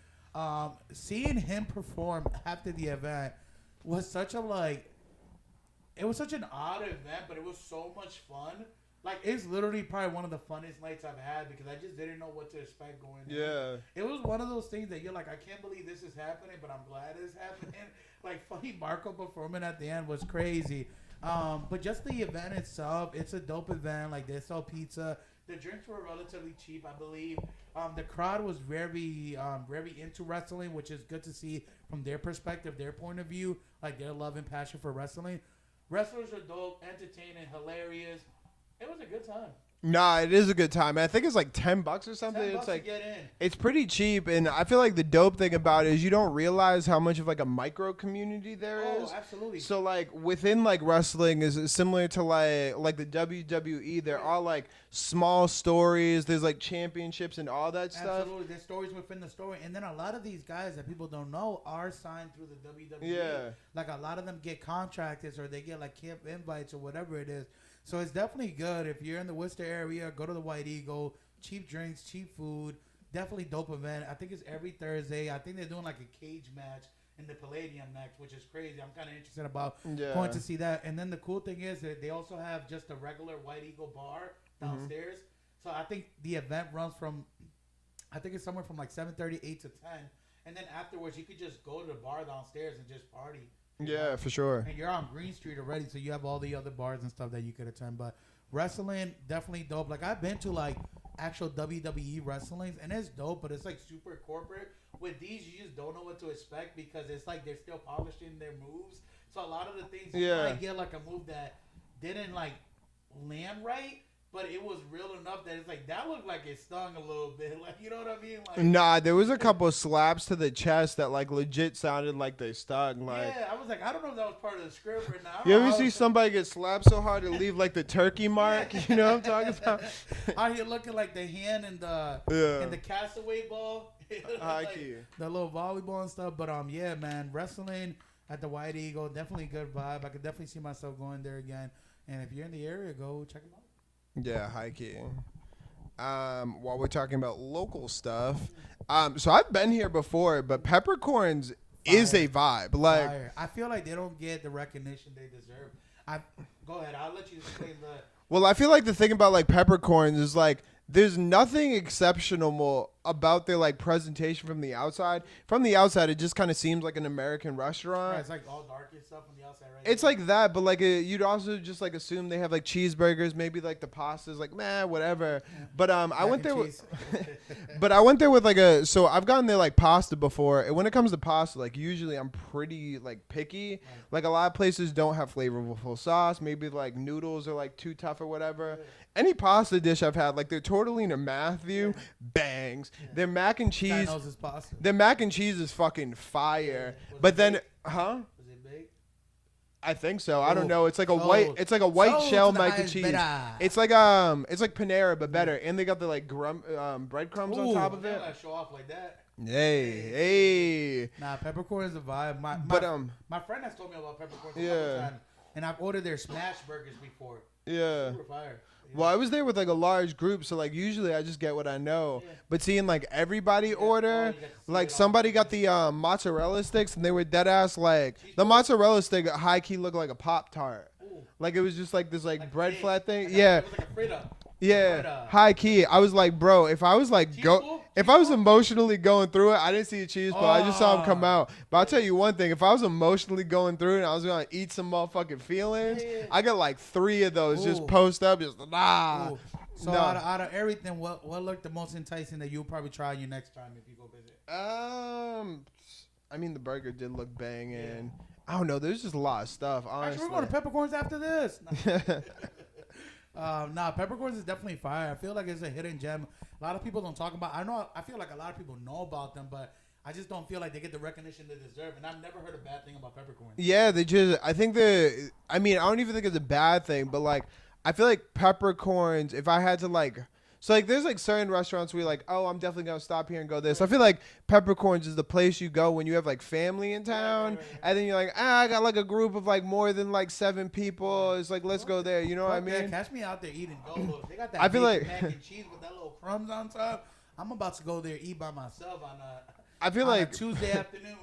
S2: Seeing him perform after the event was such an odd event, but it was so much fun. Like, it's literally probably one of the funnest nights I've had because I just didn't know what to expect going in.
S1: Yeah.
S2: It was one of those things that you're like, I can't believe this is happening, but I'm glad it's happening. Like, funny Marco performing at the end was crazy. But just the event itself, it's a dope event. Like, they sell pizza. The drinks were relatively cheap, I believe. The crowd was very into wrestling, which is good to see from their perspective, their point of view, like their love and passion for wrestling. Wrestlers are dope, entertaining, hilarious. It was a good time.
S1: Nah, it is a good time. I think it's like $10 or something.
S2: $10
S1: it's like
S2: to get in.
S1: It's pretty cheap, and I feel like the dope thing about it is you don't realize how much of like a micro community there is.
S2: Oh, absolutely.
S1: So like within like wrestling is similar to like the WWE. There are like small stories. There's like championships and all that stuff.
S2: Absolutely, there's stories within the story, and then a lot of these guys that people don't know are signed through the WWE.
S1: Yeah.
S2: Like a lot of them get contractors or they get like camp invites or whatever it is. So it's definitely good. If you're in the Worcester area, go to the White Eagle. Cheap drinks, cheap food. Definitely dope event. I think it's every Thursday. I think they're doing like a cage match in the Palladium next, which is crazy. I'm kind of interested about going to see that. And then the cool thing is that they also have just a regular White Eagle bar downstairs. So I think the event runs from, I think it's somewhere from like 7:30, 8 to 10. And then afterwards, you could just go to the bar downstairs and just party.
S1: Yeah, for sure.
S2: And you're on Green Street already, so you have all the other bars and stuff that you could attend. But wrestling, definitely dope. Like, I've been to, like, actual WWE wrestlings, and it's dope, but it's, like, super corporate. With these, you just don't know what to expect because it's, like, they're still polishing their moves. So a lot of the things, you might get, like, a move that didn't, like, land right, but it was real enough that it's like, that looked like it stung a little bit. Like, you know what I mean? Like,
S1: nah, there was a couple of slaps to the chest that, like, legit sounded like they stung. Like,
S2: yeah, I was like, I don't know if that was part of the script or not.
S1: You ever see somebody get slapped so hard to leave, like, the turkey mark? You know what I'm talking about?
S2: Out here looking like the hand and the castaway ball. Like, the little volleyball and stuff. But, yeah, man, wrestling, at the White Eagle. Definitely good vibe. I could definitely see myself going there again. And if you're in the area, go check them out.
S1: Yeah, high key. While we're talking about local stuff, so I've been here before, but Peppercorns is a vibe. Like,
S2: I feel like they don't get the recognition they deserve. Go ahead. I'll let you explain the.
S1: Well, I feel like the thing about like Peppercorns is like there's nothing exceptional about their like presentation from the outside. From the outside, it just kind of seems like an American restaurant.
S2: Yeah, it's like all dark and stuff on the outside, right?
S1: It's like that, but like you'd also just like assume they have like cheeseburgers, maybe like the pastas, like whatever. But I went there with, but I went there with like so I've gotten there like pasta before, and when it comes to pasta, like usually I'm pretty like picky. Right. Like a lot of places don't have flavorful sauce, maybe like noodles are like too tough or whatever. Yeah. Any pasta dish I've had, like their tortellini Matthew, bangs. Yeah. Their mac and cheese. Their mac and cheese is fucking fire. Yeah. But then, Was it baked? I think so. I don't know. It's like a white. It's like a white shell mac and cheese. Better. It's like Panera but better, and they got the like breadcrumbs on top of it.
S2: Show off like that.
S1: Hey.
S2: Nah, Peppercorns is a vibe. My friend has told me about Peppercorns a couple times, and I've ordered their smash burgers before.
S1: Yeah.
S2: Super fire.
S1: Well, I was there with like a large group, so like usually I just get what I know. Yeah. But seeing like everybody order, like somebody got the mozzarella sticks, and they were dead ass like the mozzarella stick high key looked like a Pop-Tart. Like it was just like this like bread flat thing. Yeah. It was like a Frito. Yeah, high key. I was like, bro, if I was like if I was emotionally going through it, I didn't see a cheese ball. I just saw him come out. But I'll tell you one thing: if I was emotionally going through it, and I was gonna eat some motherfucking feelings. I got like 3 of those just post up, just nah.
S2: So out of everything, what looked the most enticing that you'll probably try your next time if you go visit?
S1: I mean the burger did look banging. Yeah. I don't know. There's just a lot of stuff. Honestly,
S2: actually, we're going to Peppercorns after this. Peppercorns is definitely fire. I feel like it's a hidden gem. A lot of people don't talk about. I feel like a lot of people know about them, but I just don't feel like they get the recognition they deserve. And I've never heard a bad thing about Peppercorns.
S1: Yeah, I don't even think it's a bad thing, but like, I feel like Peppercorns, if I had to like, so like there's like certain restaurants where you're like, oh, I'm definitely going to stop here and go this. I feel like Peppercorns is the place you go when you have like family in town. Right. And then you're like, I got like a group of like more than like 7 people. It's like, let's go there. You know what I mean?
S2: Yeah, catch me out there eating Go-Los. They got that mac and cheese with that little crumbs on top. I'm about to go there eat by myself on a Tuesday afternoon.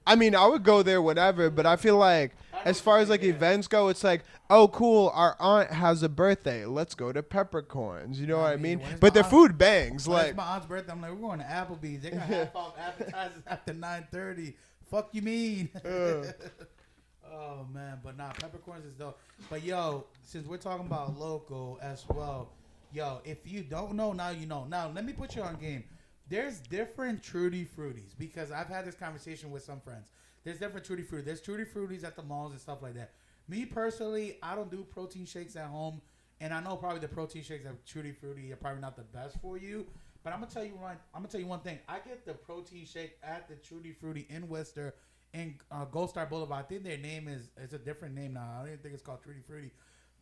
S1: I mean, I would go there whatever, but I feel like as far as like events go, it's like, oh, cool, our aunt has a birthday. Let's go to Peppercorns. You know what I mean? But their food bangs.
S2: Like it's my aunt's birthday. I'm like, we're going to Applebee's. They got half off appetizers after 9:30. Fuck you mean? Oh man, but Peppercorns is dope. But yo, since we're talking about local as well, yo, if you don't know, now you know. Now let me put you on game. There's different Tutti Fruttis because I've had this conversation with some friends. There's different Tutti Frutti. There's Tutti Fruttis at the malls and stuff like that. Me personally, I don't do protein shakes at home, and I know probably the protein shakes at Tutti Frutti are probably not the best for you. But I'm gonna tell you one thing. I get the protein shake at the Tutti Frutti in Worcester in Gold Star Boulevard. I think their name is a different name now. I don't even think it's called Tutti Frutti.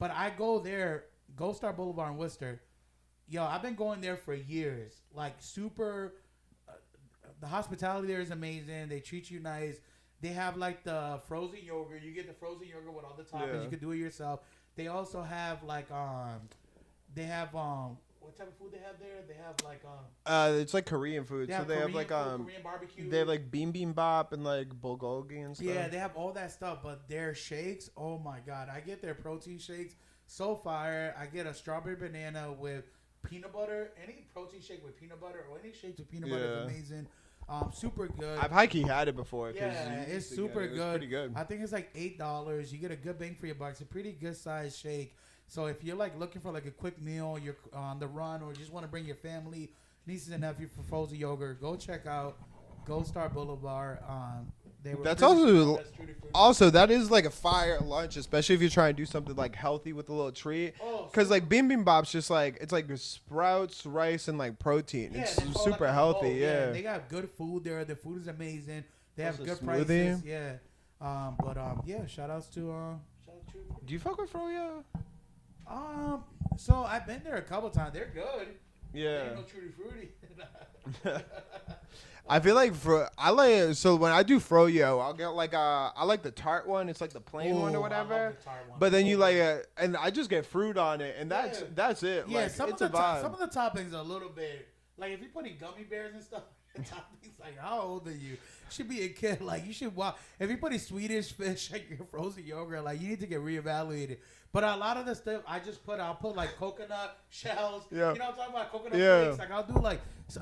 S2: But I go there, Gold Star Boulevard in Worcester. Yo, I've been going there for years. Like, super, the hospitality there is amazing. They treat you nice. They have, like, the frozen yogurt. You get the frozen yogurt with all the toppings. Yeah. You can do it yourself. They also have, like, what type of food they have there? They have, like,
S1: it's, like, Korean food. They have like,
S2: Korean barbecue.
S1: They have, like, bibimbap and, like, bulgogi and stuff.
S2: Yeah, they have all that stuff. But their shakes, oh, my God. I get their protein shakes. So fire. I get a strawberry banana with peanut butter. Any protein shake with peanut butter or any shakes with peanut butter is amazing. Super good.
S1: I've high-key had it before.
S2: Yeah, it's super good.
S1: Pretty good.
S2: I think it's like $8. You get a good bang for your buck. It's a pretty good size shake. So if you're like looking for like a quick meal, you're on the run, or just want to bring your family, nieces and nephews for frozen yogurt, go check out Gold Star Boulevard.
S1: That's also that is like a fire lunch, especially if you're trying to do something like healthy with a little treat. Because like bibimbap's just like it's like sprouts, rice, and like protein. It's super like healthy. Yeah,
S2: they got good food there. The food is amazing. They have good prices. Yeah, Shout outs to.
S1: Do you fuck with Froyo?
S2: So I've been there a couple times. They're good.
S1: Yeah.
S2: Ain't no Tutti Frutti.
S1: I feel like so when I do froyo, I'll get like I like the tart one. It's like the plain one or whatever.
S2: I love the tart one.
S1: But then you like and I just get fruit on it, and that's it.
S2: Yeah,
S1: like,
S2: some
S1: it's
S2: of the
S1: vibe.
S2: some of the toppings are a little bit like if you put in gummy bears and stuff. The toppings like how old are you? You should be a kid. Like you should walk. If you put in Swedish fish like your frozen yogurt, like you need to get reevaluated. But a lot of the stuff I'll put like coconut shells.
S1: Yeah.
S2: You know what I'm talking about? Coconut flakes. Like I'll do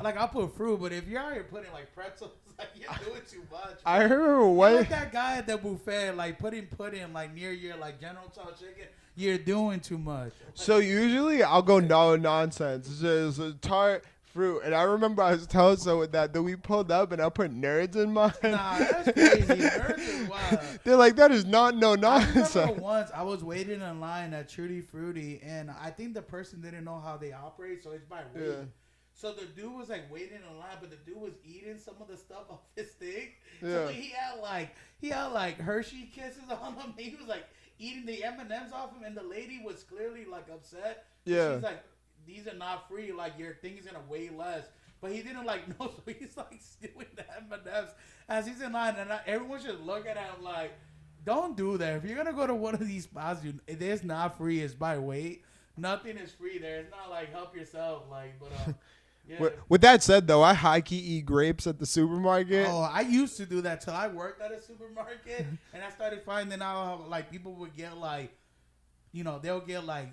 S2: like I'll put fruit. But if you're out here putting like pretzels, like you're doing too much.
S1: I heard
S2: what? Like that guy at the buffet, like putting like near your like General Tso chicken. You're doing too much.
S1: So usually I'll go no nonsense. It's just a tart. Fruit. And I remember I was telling someone that we pulled up and I put nerds in mine.
S2: Nah, that's crazy. Nerds is wild.
S1: They're like, that is not no nonsense.
S2: I remember once I was waiting in line at Tutti Frutti and I think the person didn't know how they operate, so it's by weight. Yeah. So the dude was like waiting in line, but the dude was eating some of the stuff off his thing. Yeah. So he had like Hershey Kisses on him. He was like eating the M&Ms off him, and the lady was clearly like upset. Yeah. She's like, these are not free. Like your thing is gonna weigh less. But he didn't like know, so he's like stealing the M&Ms as he's in line, and everyone should look at him like, don't do that. If you're gonna go to one of these spots, it is not free. It's by weight. Nothing is free there. It's not like help yourself. Like, but yeah.
S1: With that said, though, I high key eat grapes at the supermarket.
S2: Oh, I used to do that till I worked at a supermarket, and I started finding out how like people would get like. You know, they'll get like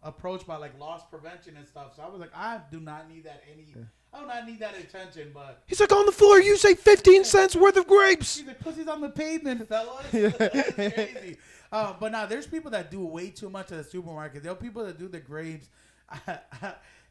S2: approached by like loss prevention and stuff. So I was like, I do not need that I do not need that attention. But
S1: he's like, on the floor, you say 15 cents worth of grapes.
S2: He's like, pussy's on the pavement, fellas. That's crazy. But now there's people that do way too much at the supermarket. There are people that do the grapes.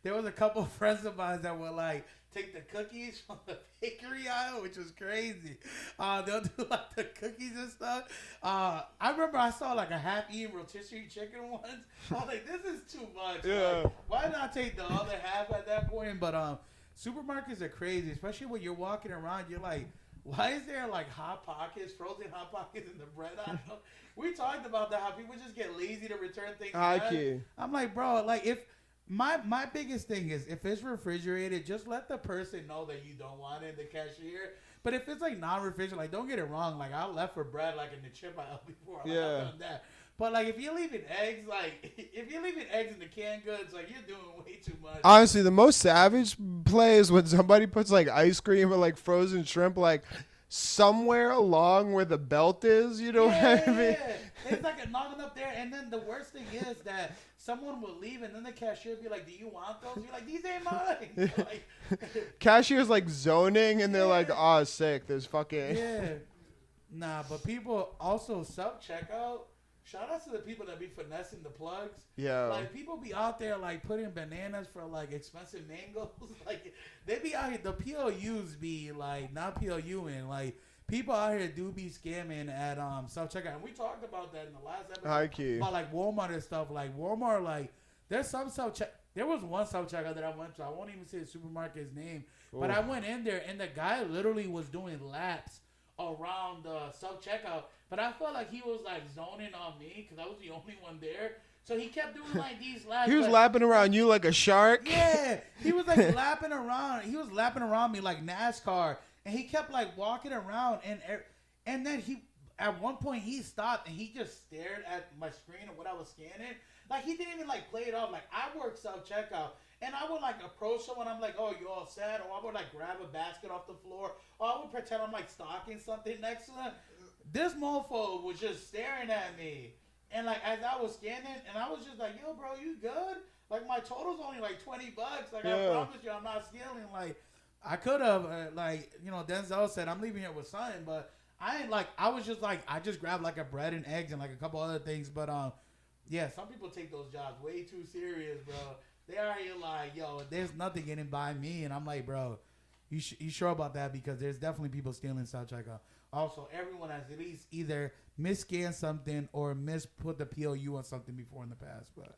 S2: There was a couple of friends of mine that were like, take the cookies from the bakery aisle, which was crazy. They'll do like the cookies and stuff. I remember I saw like a half-eaten rotisserie chicken once. I was like, this is too much. Yeah. Like, why not take the other half at that point? But supermarkets are crazy, especially when you're walking around. You're like, why is there like Hot Pockets, frozen Hot Pockets in the bread aisle? We talked about that, how people just get lazy to return things. I'm like, bro, like if... My biggest thing is if it's refrigerated, just let the person know that you don't want it, the cashier. But if it's like non-refrigerated, like don't get it wrong, like I left for bread like in the chip aisle before. Like, I've done that. But like if you're leaving eggs, in the canned goods, like you're doing way too much. Honestly,
S1: the most savage play is when somebody puts like ice cream or like frozen shrimp like somewhere along where the belt is, you know what I mean?
S2: Yeah. It's like knocking up there, and then the worst thing is that someone will leave, and then the cashier will be like, do you want those? You're like, these ain't mine. Like,
S1: cashier's like zoning, and they're like, oh, sick, there's fucking...
S2: Yeah. Nah, but people also self-checkout. Shout out to the people that be finessing the plugs.
S1: Yeah.
S2: Like, people be out there, like, putting bananas for, like, expensive mangoes. Like, they be out here, the PLUs be, like, not PLUing, like... People out here do be scamming at self-checkout. And we talked about that in the last episode.
S1: High key.
S2: About like Walmart and stuff. Like Walmart, like there's some self-check. There was one self-checkout that I went to. I won't even say the supermarket's name. Ooh. But I went in there and the guy literally was doing laps around the self-checkout. But I felt like he was like zoning on me because I was the only one there. So he kept doing like these laps.
S1: He was lapping around you like a shark.
S2: Yeah. He was like lapping around. He was lapping around me like NASCAR. And he kept like walking around, and then he at one point he stopped and he just stared at my screen of what I was scanning. Like he didn't even like play it off. Like I work self checkout, and I would like approach someone. I'm like, oh, you all set? Or I would like grab a basket off the floor, or I would pretend I'm like stocking something next to them. This mofo was just staring at me, and like as I was scanning, and I was just like, yo, bro, you good? Like my total's only like $20. Like I promise you, I'm not stealing. Like. I could have, like, you know, Denzel said, I'm leaving here with something, but I ain't like, I was just like, I just grabbed like a bread and eggs and like a couple other things, but, yeah, some people take those jobs way too serious, bro. They are here like, yo, there's nothing getting by me, and I'm like, bro, you sure about that? Because there's definitely people stealing self-checkout. Also, everyone has at least either mis-scanned something or put the POU on something before in the past, but...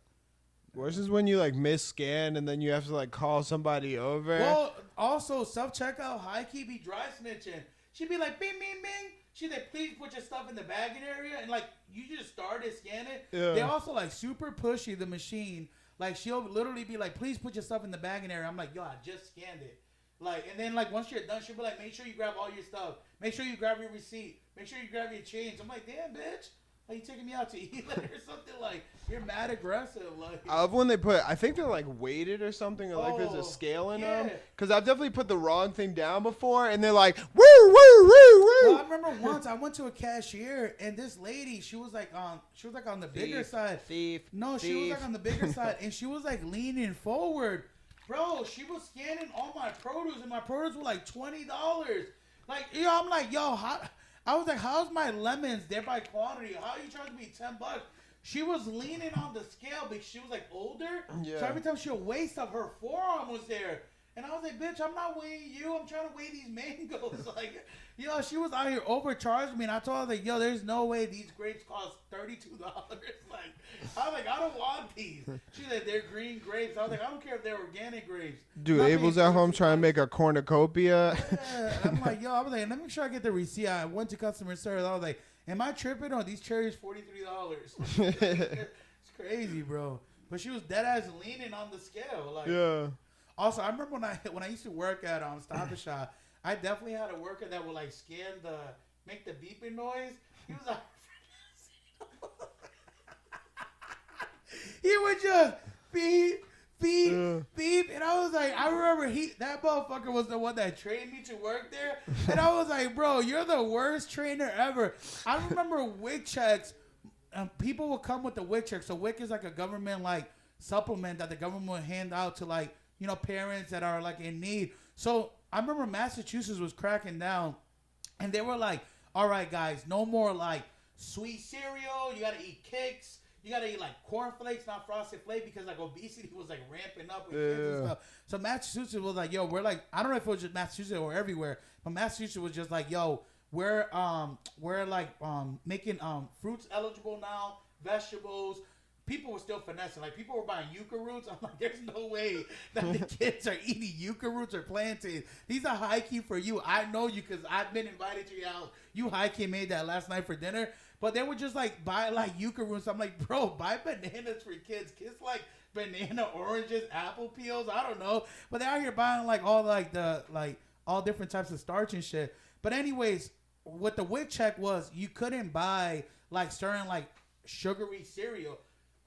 S1: Worse is when you like miss-scan and then you have to like call somebody over.
S2: Well, also self-checkout, high-key be dry snitching. She'd be like, bing, bing, bing. She'd like, please put your stuff in the bagging area. And like, you just started scanning. Yeah. They also like super pushy, the machine. Like she'll literally be like, please put your stuff in the bagging area. I'm like, yo, I just scanned it. Like, and then like once you're done, she'll be like, make sure you grab all your stuff. Make sure you grab your receipt. Make sure you grab your change. I'm like, damn, bitch. Are you taking me out to eat or something? Like, you're mad aggressive. Like,
S1: I love when they put, I think they're like weighted or something, or like there's a scale in them. Because I've definitely put the wrong thing down before, and they're like, woo, woo, woo, woo.
S2: Well, I remember once I went to a cashier, and this lady, she was like on the bigger side. No, she was like on the bigger side, and she was like leaning forward. Bro, she was scanning all my produce, and my produce were like $20. Like, I'm like, yo, I was like, how's my lemons? They're by quantity. How are you charging me $10? She was leaning on the scale because she was like older. Yeah. So every time she would weigh stuff, her forearm was there. And I was like, bitch, I'm not weighing you. I'm trying to weigh these mangoes. Like, she was out here overcharging me. And I told her, like, yo, there's no way these grapes cost $32. Like, I was like, I don't want these. She's like, they're green grapes. I was like, I don't care if they're organic grapes.
S1: Dude, Abel's at home trying to make a cornucopia.
S2: Yeah. I'm like, yo, I was like, let me make sure I get the receipt. I went to customer service. I was like, am I tripping on these cherries $43? It's crazy, bro. But she was dead ass leaning on the scale. Like, yeah. Also, I remember when I used to work at Stop and Shop, I definitely had a worker that would like make the beeping noise. He was like, he would just beep, beep, beep, and I was like, I remember that motherfucker was the one that trained me to work there, and I was like, bro, you're the worst trainer ever. I remember WIC checks, people would come with the WIC check. So WIC is like a government like supplement that the government would hand out to like, parents that are like in need. So I remember Massachusetts was cracking down, and they were like, all right, guys, no more like sweet cereal. You got to eat Kix. You got to eat like cornflakes, not Frosted Flakes, because like obesity was like ramping up with kids and stuff. So Massachusetts was like, yo, we're like, I don't know if it was just Massachusetts or everywhere, but Massachusetts was just like, yo, we're like making fruits eligible now, vegetables. People were still finessing. Like, people were buying yucca roots. I'm like, there's no way that the kids are eating yucca roots or plantains. These are high-key for you. I know you because I've been invited to your house. You high-key made that last night for dinner. But they were just, like, buy, like, yucca roots. I'm like, bro, buy bananas for kids. Kids like banana, oranges, apple peels. I don't know. But they're out here buying, like, all different types of starch and shit. But anyways, what the WIC check was, you couldn't buy, like, certain, like, sugary cereal.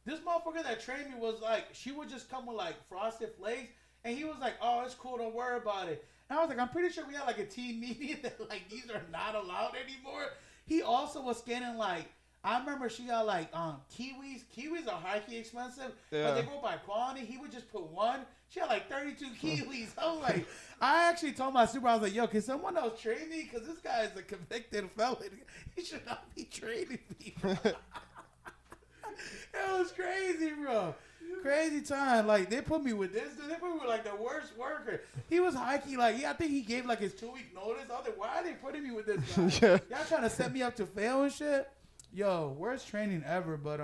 S2: This motherfucker that trained me was like, she would just come with like Frosted Flakes, and he was like, oh, it's cool, don't worry about it. And I was like, I'm pretty sure we had like a team meeting that like these are not allowed anymore. He also was scanning like, I remember she got like kiwis. Kiwis are high-key expensive, but they go by quantity. He would just put one. She had like 32 kiwis. I was like, I actually told my supervisor, I was like, yo, can someone else train me? Because this guy is a convicted felon. He should not be training me. It was crazy, bro. Crazy time. Like, they put me with this dude. They put me with, like, the worst worker. He was high-key, like, I think he gave, like, his 2-week notice. I was like, why are they putting me with this guy? Y'all trying to set me up to fail and shit? Yo, worst training ever. But,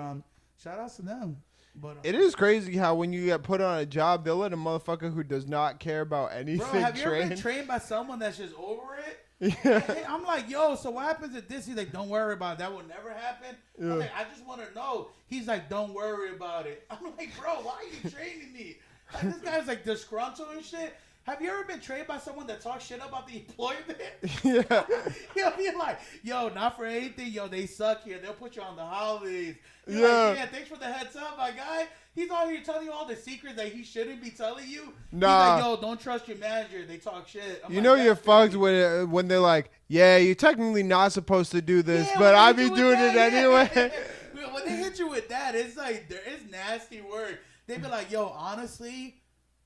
S2: shout out to them. But
S1: it is crazy how when you get put on a job, they'll let a motherfucker who does not care about anything
S2: train. Bro, have you ever been trained by someone that's just over it? Yeah. I'm like, yo, so what happens if this? He's like, don't worry about it. That will never happen. Yeah. I'm like, I just want to know. He's like, don't worry about it. I'm like, bro, why are you training me? Like, this guy's like disgruntled and shit. Have you ever been trained by someone that talks shit about the employment? Yeah. He'll be like, yo, not for anything. Yo, they suck here. They'll put you on the holidays. You're like, yeah, thanks for the heads up, my guy. He's out here telling you all the secrets that he shouldn't be telling you. Nah. He's like, yo, don't trust your manager. They talk shit. I'm like, you're
S1: fucked when they're like, yeah, you're technically not supposed to do this, but I be doing it anyway.
S2: When they hit you with that, it's like, there is nasty word. They be like, yo, honestly,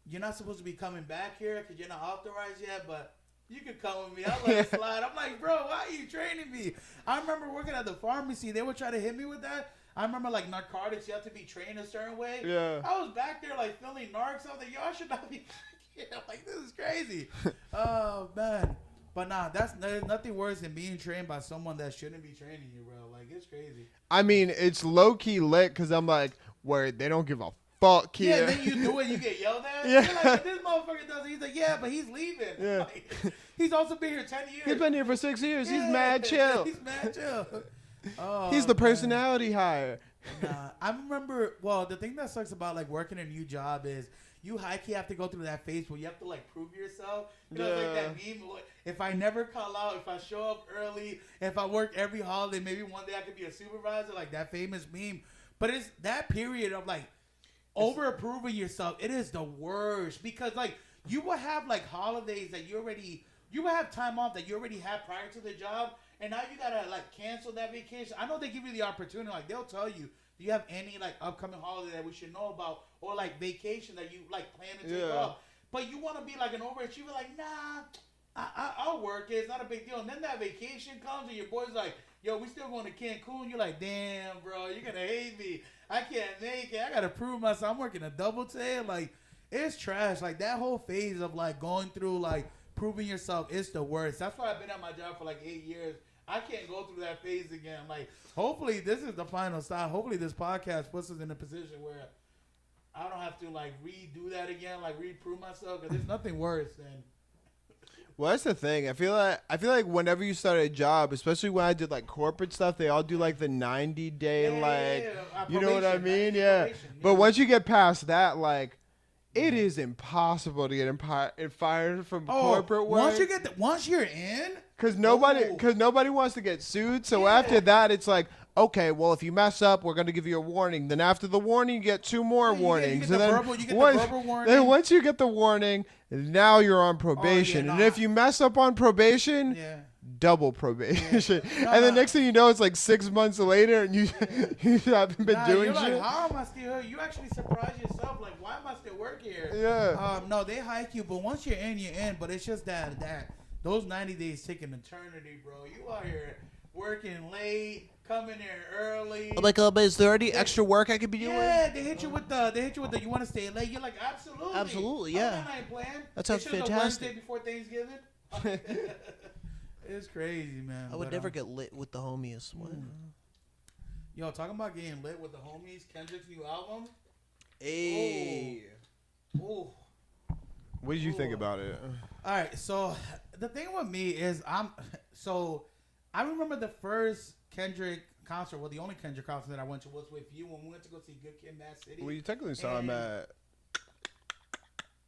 S2: you're not supposed to be coming back here because you're not authorized yet, but you can come with me. I'll let it slide. I'm like, bro, why are you training me? I remember working at the pharmacy. They would try to hit me with that. I remember, like, narcotics, you have to be trained a certain way. Yeah. I was back there, like, filling narcs. I was like, yo, I should not be back here. Like, this is crazy. Oh, man. But, nah, there's nothing worse than being trained by someone that shouldn't be training you, bro. Like, it's crazy.
S1: I mean, it's low-key lit because I'm like, word, they don't give a fuck here.
S2: Yeah, then you do it, you get yelled at. Yeah. You're like, this motherfucker does it. He's like, yeah, but he's leaving. Yeah. Like, he's also been here 10 years.
S1: He's been here for 6 years. Yeah. He's mad chill.
S2: He's mad chill. Oh,
S1: he's the personality hire.
S2: Nah, I remember. Well, the thing that sucks about like working a new job is you high key have to go through that phase where you have to like prove yourself. You know, it's like that meme. If I never call out, if I show up early, if I work every holiday, maybe one day I could be a supervisor. Like that famous meme. But it's that period of like over approving yourself. It is the worst because like you will have like holidays that you will have time off that you already had prior to the job. And now you gotta like cancel that vacation. I know they give you the opportunity, like they'll tell you, do you have any like upcoming holiday that we should know about, or like vacation that you like plan to take off? But you want to be like an overachiever, like nah, I'll work it. It's not a big deal. And then that vacation comes, and your boy's like, yo, we still going to Cancun. You're like, damn, bro, you're gonna hate me. I can't make it. I gotta prove myself. I'm working a double tail. Like it's trash. Like that whole phase of like going through like proving yourself is the worst. That's why I've been at my job for like 8 years. I can't go through that phase again. Like, hopefully this is the final stop. Hopefully this podcast puts us in a position where I don't have to like redo that again, like reprove myself. Because there's nothing worse than.
S1: Well, that's the thing. I feel like whenever you start a job, especially when I did like corporate stuff, they all do like the 90-day you know what I mean? Yeah. But once you get past that, like. It is impossible to get fired from corporate work.
S2: Once you're in,
S1: because nobody wants to get sued. So after that, it's like, okay, well, if you mess up, we're going to give you a warning. Then after the warning, you get 2 more warnings.
S2: You get the verbal warning.
S1: Then once you get the warning, now you're on probation. And if you mess up on probation, double probation. And the next thing you know, it's like 6 months later, and you haven't been doing shit.
S2: Like, how am I still here? You actually surprise yourself. Like, why am I still working here?
S1: Yeah.
S2: No, they hike you, but once you're in, you're in. But it's just that those 90 days take an eternity, bro. You out here working late, coming there early.
S1: Like, but is there any extra work I could be doing?
S2: Yeah, they hit you with the. You want to stay late? You're like, absolutely,
S1: yeah. That sounds fantastic.
S2: The Wednesday before Thanksgiving. It's crazy, man.
S1: I would never get lit with the homies.
S2: Yo, talking about getting lit with the homies, Kendrick's new album.
S1: Hey.
S2: Ooh.
S1: What did you think about it?
S2: All right, so the thing with me is I remember the first Kendrick concert, well, the only Kendrick concert that I went to was with you when we went to go see Good Kid, Mad City.
S1: Well, you technically saw him at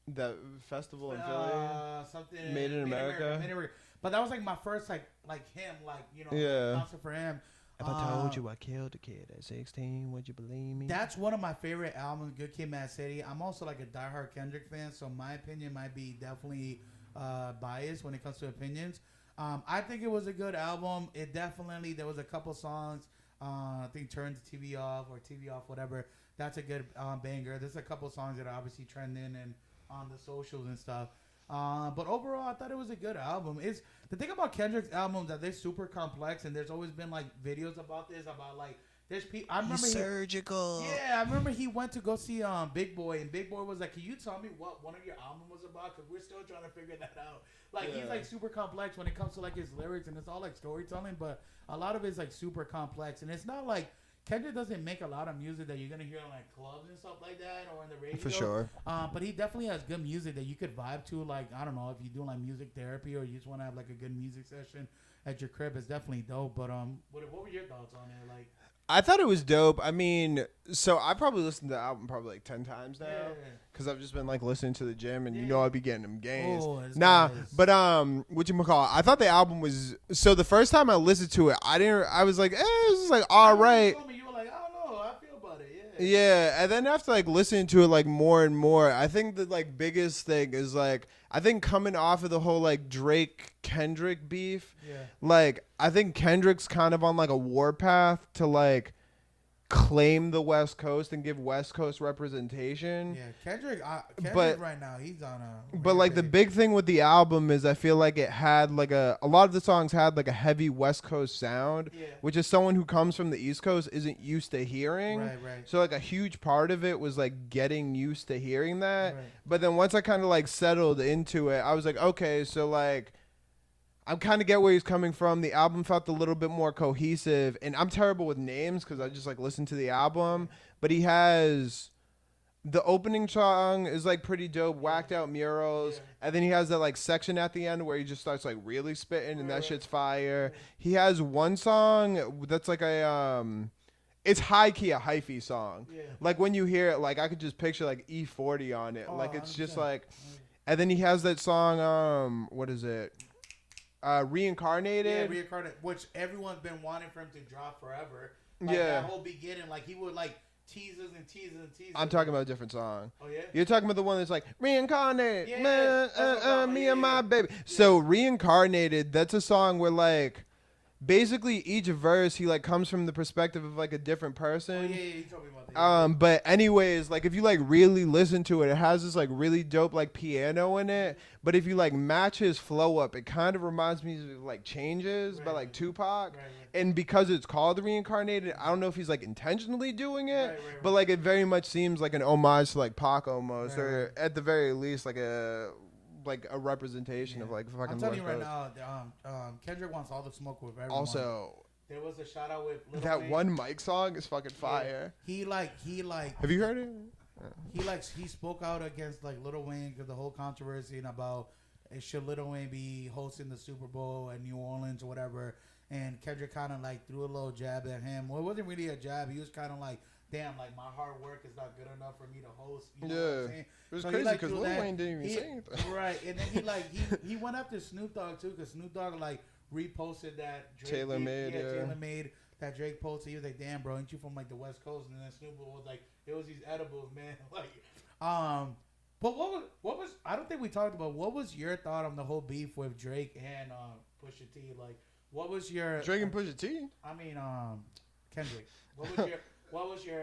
S1: that festival in Philly.
S2: Something
S1: Made in America.
S2: But that was like my first like him, like, you know, concert for him.
S1: If I told you I killed a kid at 16, would you believe me?
S2: That's one of my favorite albums, Good Kid, Mad City. I'm also like a diehard Kendrick fan, so my opinion might be definitely biased when it comes to opinions. I think it was a good album. It definitely, there was a couple songs, I think Turn the TV Off or TV Off, whatever. That's a good banger. There's a couple songs that are obviously trending and on the socials and stuff. But overall, I thought it was a good album. It's the thing about Kendrick's albums that they're super complex, and there's always been like videos about this, about like there's people. I remember
S1: surgical.
S2: I remember he went to go see Big Boy, and Big Boy was like, "Can you tell me what one of your album was about? Because we're still trying to figure that out." Like he's like super complex when it comes to like his lyrics, and it's all like storytelling, but a lot of it's like super complex, and it's not like. Kendrick doesn't make a lot of music that you're going to hear in like clubs and stuff like that or in the radio.
S1: For sure.
S2: But he definitely has good music that you could vibe to. Like, I don't know, if you're doing like music therapy or you just want to have like a good music session at your crib, it's definitely dope. But what were your thoughts on it? Like,
S1: I thought it was dope. I mean, so I probably listened to the album probably like 10 times now because I've just been like listening to the gym and you know I'd be getting them gains. But whatchamacallit, I thought the album was, so the first time I listened to it, I was like, this is like all right.
S2: You were like, I don't know, I feel about it.
S1: Yeah, and then after like listening to it like more and more, I think the like biggest thing is like I think coming off of the whole like Drake Kendrick beef, like I think Kendrick's kind of on like a warpath to like claim the West Coast and give West Coast representation.
S2: Yeah, Kendrick right now he's on a.
S1: But like the big thing with the album is I feel like it had like a lot of the songs had like a heavy West Coast sound, which is someone who comes from the East Coast isn't used to hearing.
S2: Right.
S1: So like a huge part of it was like getting used to hearing that.
S2: Right.
S1: But then once I kind of like settled into it, I was like, okay, so like I kind of get where he's coming from. The album felt a little bit more cohesive, and I'm terrible with names because I just like listen to the album. But he has the opening song is like pretty dope, whacked out murals, and then he has that like section at the end where he just starts like really spitting, and that shit's fire. He has one song that's like it's high key a hyphy song.
S2: Yeah.
S1: Like when you hear it, like I could just picture like E40 on it. Like it's just like, and then he has that song. What is it? Reincarnated.
S2: Yeah, Reincarnated, which everyone's been wanting for him to drop forever. Like that whole beginning, like he would like teases and teases and teases.
S1: I'm talking about a different song.
S2: Oh yeah.
S1: You're talking about the one that's like reincarnated,
S2: Yeah,
S1: man, me and my baby. Yeah. So reincarnated, that's a song where like. Basically, each verse he like comes from the perspective of like a different person.
S2: Oh, yeah, you told me about that.
S1: But anyways, like if you like really listen to it, it has this like really dope like piano in it. But if you like match his flow up, it kind of reminds me of like Changes by like Tupac. Right. And because it's called Reincarnated, I don't know if he's like intentionally doing it, but like it very much seems like an homage to like Pac almost, or at the very least like a representation of like fucking.
S2: I'm telling you right now, Kendrick wants all the smoke with everyone.
S1: Also,
S2: there was a shout out with Lil
S1: that
S2: Wayne.
S1: one Mike song is fucking fire.
S2: He like.
S1: Have you heard it?
S2: He spoke out against like Lil Wayne because the whole controversy and about should Lil Wayne be hosting the Super Bowl in New Orleans or whatever. And Kendrick kind of like threw a little jab at him. Well, it wasn't really a jab. He was kind of like, damn, like my hard work is not good enough for me to host. You know what I'm saying?
S1: It was crazy because Lil Wayne didn't even say anything.
S2: Right, and then he went after Snoop Dogg too because Snoop Dogg like reposted that Drake
S1: Taylor made
S2: that Drake posted. He was like, damn, bro, ain't you from like the West Coast? And then Snoop was like, it was these edibles, man. Like, but what was I don't think we talked about what was your thought on the whole beef with Drake and Pusha T? Like, what was your
S1: Drake and Pusha T?
S2: I mean, Kendrick. What was your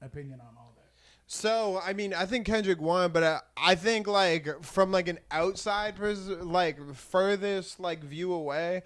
S2: opinion on all that?
S1: So, I mean, I think Kendrick won, but I think like from like an outside like furthest like view away,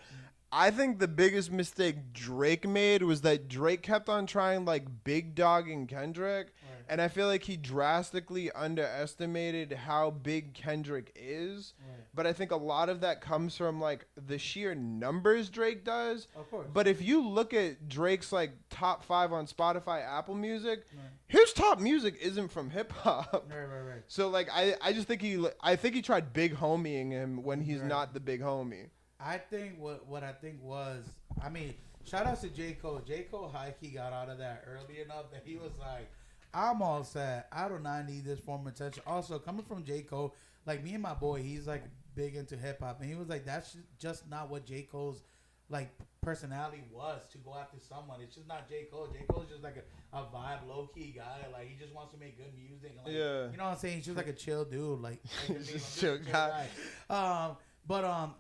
S1: I think the biggest mistake Drake made was that Drake kept on trying like big dogging Kendrick. Right. And I feel like he drastically underestimated how big Kendrick is. Right. But I think a lot of that comes from like the sheer numbers Drake does.
S2: Of course.
S1: But if you look at Drake's like top 5 on Spotify, Apple Music, his top music isn't from hip hop.
S2: Right.
S1: So like I just think he tried big homieing him when he's not the big homie.
S2: I think what I think was, I mean, shout out to J. Cole. J. Cole high-key got out of that early enough that he was like, I'm all set. I do not need this form of attention. Also, coming from J. Cole, like me and my boy, he's like big into hip-hop. And he was like, that's just not what J. Cole's like personality was to go after someone. It's just not J. Cole. J. Cole's just like a vibe, low-key guy. Like, he just wants to make good music. And, like, you know what I'm saying? He's just like a chill dude. Like just chill guy.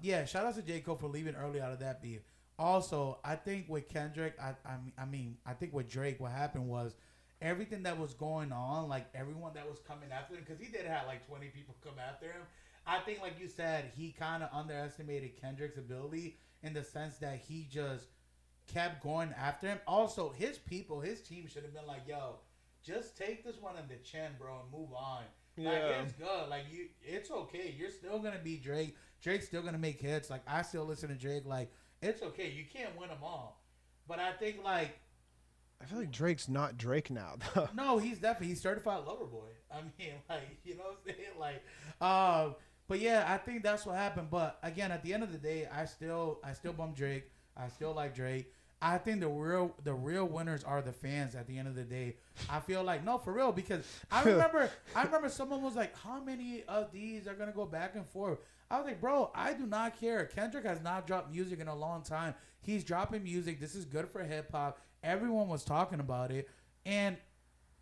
S2: Yeah, shout out to J. Cole for leaving early out of that beef. Also, I think with Kendrick, I think with Drake, what happened was everything that was going on, like everyone that was coming after him, because he did have like 20 people come after him. I think, like you said, he kind of underestimated Kendrick's ability in the sense that he just kept going after him. Also, his team should have been like, yo, just take this one in the chin, bro, and move on. Like, it's good. Like, it's okay. You're still going to be Drake. Drake's still going to make hits. Like, I still listen to Drake. Like, it's okay. You can't win them all. But I think, like...
S1: I feel like Drake's not Drake now, though.
S2: No, he's certified lover boy. I mean, like, you know what I'm saying? Like, but yeah, I think that's what happened. But, again, at the end of the day, I still bump Drake. I still like Drake. I think the real winners are the fans at the end of the day. I feel like, no, for real, because I remember someone was like, how many of these are going to go back and forth? I was like, bro, I do not care. Kendrick has not dropped music in a long time. He's dropping music. This is good for hip hop. Everyone was talking about it. And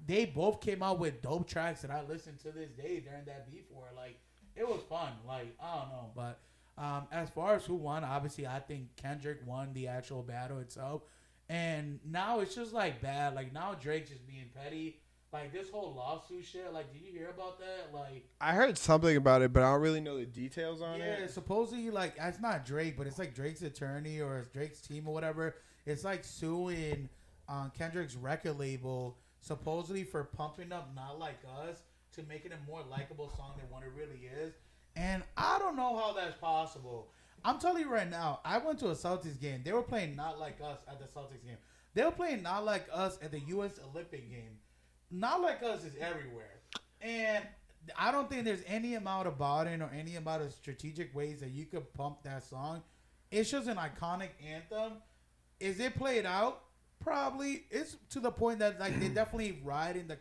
S2: they both came out with dope tracks that I listen to this day during that beef war. Like, it was fun. Like, I don't know, but as far as who won, obviously I think Kendrick won the actual battle itself. And now it's just like bad. Like now Drake's just being petty. Like this whole lawsuit shit. Like, did you hear about that? Like,
S1: I heard something about it, but I don't really know the details on it.
S2: Yeah, supposedly like it's not Drake, but it's like Drake's attorney or it's Drake's team or whatever. It's like suing Kendrick's record label supposedly for pumping up Not Like Us to make it a more likable song than what it really is. And I don't know how that's possible. I'm telling you right now, I went to a Celtics game. They were playing Not Like Us at the Celtics game. They were playing Not Like Us at the U.S. Olympic game. Not Like Us is everywhere. And I don't think there's any amount of botting or any amount of strategic ways that you could pump that song. It's just an iconic anthem. Is it played out? Probably. It's to the point that like they definitely riding the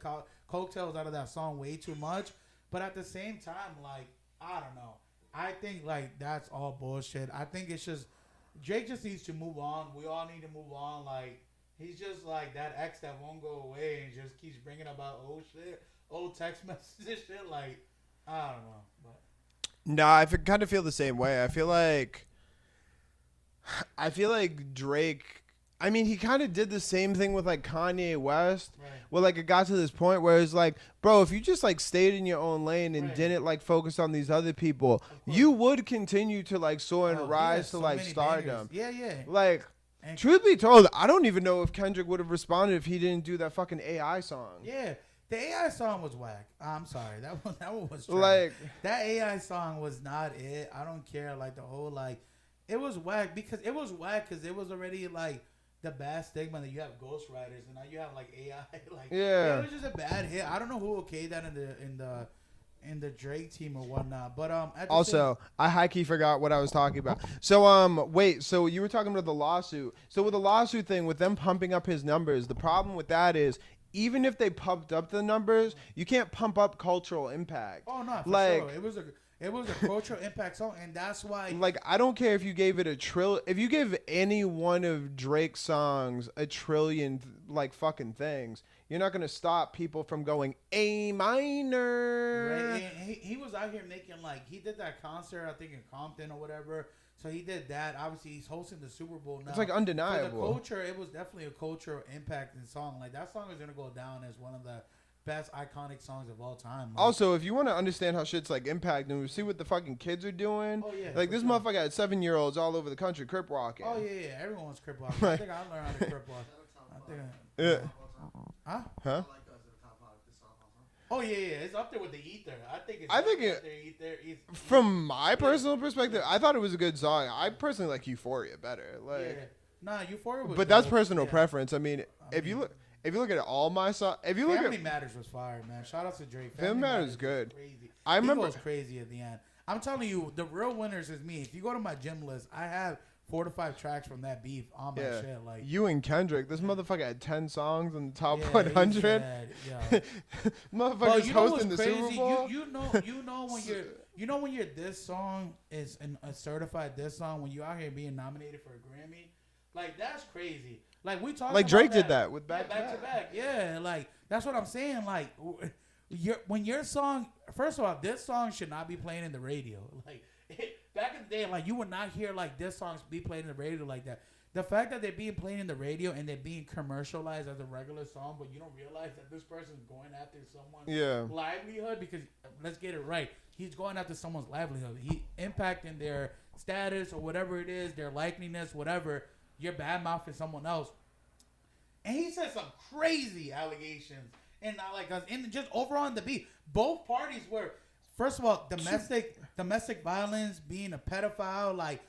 S2: coattails out of that song way too much. But at the same time, like, I don't know. I think like that's all bullshit. I think it's just Drake just needs to move on. We all need to move on. Like, he's just like that ex that won't go away and just keeps bringing about old shit, old text messages and shit. Like, I don't know. But
S1: Nah, I kind of feel the same way. I feel like Drake. I mean, he kind of did the same thing with like Kanye West, right. Where like it got to this point where it's like, bro, if you just like stayed in your own lane and didn't like focus on these other people, you would continue to like soar and rise to like stardom.
S2: Yeah.
S1: Like, truth be told, I don't even know if Kendrick would have responded if he didn't do that fucking AI song.
S2: Yeah. The AI song was whack. I'm sorry. That one was trash.
S1: Like,
S2: that AI song was not it. I don't care. Like the whole like, it was whack because it was already like the bad stigma that you have ghostwriters and now you have like AI. Like,
S1: yeah,
S2: it was just a bad hit. I don't know who okayed that in the Drake team or whatnot. But
S1: also, I high key forgot what I was talking about. So wait, so you were talking about the lawsuit. So with the lawsuit thing, with them pumping up his numbers, the problem with that is, even if they pumped up the numbers, you can't pump up cultural impact.
S2: Oh no, for sure. It was a cultural impact song, and that's why.
S1: Like, I don't care if you gave it if you give any one of Drake's songs a trillion like fucking things, you're not gonna stop people from going A minor.
S2: Right, and he was out here making like he did that concert I think in Compton or whatever. So he did that. Obviously, he's hosting the Super Bowl now.
S1: It's like undeniable.
S2: For the culture, it was definitely a cultural impacting song. Like that song is gonna go down as one of the best iconic songs of all time. Like,
S1: also, if you want to understand how shit's like impacting, see what the fucking kids are doing.
S2: Oh yeah.
S1: Like this motherfucker had 7-year-olds all over the country crip walking.
S2: Oh yeah. Everyone's crip walking. I think I learned how to crip walk.
S1: Yeah.
S2: Huh? Oh yeah. It's up there with the Ether.
S1: From my personal perspective, I thought it was a good song. I personally like Euphoria better. Like,
S2: yeah. Nah, Euphoria was.
S1: But that's personal preference. I mean, if you look at all my songs,
S2: Family Matters was fire, man. Shout out to Drake.
S1: Family Matters is good.
S2: Crazy.
S1: I remember
S2: he goes crazy at the end. I'm telling you, the real winners is me. If you go to my gym list, I have 4 to 5 tracks from that beef on my shit. Like
S1: you and Kendrick, this motherfucker had 10 songs in the top 100. Motherfucker's hosting the Super Bowl.
S2: You know when your diss song is a certified diss song when you out here being nominated for a Grammy, like that's crazy. Like we talked
S1: like Drake did that with back
S2: to back. Yeah, like that's what I'm saying. Like when your song, first of all, this song should not be playing in the radio. Like back in the day, like you would not hear like this songs be played in the radio like that. The fact that they're being played in the radio and they're being commercialized as a regular song, but you don't realize that this person's going after someone's livelihood, because let's get it right. He's going after someone's livelihood. He impacting their status or whatever it is, their likeliness, whatever. You're bad-mouthing someone else. And he said some crazy allegations. And just overall in the beat, both parties were, first of all, domestic violence, being a pedophile, like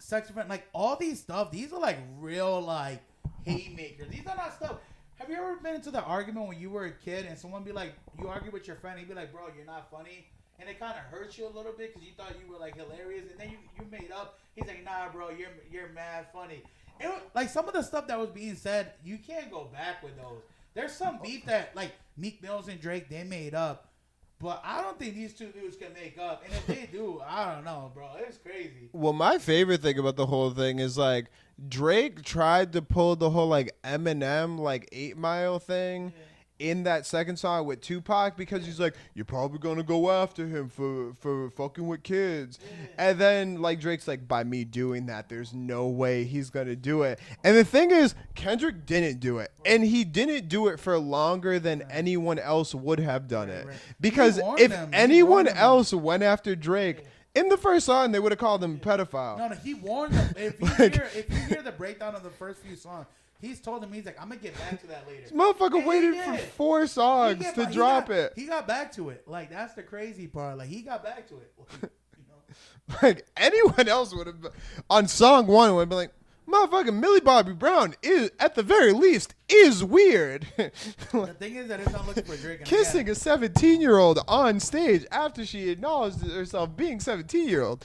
S2: sex offender, like all these stuff. These are like real like haymakers. These are not stuff. Have you ever been into the argument when you were a kid and someone be like, you argue with your friend, he'd be like, bro, you're not funny, and it kind of hurts you a little bit because you thought you were like hilarious, and then you made up. He's like, nah, bro, you're mad funny. It was, like some of the stuff that was being said, you can't go back with those. There's some beef that like Meek Mills and Drake, they made up. But I don't think these two dudes can make up. And if they do, I don't know, bro. It's crazy.
S1: Well, my favorite thing about the whole thing is, like, Drake tried to pull the whole, like, Eminem, like, 8 Mile thing in that second song with Tupac, because he's like, you're probably going to go after him for fucking with kids. Yeah. And then, like, Drake's like, by me doing that, there's no way he's going to do it. And the thing is, Kendrick didn't do it. And he didn't do it for longer than anyone else would have done it. Because if anyone else went after Drake, in the first song, they would have called him a pedophile.
S2: No, he warned them. If you hear the breakdown of the first few songs, he's told him, he's like, I'm going to get back to that later.
S1: This motherfucker waited for 4 songs to drop it.
S2: He got back to it. Like, that's the crazy part. Like, he got back to it. Like,
S1: like anyone else would have, on song 1, would have been like, motherfucking Millie Bobby Brown is, at the very least, is weird.
S2: The thing is that it's not looking for Drake.
S1: Kissing a 17-year-old on stage after she acknowledged herself being 17-year-old.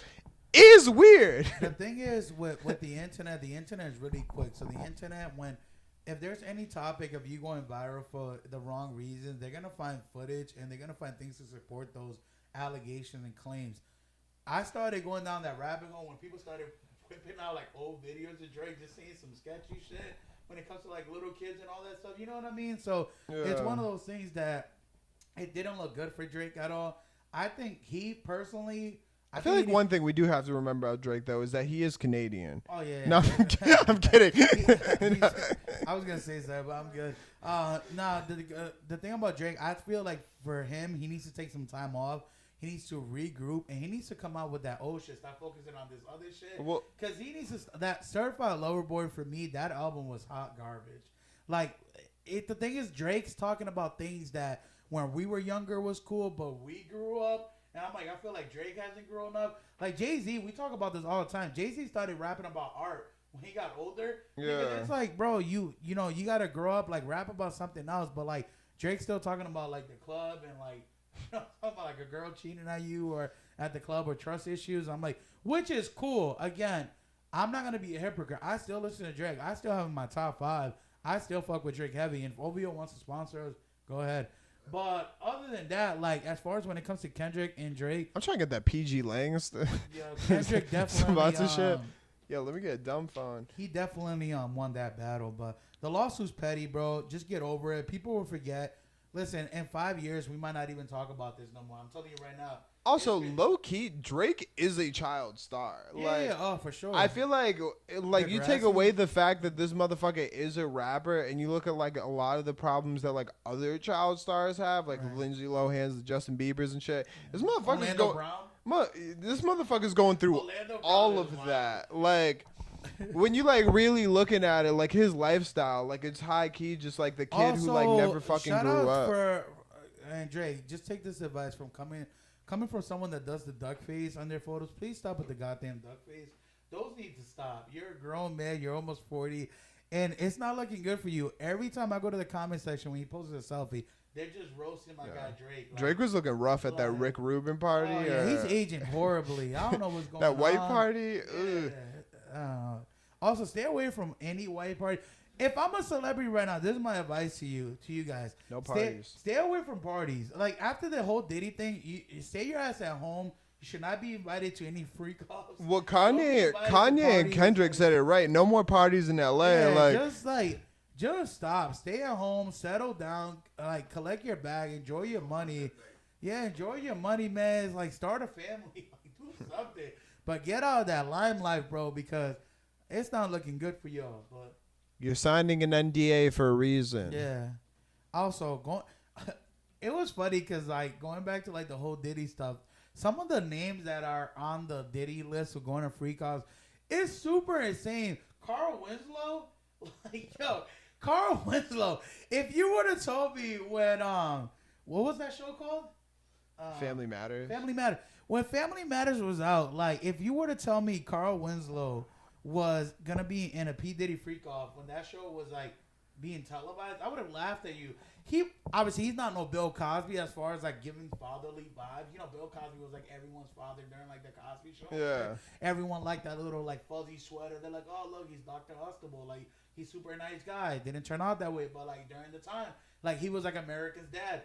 S1: Is weird.
S2: The thing is with the internet is really quick. So the internet, when if there's any topic of you going viral for the wrong reasons, they're gonna find footage and they're gonna find things to support those allegations and claims. I started going down that rabbit hole when people started whipping out like old videos of Drake, just saying some sketchy shit when it comes to like little kids and all that stuff. You know what I mean? So it's one of those things that it didn't look good for Drake at all. I think he personally.
S1: I feel like one thing we do have to remember about Drake though is that he is Canadian.
S2: Oh yeah.
S1: No, I'm kidding.
S2: I was gonna say that, but I'm good. The thing about Drake, I feel like for him, he needs to take some time off. He needs to regroup and he needs to come out with that old shit. Stop focusing on this other shit. Well, because he needs to. That Certified Lover Boy for me, that album was hot garbage. Like, the thing is, Drake's talking about things that when we were younger was cool, but we grew up. And I'm like, I feel like Drake hasn't grown up. Like Jay-Z, we talk about this all the time. Jay-Z started rapping about art when he got older. Yeah. It's like, bro, you know, you got to grow up, like rap about something else. But like Drake's still talking about like the club and like, you know, talking about like a girl cheating on you or at the club or trust issues. I'm like, which is cool. Again, I'm not going to be a hypocrite. I still listen to Drake. I still have him in my top 5. I still fuck with Drake heavy. And if OVO wants to sponsor us, go ahead. But other than that, like as far as when it comes to Kendrick and Drake,
S1: I'm trying to get that PG Langs.
S2: Yeah, Kendrick definitely
S1: sponsorship. Yo, let me get a dumb phone.
S2: He definitely won that battle, but the lawsuit's petty, bro. Just get over it. People will forget. Listen, in 5 years, we might not even talk about this no more. I'm telling you right now.
S1: Also, low key, Drake is a child star.
S2: Yeah, oh, for sure.
S1: I feel like you take away the fact that this motherfucker is a rapper, and you look at like a lot of the problems that like other child stars have, like Lindsay Lohan's, the Justin Bieber's, and shit. This motherfucker's going through all of that. Like, when you like really looking at it, like his lifestyle, like it's high key, just like the kid who like never fucking grew up.
S2: And Drake, just take this advice from coming from someone that does the duck face on their photos. Please stop with the goddamn duck face. Those need to stop. You're a grown man. You're almost 40, and it's not looking good for you. Every time I go to the comment section when he posts a selfie, they're just roasting my guy Drake. Like,
S1: Drake was looking rough at that Rick Rubin party.
S2: Oh, yeah, he's aging horribly. I don't know what's going on.
S1: That white party.
S2: Yeah. Also, stay away from any white party. If I'm a celebrity right now, this is my advice to you guys.
S1: No parties.
S2: Stay away from parties. Like after the whole Diddy thing, you stay your ass at home. You should not be invited to any freak-offs.
S1: Well, Kanye and Kendrick said it right. No more parties in LA.
S2: Yeah, just stop. Stay at home. Settle down. Like collect your bag. Enjoy your money. Yeah, enjoy your money, man. It's like start a family. Do something. But get out of that limelight, bro, because it's not looking good for y'all. But
S1: you're signing an NDA for a reason.
S2: Yeah. Also, it was funny because, like, going back to, like, the whole Diddy stuff, some of the names that are on the Diddy list of going to free calls is super insane. Carl Winslow? Like, yo, Carl Winslow. If you would have told me when, what was that show called?
S1: Family Matters.
S2: Family Matters. When Family Matters was out, like, if you were to tell me Carl Winslow was gonna be in a P. Diddy freak off when that show was like being televised, I would have laughed at you. He's not no Bill Cosby as far as like giving fatherly vibes. You know, Bill Cosby was like everyone's father during like the Cosby Show.
S1: Yeah.
S2: Like, everyone liked that little like fuzzy sweater. They're like, oh look, he's Dr. Hustable. Like he's super nice guy. Didn't turn out that way, but like during the time, like he was like America's dad.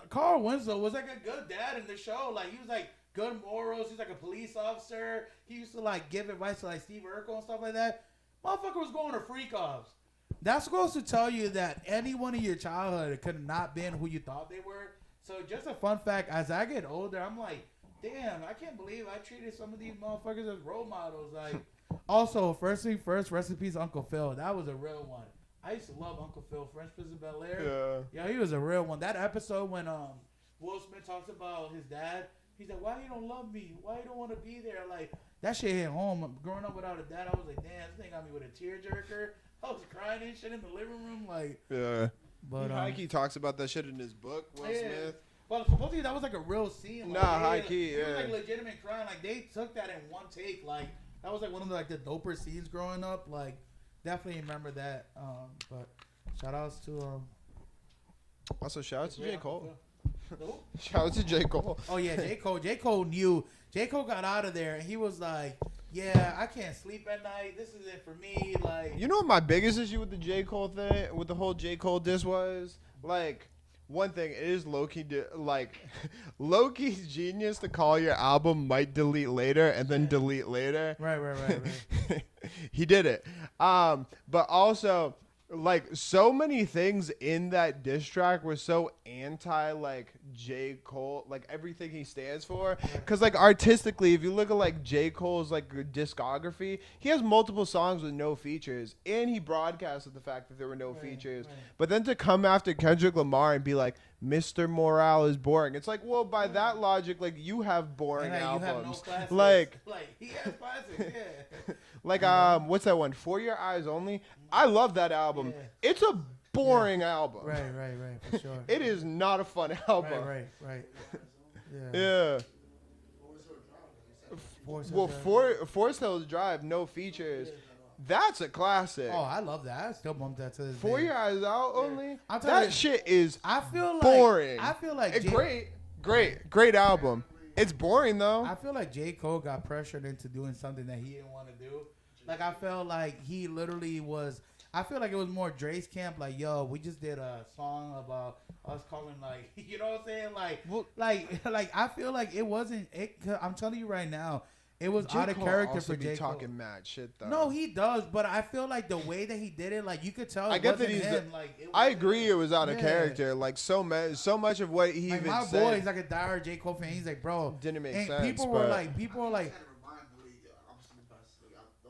S2: Carl Winslow was like a good dad in the show. Like he was like good morals. He's like a police officer. He used to like give advice to like Steve Urkel and stuff like that. Motherfucker was going to freak offs. That's supposed to tell you that anyone in your childhood could not been who you thought they were. So just a fun fact, as I get older, I'm like, damn, I can't believe I treated some of these motherfuckers as role models. Like, also, first thing first, rest in peace, Uncle Phil. That was a real one. I used to love Uncle Phil, Fresh Prince of Bel-Air. Yeah, he was a real one. That episode when Will Smith talks about his dad, he's like, why you don't love me? Why you don't want to be there? Like, that shit hit home. Growing up without a dad, I was like, damn, this thing got me with a tearjerker. I was crying and shit in the living room. Like,
S1: yeah. But he talks about that shit in his book, Will Smith.
S2: Well, supposedly that was like a real scene. Like,
S1: high key,
S2: It was like legitimate crying. Like, they took that in one take. Like, that was like one of the, like, the doper scenes growing up. Like, definitely remember that. But shout outs to
S1: also shout out to J. Cole. Shout out to J. Cole.
S2: Oh yeah, J. Cole. J. Cole knew. J. Cole got out of there and he was like, yeah, I can't sleep at night. This is it for me. Like,
S1: you know what my biggest issue with the J. Cole thing, with the whole J. Cole diss was? Like, one thing, it is low-key, low-key's genius to call your album Might Delete Later and then delete later.
S2: Right.
S1: He did it. But also, like, so many things in that diss track were so anti, like, J. Cole, like, everything he stands for. Because, like, artistically, if you look at, like, J. Cole's, like, discography, he has multiple songs with no features. And he broadcasted the fact that there were no features. Right. But then to come after Kendrick Lamar and be like, Mr. Morale is boring. It's like, well, by that logic, like, you have boring albums.
S2: You have no
S1: like,
S2: he has classics, yeah.
S1: Like, what's that one? For Your Eyes Only? I love that album. Yeah. It's a boring album.
S2: Right, for sure.
S1: It is not a fun album.
S2: Right.
S1: Yeah.
S2: Well,
S1: Forest Hills Drive, no features. That's a classic.
S2: Oh, I love that. I still bump that to this day.
S1: For Your Eyes Out Only?
S2: That
S1: shit is
S2: boring. I feel like
S1: it's great album. It's boring, though.
S2: I feel like J. Cole got pressured into doing something that he didn't want to do. Like, I felt like he literally was... I feel like it was more Dre's camp. Like, yo, we just did a song about us calling, like... You know what I'm saying? Like, well, like I feel like it wasn't... I'm telling you right now, it was out of character for J. Cole.
S1: Talking mad shit, though.
S2: No, he does, but I feel like the way that he did it, like, you could tell it
S1: I get
S2: wasn't
S1: that
S2: him. Like,
S1: I agree it was out of character. Like, so much of what he
S2: like,
S1: even
S2: my
S1: said...
S2: boy, he's like a diehard J. Cole fan. He's like, bro...
S1: Didn't make sense,
S2: people were like...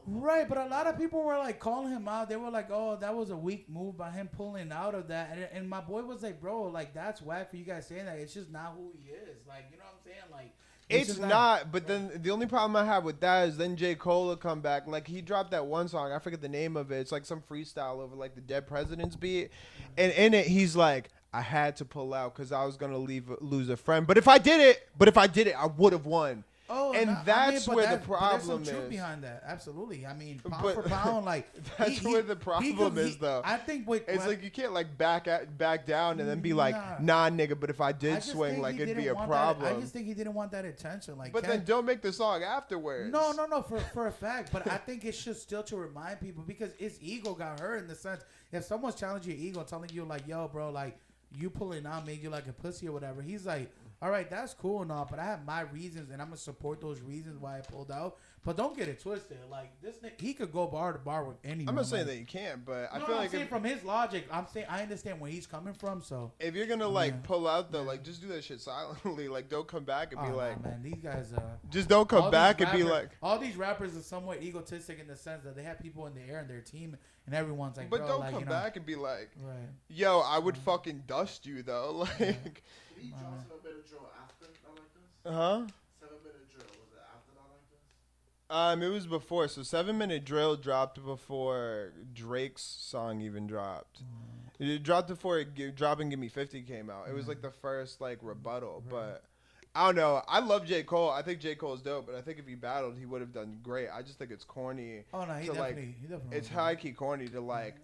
S2: Right, but a lot of people were like calling him out. They were like, "Oh, that was a weak move by him pulling out of that." And my boy was like, "Bro, like that's whack for you guys saying that. It's just not who he is. Like, you know what I'm saying? Like,
S1: it's not." But then the only problem I have with that is then J. Cole will come back. Like, he dropped that one song. I forget the name of it. It's like some freestyle over like the Dead President's beat, and in it he's like, "I had to pull out because I was gonna lose a friend. But if I did it, I would have won." Oh, and that's where the problem is.
S2: There's some truth behind that. Absolutely. I mean, pound for pound, like
S1: that's where the problem is, though.
S2: I think
S1: it's like you can't like back down and then be like, nah, nigga. But if I did swing, like it'd be a problem.
S2: I just think he didn't want that attention. Like,
S1: but then don't make the song afterwards.
S2: No, for a fact. But I think it's just still to remind people because his ego got hurt in the sense if someone's challenging your ego, telling you like, yo, bro, like you pulling out made you like a pussy or whatever. He's like, all right, that's cool and all, but I have my reasons, and I'm gonna support those reasons why I pulled out. But don't get it twisted. Like this, he could go bar to bar with anyone.
S1: I'm not saying that you can't, but I feel like
S2: from his logic, I'm saying I understand where he's coming from. So
S1: if you're gonna like pull out though, like just do that shit silently. Like don't come back and be like,
S2: man, these guys.
S1: Just don't come back and be like.
S2: All these rappers are somewhat egotistic in the sense that they have people in the air in their team, and everyone's like,
S1: but
S2: bro,
S1: don't
S2: like,
S1: come back and be like,
S2: right.
S1: Yo, I would fucking dust you though, like. Huh?
S3: 7-minute drill. Was it after that like this?
S1: It was before. So 7-minute drill dropped before Drake's song even dropped. It dropped before Drop and Give Me 50 came out. It was like the first like rebuttal. But I don't know. I love J. Cole. I think J. Cole's dope. But I think if he battled, he would have done great. I just think it's corny.
S2: Oh no, he definitely.
S1: It's high key corny to like.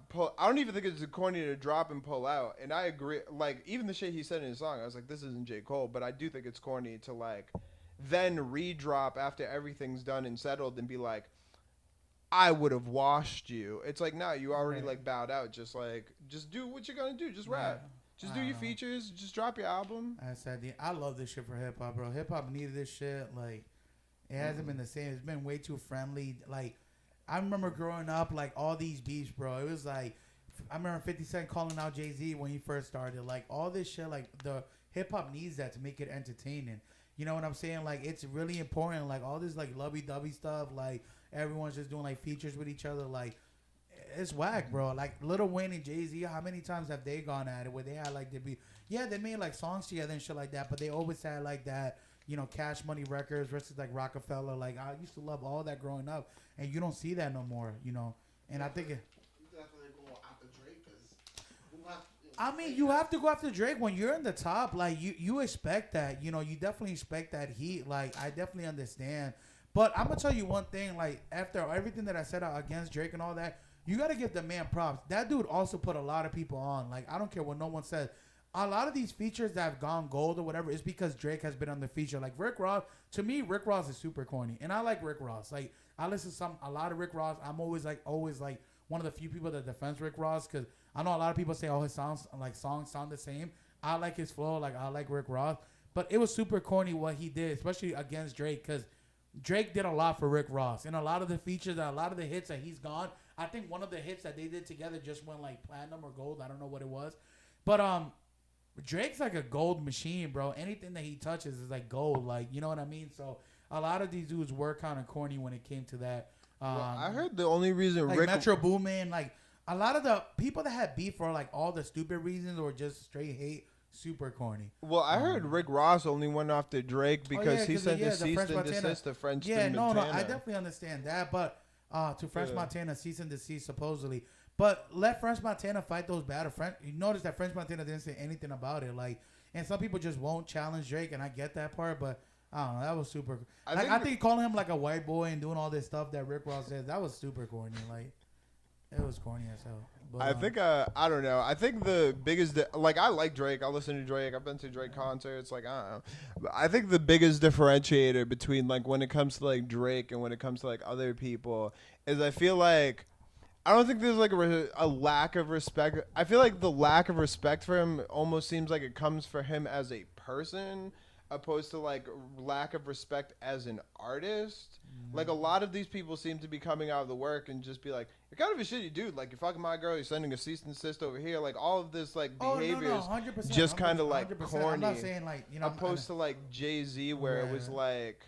S1: Pull. I don't even think it's corny to drop and pull out. And I agree. Like, even the shit he said in his song, I was like, this isn't J. Cole. But I do think it's corny to, like, then re-drop after everything's done and settled and be like, I would have washed you. It's like, no, you already, like, bowed out. Just do what you're going to do. Just rap. Just do your features. Just drop your album.
S2: I love this shit for hip-hop, bro. Hip-hop needed this shit. Like, it hasn't been the same. It's been way too friendly. Like, I remember growing up, like, all these beefs, bro. It was like, I remember 50 Cent calling out Jay-Z when he first started. Like, all this shit, like, the hip-hop needs that to make it entertaining. You know what I'm saying? Like, it's really important. Like, all this, like, lovey-dovey stuff. Like, everyone's just doing, like, features with each other. Like, it's whack, bro. Like, Lil Wayne and Jay-Z, how many times have they gone at it where they had, like, they made, like, songs together and shit like that. But they always had, like, that, you know, Cash Money Records versus, like, Rockefeller. Like, I used to love all that growing up. And you don't see that no more, you know. And I think it.
S3: You definitely go after Drake because.
S2: I mean, you have to go after Drake when you're in the top. Like, you expect that. You know, you definitely expect that heat. Like, I definitely understand. But I'm going to tell you one thing. Like, after everything that I said against Drake and all that, you got to give the man props. That dude also put a lot of people on. Like, I don't care what no one says. a lot of these features that have gone gold or whatever is because Drake has been on the feature. Like Rick Ross, to me, Rick Ross is super corny, and I like Rick Ross. Like I listen to a lot of Rick Ross. I'm always like one of the few people that defends Rick Ross because I know a lot of people say all his songs sound the same. I like his flow. Like I like Rick Ross, but it was super corny what he did, especially against Drake because Drake did a lot for Rick Ross, and a lot of the features, a lot of the hits that he's gone. I think one of the hits that they did together just went like platinum or gold. I don't know what it was, but Drake's like a gold machine, bro. Anything that he touches is like gold. Like, you know what I mean? So a lot of these dudes were kind of corny when it came to that.
S1: Well, I heard the only reason
S2: like Metro Boomin, like a lot of the people that had beef for like all the stupid reasons or just straight hate, super corny.
S1: Well, I heard Rick Ross only went after Drake because he sent a cease and desist to French Montana.
S2: I definitely understand that, but to French Montana, cease and desist supposedly. But let French Montana fight those battles. You notice that French Montana didn't say anything about it. Like, and some people just won't challenge Drake, and I get that part, but I don't know. That was super. I think calling him like a white boy and doing all this stuff that Rick Ross says, that was super corny. Like, it was corny as hell. But,
S1: I think I don't know. I think the biggest I like Drake. I listen to Drake. I've been to Drake concerts. Like I don't know. But I think the biggest differentiator between like when it comes to like Drake and when it comes to like other people is I feel like I don't think there's like a lack of respect. I feel like the lack of respect for him almost seems like it comes for him as a person opposed to like lack of respect as an artist. Like a lot of these people seem to be coming out of the work and just be like, you're kind of a shitty dude. Like you're fucking my girl. You're sending a cease and desist over here. Like all of this like behaviors just kind of like corny.
S2: I'm not saying like, you know,
S1: opposed to like Jay-Z where it was like,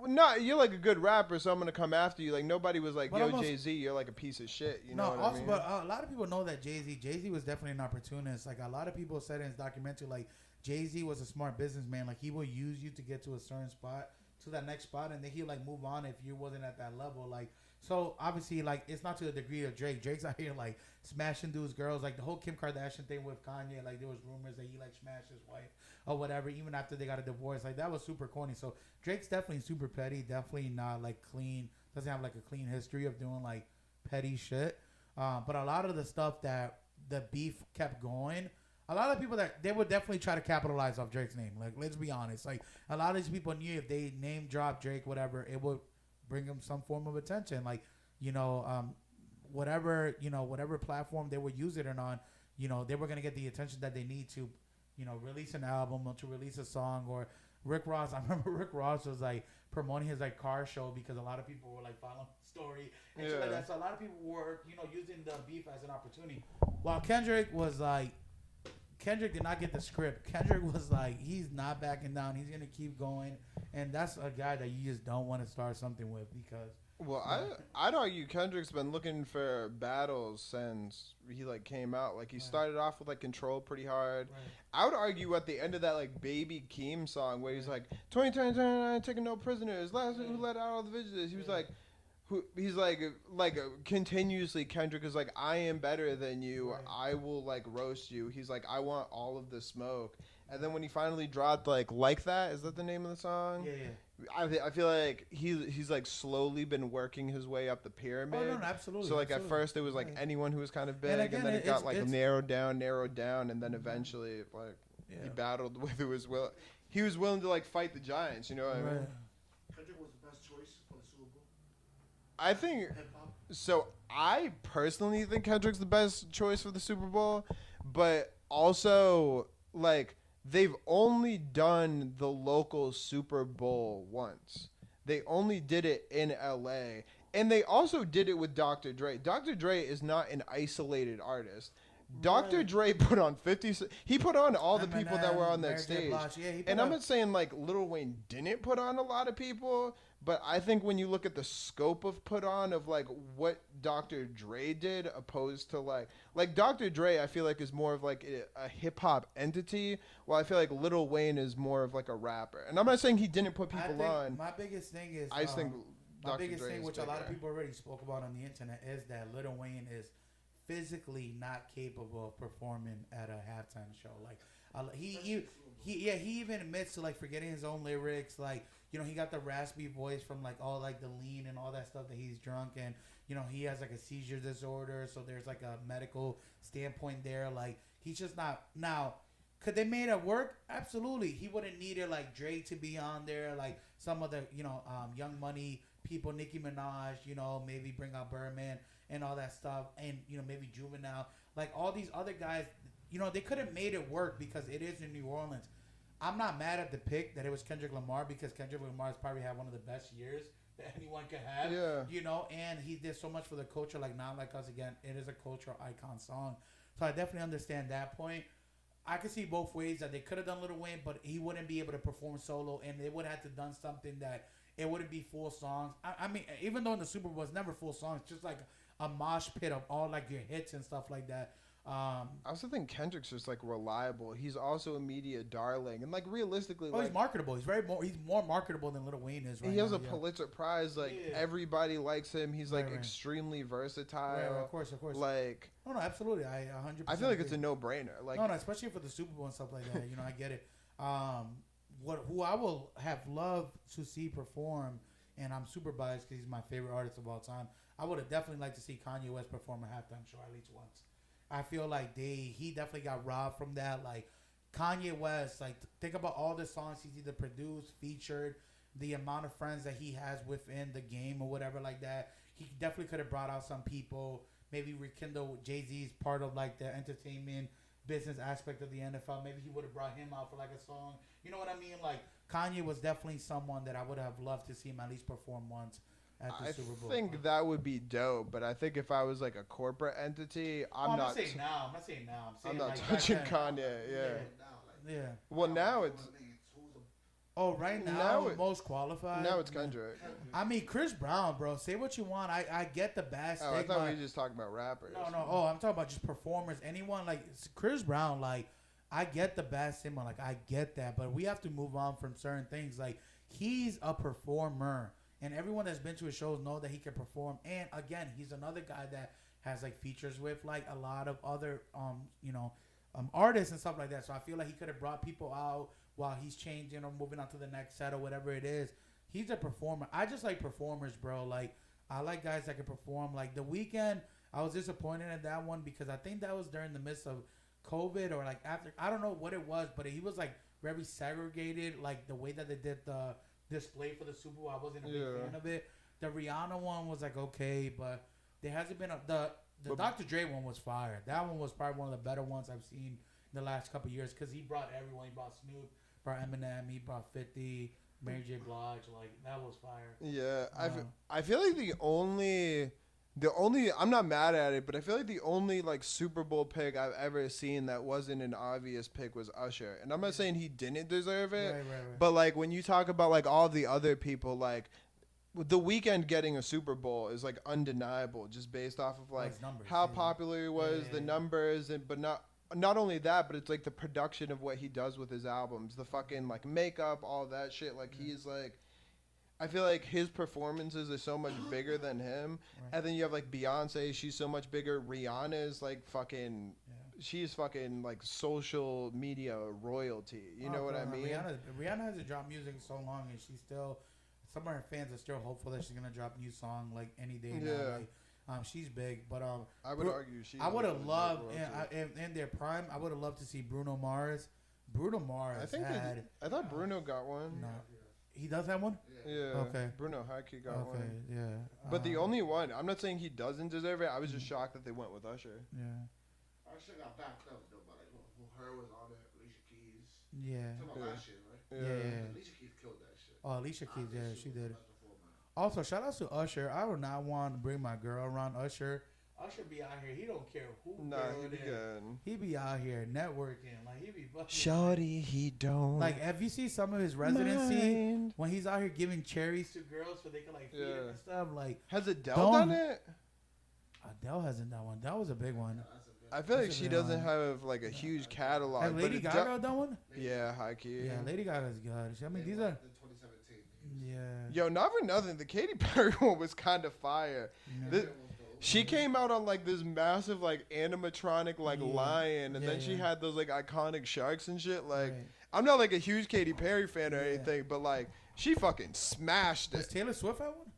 S1: no, you're like a good rapper, so I'm gonna come after you. Like nobody was like, yo, Jay-Z, you're like a piece of shit. You know what I mean?
S2: But a lot of people know that Jay-Z was definitely an opportunist. Like a lot of people said in his documentary, like Jay-Z was a smart businessman. Like he will use you to get to a certain spot, to that next spot, and then he'll like move on if you wasn't at that level. Like so, obviously, like it's not to the degree of Drake. Drake's out here like smashing dudes, girls. Like the whole Kim Kardashian thing with Kanye. Like there was rumors that he like smashed his wife or whatever, even after they got a divorce. Like that was super corny. So Drake's definitely super petty. Definitely not like clean. Doesn't have like a clean history of doing like petty shit. But a lot of the stuff that the beef kept going. A lot of people that they would definitely try to capitalize off Drake's name. Like, let's be honest. Like, a lot of these people knew if they name drop Drake, whatever, it would bring them some form of attention. Like, you know, whatever platform they were using it on, you know, they were gonna get the attention that they need to, you know, release an album or to release a song. Or Rick Ross. I remember Rick Ross was like promoting his like car show because a lot of people were like following the story and shit like that. So a lot of people were, you know, using the beef as an opportunity. While Kendrick did not get the script. Kendrick was like, he's not backing down. He's gonna keep going, and that's a guy that you just don't want to start something with because.
S1: Well, I'd argue Kendrick's been looking for battles since he like came out. Like he started off with like Control pretty hard. Right. I would argue at the end of that like Baby Keem song where he's like 20, taking no prisoners. Last who let out all the visitors. He was like. He's like continuously Kendrick is like, I am better than you. Right. I will like roast you. He's like, I want all of the smoke. And then when he finally dropped like that, is that the name of the song? Yeah. I feel like he's like slowly been working his way up the pyramid.
S2: Oh no, absolutely.
S1: So like at first it was like anyone who was kind of big, and then it got like narrowed down, and then eventually like he battled with who was will. He was willing to like fight the giants. You know what I mean?
S3: Kendrick was the best choice for the Super Bowl.
S1: I think so. I personally think Kendrick's the best choice for the Super Bowl, but also like they've only done the local Super Bowl once. They only did it in LA, and they also did it with Dr. Dre. Dr. Dre is not an isolated artist. Dr. Dre put on 50. He put on all the people that were on that stage. And I'm not saying like Lil Wayne didn't put on a lot of people, but I think when you look at the scope of put on of like what Dr. Dre did opposed to like Dr. Dre, I feel like is more of like a hip hop entity, while I feel like Lil Wayne is more of like a rapper. And I'm not saying he didn't put people on.
S2: My biggest thing is
S1: I just think
S2: my biggest thing, which a lot of people already spoke about on the internet, is that Lil Wayne is physically not capable of performing at a halftime show. Like he even admits to like forgetting his own lyrics. Like, you know, he got the raspy voice from like all like the lean and all that stuff that he's drunk, and you know he has like a seizure disorder, so there's like a medical standpoint there. Like He's just not now. Could they made it work? Absolutely. He wouldn't need it like Drake to be on there, like some of the Young Money people, Nicki Minaj, maybe bring out Birdman and all that stuff, and maybe Juvenile, like all these other guys. They could have made it work because it is in New Orleans. I'm not mad at the pick that it was Kendrick Lamar because Kendrick Lamar has probably had one of the best years that anyone could have. Yeah. And he did so much for the culture, like Not Like Us. Again, it is a cultural icon song. So I definitely understand that point. I can see both ways that they could have done Lil Wayne, but he wouldn't be able to perform solo, and they would have to done something that it wouldn't be full songs. I mean, even though in the Super Bowl it's never full songs, just like a mosh pit of all like your hits and stuff like that.
S1: I also think Kendrick's just like reliable. He's also a media darling, and like realistically,
S2: he's marketable. He's more marketable than Lil Wayne is.
S1: He has a Pulitzer Prize. Like everybody likes him. He's like extremely versatile.
S2: Right, of course.
S1: Like
S2: no, absolutely. I 100%.
S1: I feel like it's a no-brainer. Like
S2: no, especially for the Super Bowl and stuff like that. I get it. Who I will have loved to see perform, and I'm super biased because he's my favorite artist of all time. I would have definitely liked to see Kanye West perform a halftime show at least once. I feel like he definitely got robbed from that. Like Kanye West, like think about all the songs he's either produced, featured, the amount of friends that he has within the game or whatever like that. He definitely could have brought out some people, maybe rekindle Jay-Z's part of like the entertainment business aspect of the NFL. Maybe he would have brought him out for like a song. You know what I mean? Like Kanye was definitely someone that I would have loved to see him at least perform once. I
S1: think that would be dope, but I think if I was like a corporate entity, I'm not
S2: saying now. I'm not saying now.
S1: I'm not touching Kanye. Yeah. Well, now it's.
S2: Oh, right now most qualified.
S1: Now it's Kendrick.
S2: I mean, Chris Brown, bro. Say what you want. I get the bad stigma.
S1: I thought we were just talking about rappers.
S2: No. Oh, I'm talking about just performers. Anyone like Chris Brown, like I get the bad stigma. Like I get that, but we have to move on from certain things. Like he's a performer. And everyone that's been to his shows know that he can perform. And again, he's another guy that has like features with like a lot of other artists and stuff like that. So I feel like he could have brought people out while he's changing or moving on to the next set or whatever it is. He's a performer. I just like performers, bro. Like I like guys that can perform. Like The Weeknd, I was disappointed at that one because I think that was during the midst of COVID or like after. I don't know what it was, but he was like very segregated. Like the way that they did the display for the Super Bowl, I wasn't a big fan of it. The Rihanna one was like okay, but there hasn't been the Dr. Dre one was fire. That one was probably one of the better ones I've seen in the last couple of years because he brought everyone. He brought Snoop, brought Eminem, he brought 50, Mary J. Blige. Like that was fire.
S1: Yeah, I feel like the only I'm not mad at it, but I feel like the only like Super Bowl pick I've ever seen that wasn't an obvious pick was Usher. And I'm not saying he didn't deserve it, right. But like when you talk about like all the other people, like The Weeknd getting a Super Bowl is like undeniable just based off of like numbers, how popular he was, the numbers, and but not only that, but it's like the production of what he does with his albums, the fucking like makeup, all that shit. Like he's like, I feel like his performances are so much bigger than him. Right. And then you have like Beyonce, she's so much bigger. Rihanna's like fucking, she's fucking like social media royalty. You know what I mean?
S2: Rihanna hasn't dropped music in so long, and she's still, some of her fans are still hopeful that she's gonna drop a new song like any day now. Like, she's big, but
S1: I would argue she.
S2: I would have loved in their prime. I would have loved to see Bruno Mars. Bruno Mars.
S1: I thought Bruno got one.
S2: No. He does have one?
S1: Yeah.
S2: Okay.
S1: Bruno Haki got one.
S2: Okay, yeah.
S1: But the only one, I'm not saying he doesn't deserve it. I was just shocked that they went with Usher.
S2: Yeah.
S3: Usher got backed up though, but like her was on it, Alicia Keys.
S2: Yeah.
S3: Talking about last year, right?
S2: Yeah.
S3: Alicia Keys killed that shit.
S2: Oh, Alicia Keys, yeah, she did. Also, shout out to Usher. I would not want to bring my girl around Usher. Usher be out here. He don't care who.
S1: Nah, he be good.
S2: He be out here networking. Like, he be busting.
S1: Shorty, he don't.
S2: Like, have you seen some of his residency when he's out here giving cherries to girls so they can, like, feed him and stuff? Like,
S1: has Adele done it?
S2: Adele hasn't done one. That was a big one.
S1: I feel like she doesn't have, like, a huge catalog.
S2: Has Lady Gaga done one?
S1: Yeah, high key.
S2: Yeah, Lady Gaga's good. I mean, these are... Yeah.
S1: Yo, not for nothing. The Katy Perry one was kind of fire. Yeah. She came out on like this massive like animatronic like lion, and then she had those like iconic sharks and shit. Like, I'm not like a huge Katy Perry fan or anything, but like she fucking smashed it.
S2: Was Taylor Swift at one?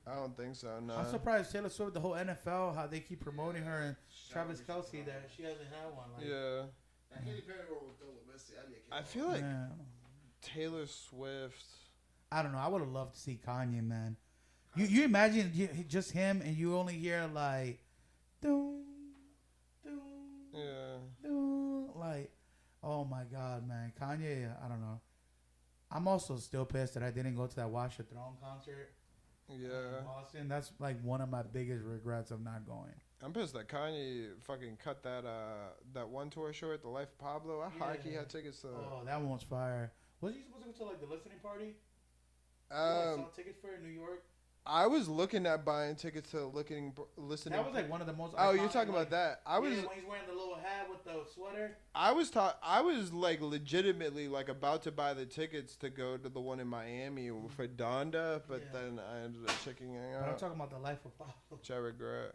S1: I don't think so. No.
S2: I'm surprised Taylor Swift, the whole NFL, how they keep promoting her and Travis Kelce that she hasn't had one. Like,
S1: Yeah.
S3: That Katy Perry one was done with Missy.
S1: I feel like
S2: yeah.
S1: Taylor Swift.
S2: I don't know. I would have loved to see Kanye, man. You imagine just him and you only hear like, doom, doom,
S1: Yeah.
S2: doom, like, oh my God, man. Kanye, I don't know. I'm also still pissed that I didn't go to that Watch the Throne concert.
S1: Yeah.
S2: In Boston. That's like one of my biggest regrets of not going.
S1: I'm pissed that Kanye fucking cut that one tour short, The Life of Pablo. I high key had tickets to.
S2: Oh, that one's fire. Was he supposed to go to like the listening party? Saw tickets for it in New York.
S1: I was looking at buying tickets to listening.
S2: That was like one of the most.
S1: Oh, you're talking about that? I was.
S2: When he's wearing the little hat with the sweater.
S1: I was like legitimately like about to buy the tickets to go to the one in Miami for Donda, but then I ended up checking it out.
S2: But I'm talking about The Life of Pablo.
S1: Which I regret.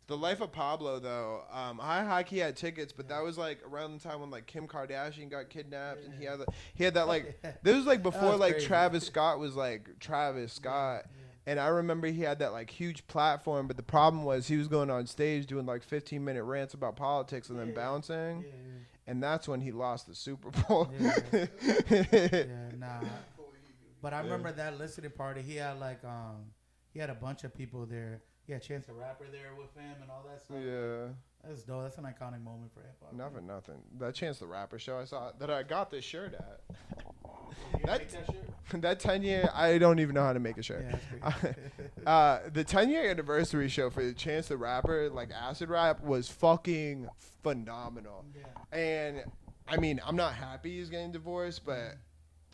S1: The Life of Pablo, though, I high key had tickets, but that was like around the time when like Kim Kardashian got kidnapped, and he had that like this was like before like crazy. Travis Scott was like Travis Scott, and I remember he had that like huge platform, but the problem was he was going on stage doing like 15-minute rants about politics and then bouncing, and that's when he lost the Super Bowl.
S2: Nah. But I remember that listening party. He had like he had a bunch of people there. He had Chance the Rapper there with him and all that stuff.
S1: Yeah.
S2: That's dope. That's an iconic moment for hip hop.
S1: Not for nothing. That Chance the Rapper show I saw that I got this shirt at.
S2: Make that shirt?
S1: That 10-year, I don't even know how to make a shirt.
S2: Yeah,
S1: the 10-year anniversary show for Chance the Rapper, like acid rap, was fucking phenomenal. Yeah. And I mean, I'm not happy he's getting divorced, but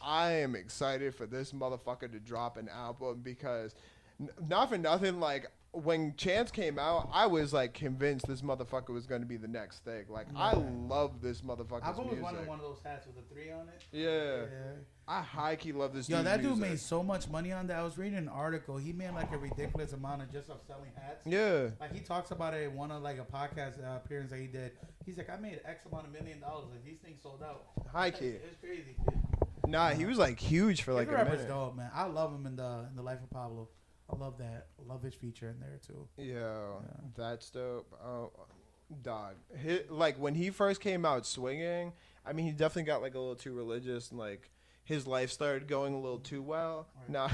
S1: I am excited for this motherfucker to drop an album because, not for nothing, like, when Chance came out, I was like convinced this motherfucker was going to be the next thing. Like, I love this motherfucker's
S2: I've always
S1: music.
S2: wanted one of those hats with a 3 on it.
S1: Yeah. I high key love this.
S2: Yo, that dude
S1: music.
S2: made so much money on that. I was reading an article. He made like a ridiculous amount of just of selling hats.
S1: Yeah.
S2: Like he talks about it in one of like a podcast appearance that he did. He's like, I made X amount of $1 million. Like these things sold out.
S1: High key.
S2: It's crazy.
S1: Nah, he was like huge for like a minute.
S2: Dope, man. I love him in the Life of Pablo. I love that. I love his feature in there too.
S1: Yeah, that's dope. Oh, dog. Like when he first came out swinging, I mean, he definitely got like a little too religious and like his life started going a little too well. Right. Nah,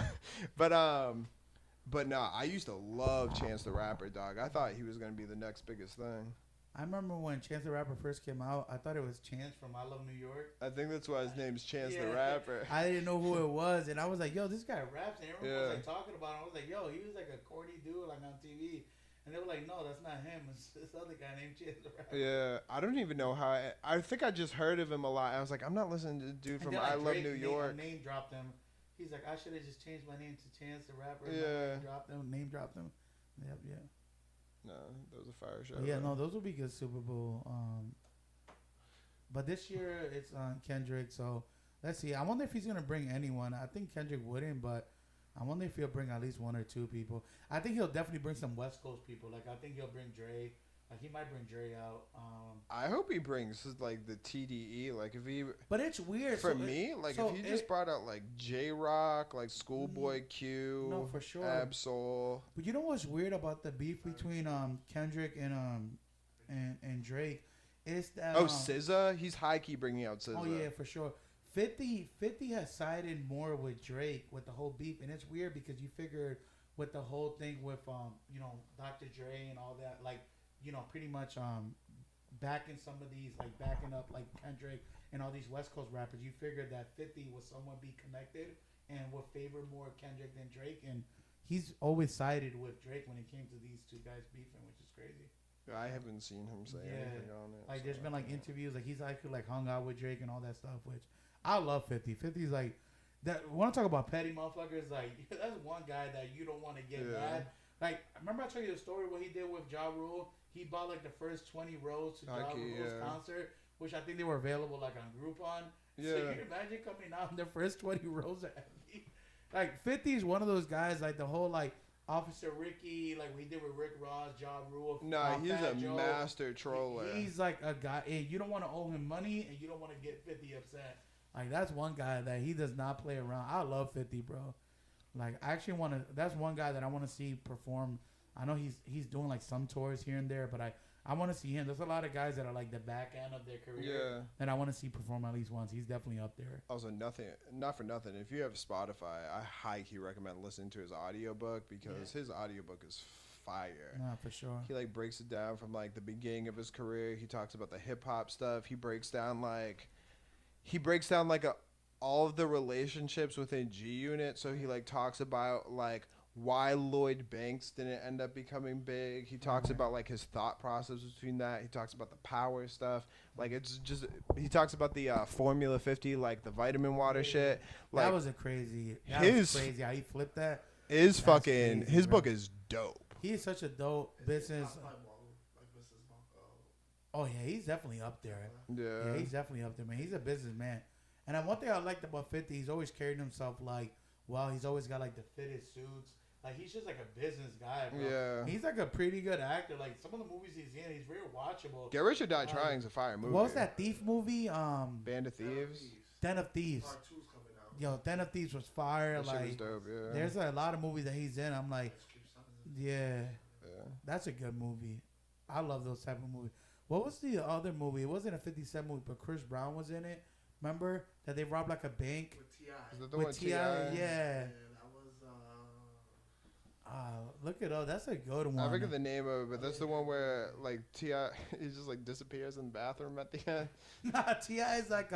S1: but nah, I used to love Chance the Rapper, dog. I thought he was gonna be the next biggest thing.
S2: I remember when Chance the Rapper first came out, I thought it was Chance from I Love New York.
S1: I think that's why his name's Chance the Rapper.
S2: I didn't know who it was, and I was like, yo, this guy raps, and everyone was like talking about him. I was like, yo, he was like a corny dude like on TV. And they were like, no, that's not him. It's this other guy named Chance the Rapper. Yeah,
S1: I don't even know how. I think I just heard of him a lot. I was like, I'm not listening to the dude from I Love New York.
S2: Name dropped him. He's like, I should have just changed my name to Chance the Rapper.
S1: Yeah.
S2: Name dropped him. Yep, yeah.
S1: No, that was a fire show.
S2: But yeah, no, those will be good Super Bowl. But this year it's Kendrick, so let's see. I wonder if he's gonna bring anyone. I think Kendrick wouldn't, but I wonder if he'll bring at least 1 or 2 people. I think he'll definitely bring some West Coast people. Like I think he'll bring Dre. Like he might bring Dre out.
S1: I hope he brings like the TDE. Like if he.
S2: But it's weird
S1: for me. Like if he just brought out like J Rock, like Schoolboy Q,
S2: no, for sure,
S1: Absol.
S2: But you know what's weird about the beef between Kendrick and Drake is that
S1: SZA, he's high key bringing out SZA.
S2: Oh yeah, for sure. 50 has sided more with Drake with the whole beef, and it's weird because you figured with the whole thing with Dr. Dre and all that, like. Pretty much backing some of these, like backing up like Kendrick and all these West Coast rappers, you figured that 50 would somewhat be connected and would favor more Kendrick than Drake. And he's always sided with Drake when it came to these two guys beefing, which is crazy.
S1: I haven't seen him say anything on it.
S2: Like there's been like interviews, like he's actually like hung out with Drake and all that stuff, which I love 50. 50's like, that. When I talk about petty motherfuckers, like that's one guy that you don't want to get mad. Like, remember I told you the story what he did with Ja Rule? He bought like the first 20 rows to Ja Rule's concert, which I think they were available like on Groupon. Yeah. So you can imagine coming out in the first 20 rows are empty. Like 50 is one of those guys, like the whole like Officer Ricky, like we did with Rick Ross, Ja Rule.
S1: Nah, he's a master troller.
S2: He's like a guy, and you don't want to owe him money, and you don't want to get 50 upset. Like that's one guy that he does not play around. I love 50, bro. Like I actually want to. That's one guy that I want to see perform. I know he's doing like some tours here and there, but I want to see him. There's a lot of guys that are like the back end of their career
S1: Yeah.
S2: that I want to see perform at least once. He's definitely up there.
S1: Also, not for nothing. If you have Spotify, I highly recommend listening to his audiobook because his audiobook is fire.
S2: Nah, for sure.
S1: He like breaks it down from like the beginning of his career. He talks about the hip hop stuff. He breaks down like all of the relationships within G Unit. So he like talks about like why Lloyd Banks didn't end up becoming big. He talks about like his thought process between that. He talks about the power stuff. Like it's just he talks about the Formula 50, like the vitamin water shit. Like
S2: That was crazy how he flipped that.
S1: his fucking
S2: crazy,
S1: his
S2: bro.
S1: book is dope.
S2: He is such a dope business. Oh yeah, he's definitely up there. Yeah, he's definitely up there, man. He's a businessman. And then one thing I liked about 50, he's always carried himself like, well, he's always got like the fittest suits. Like he's just like a business guy, bro.
S1: Yeah.
S2: He's like a pretty good actor. Like some of the movies he's in, he's very watchable.
S1: Get Rich or Die Trying is a fire movie.
S2: What was that Thief movie?
S1: Band of Thieves.
S2: Den of Thieves.
S3: Part 2's coming out.
S2: Yo, Den of Thieves was fire.
S1: That shit
S2: Like
S1: was dope, yeah.
S2: there's a lot of movies that he's in. I'm like, yeah,
S1: Yeah.
S2: that's a good movie. I love those type of movies. What was the other movie? It wasn't a 50 Cent movie, but Chris Brown was in it. Remember that they robbed like a bank
S3: With T.I.
S1: Is that the
S2: with
S1: one
S2: T.I.?
S1: T.I.?
S2: Yeah.
S3: Yeah, that was
S2: Look it up. That's a good one.
S1: I forget the name of it, but that's the one where like T.I. he just like disappears in the bathroom at the end.
S2: Nah, T.I. is like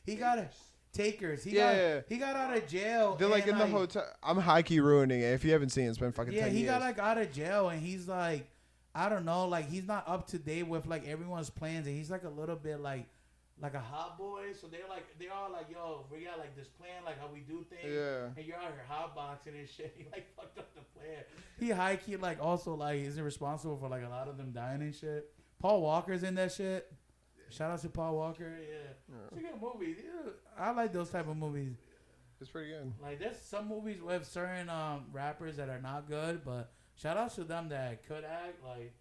S2: he got a Takers. He
S1: Yeah.
S2: got out of jail.
S1: They're like
S2: and,
S1: in the hotel. I'm high key ruining it. If you haven't seen it, it's been fucking 10 years.
S2: he got like out of jail and he's like, I don't know, like he's not up to date with like everyone's plans and he's like a little bit like a hot boy. So they're all like, yo, we got like this plan, like how we do things.
S1: Yeah.
S2: And you're out here hotboxing and shit. He like fucked up the plan. He high key like also like isn't responsible for like a lot of them dying and shit. Paul Walker's in that shit. Shout out to Paul Walker. Yeah. It's a good movie. Yeah. I like those type of movies.
S1: It's pretty good.
S2: Like there's some movies with certain rappers that are not good, but shout out to them that could act. Like,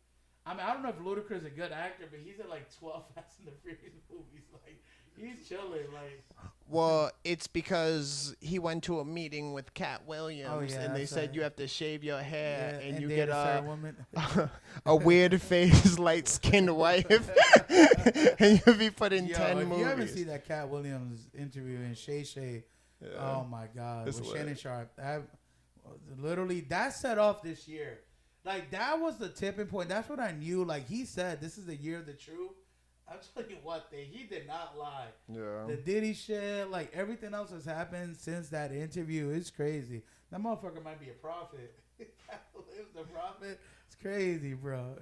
S2: I mean, I don't know if Ludacris is a good actor, but he's in like 12 Fast and the Furious movies. Like, he's chilling. Like,
S1: Well, it's because he went to a meeting with Cat Williams,
S2: Oh, yeah,
S1: and they
S2: that's
S1: said
S2: right.
S1: you have to shave your hair, and you
S2: they
S1: get
S2: had a certain woman.
S1: a weird face, light skinned wife, and you'll be put in 10
S2: if
S1: movies.
S2: you haven't seen that Cat Williams interview in Shay Shay, oh my God,
S1: It's
S2: with
S1: lit.
S2: Shannon Sharp, that set off this year. Like that was the tipping point. That's what I knew. Like he said, this is the year of the truth. I'm telling you what, he did not lie.
S1: Yeah.
S2: The Diddy shit, like everything else has happened since that interview. It's crazy. That motherfucker might be a prophet. Lives the prophet. It's crazy, bro.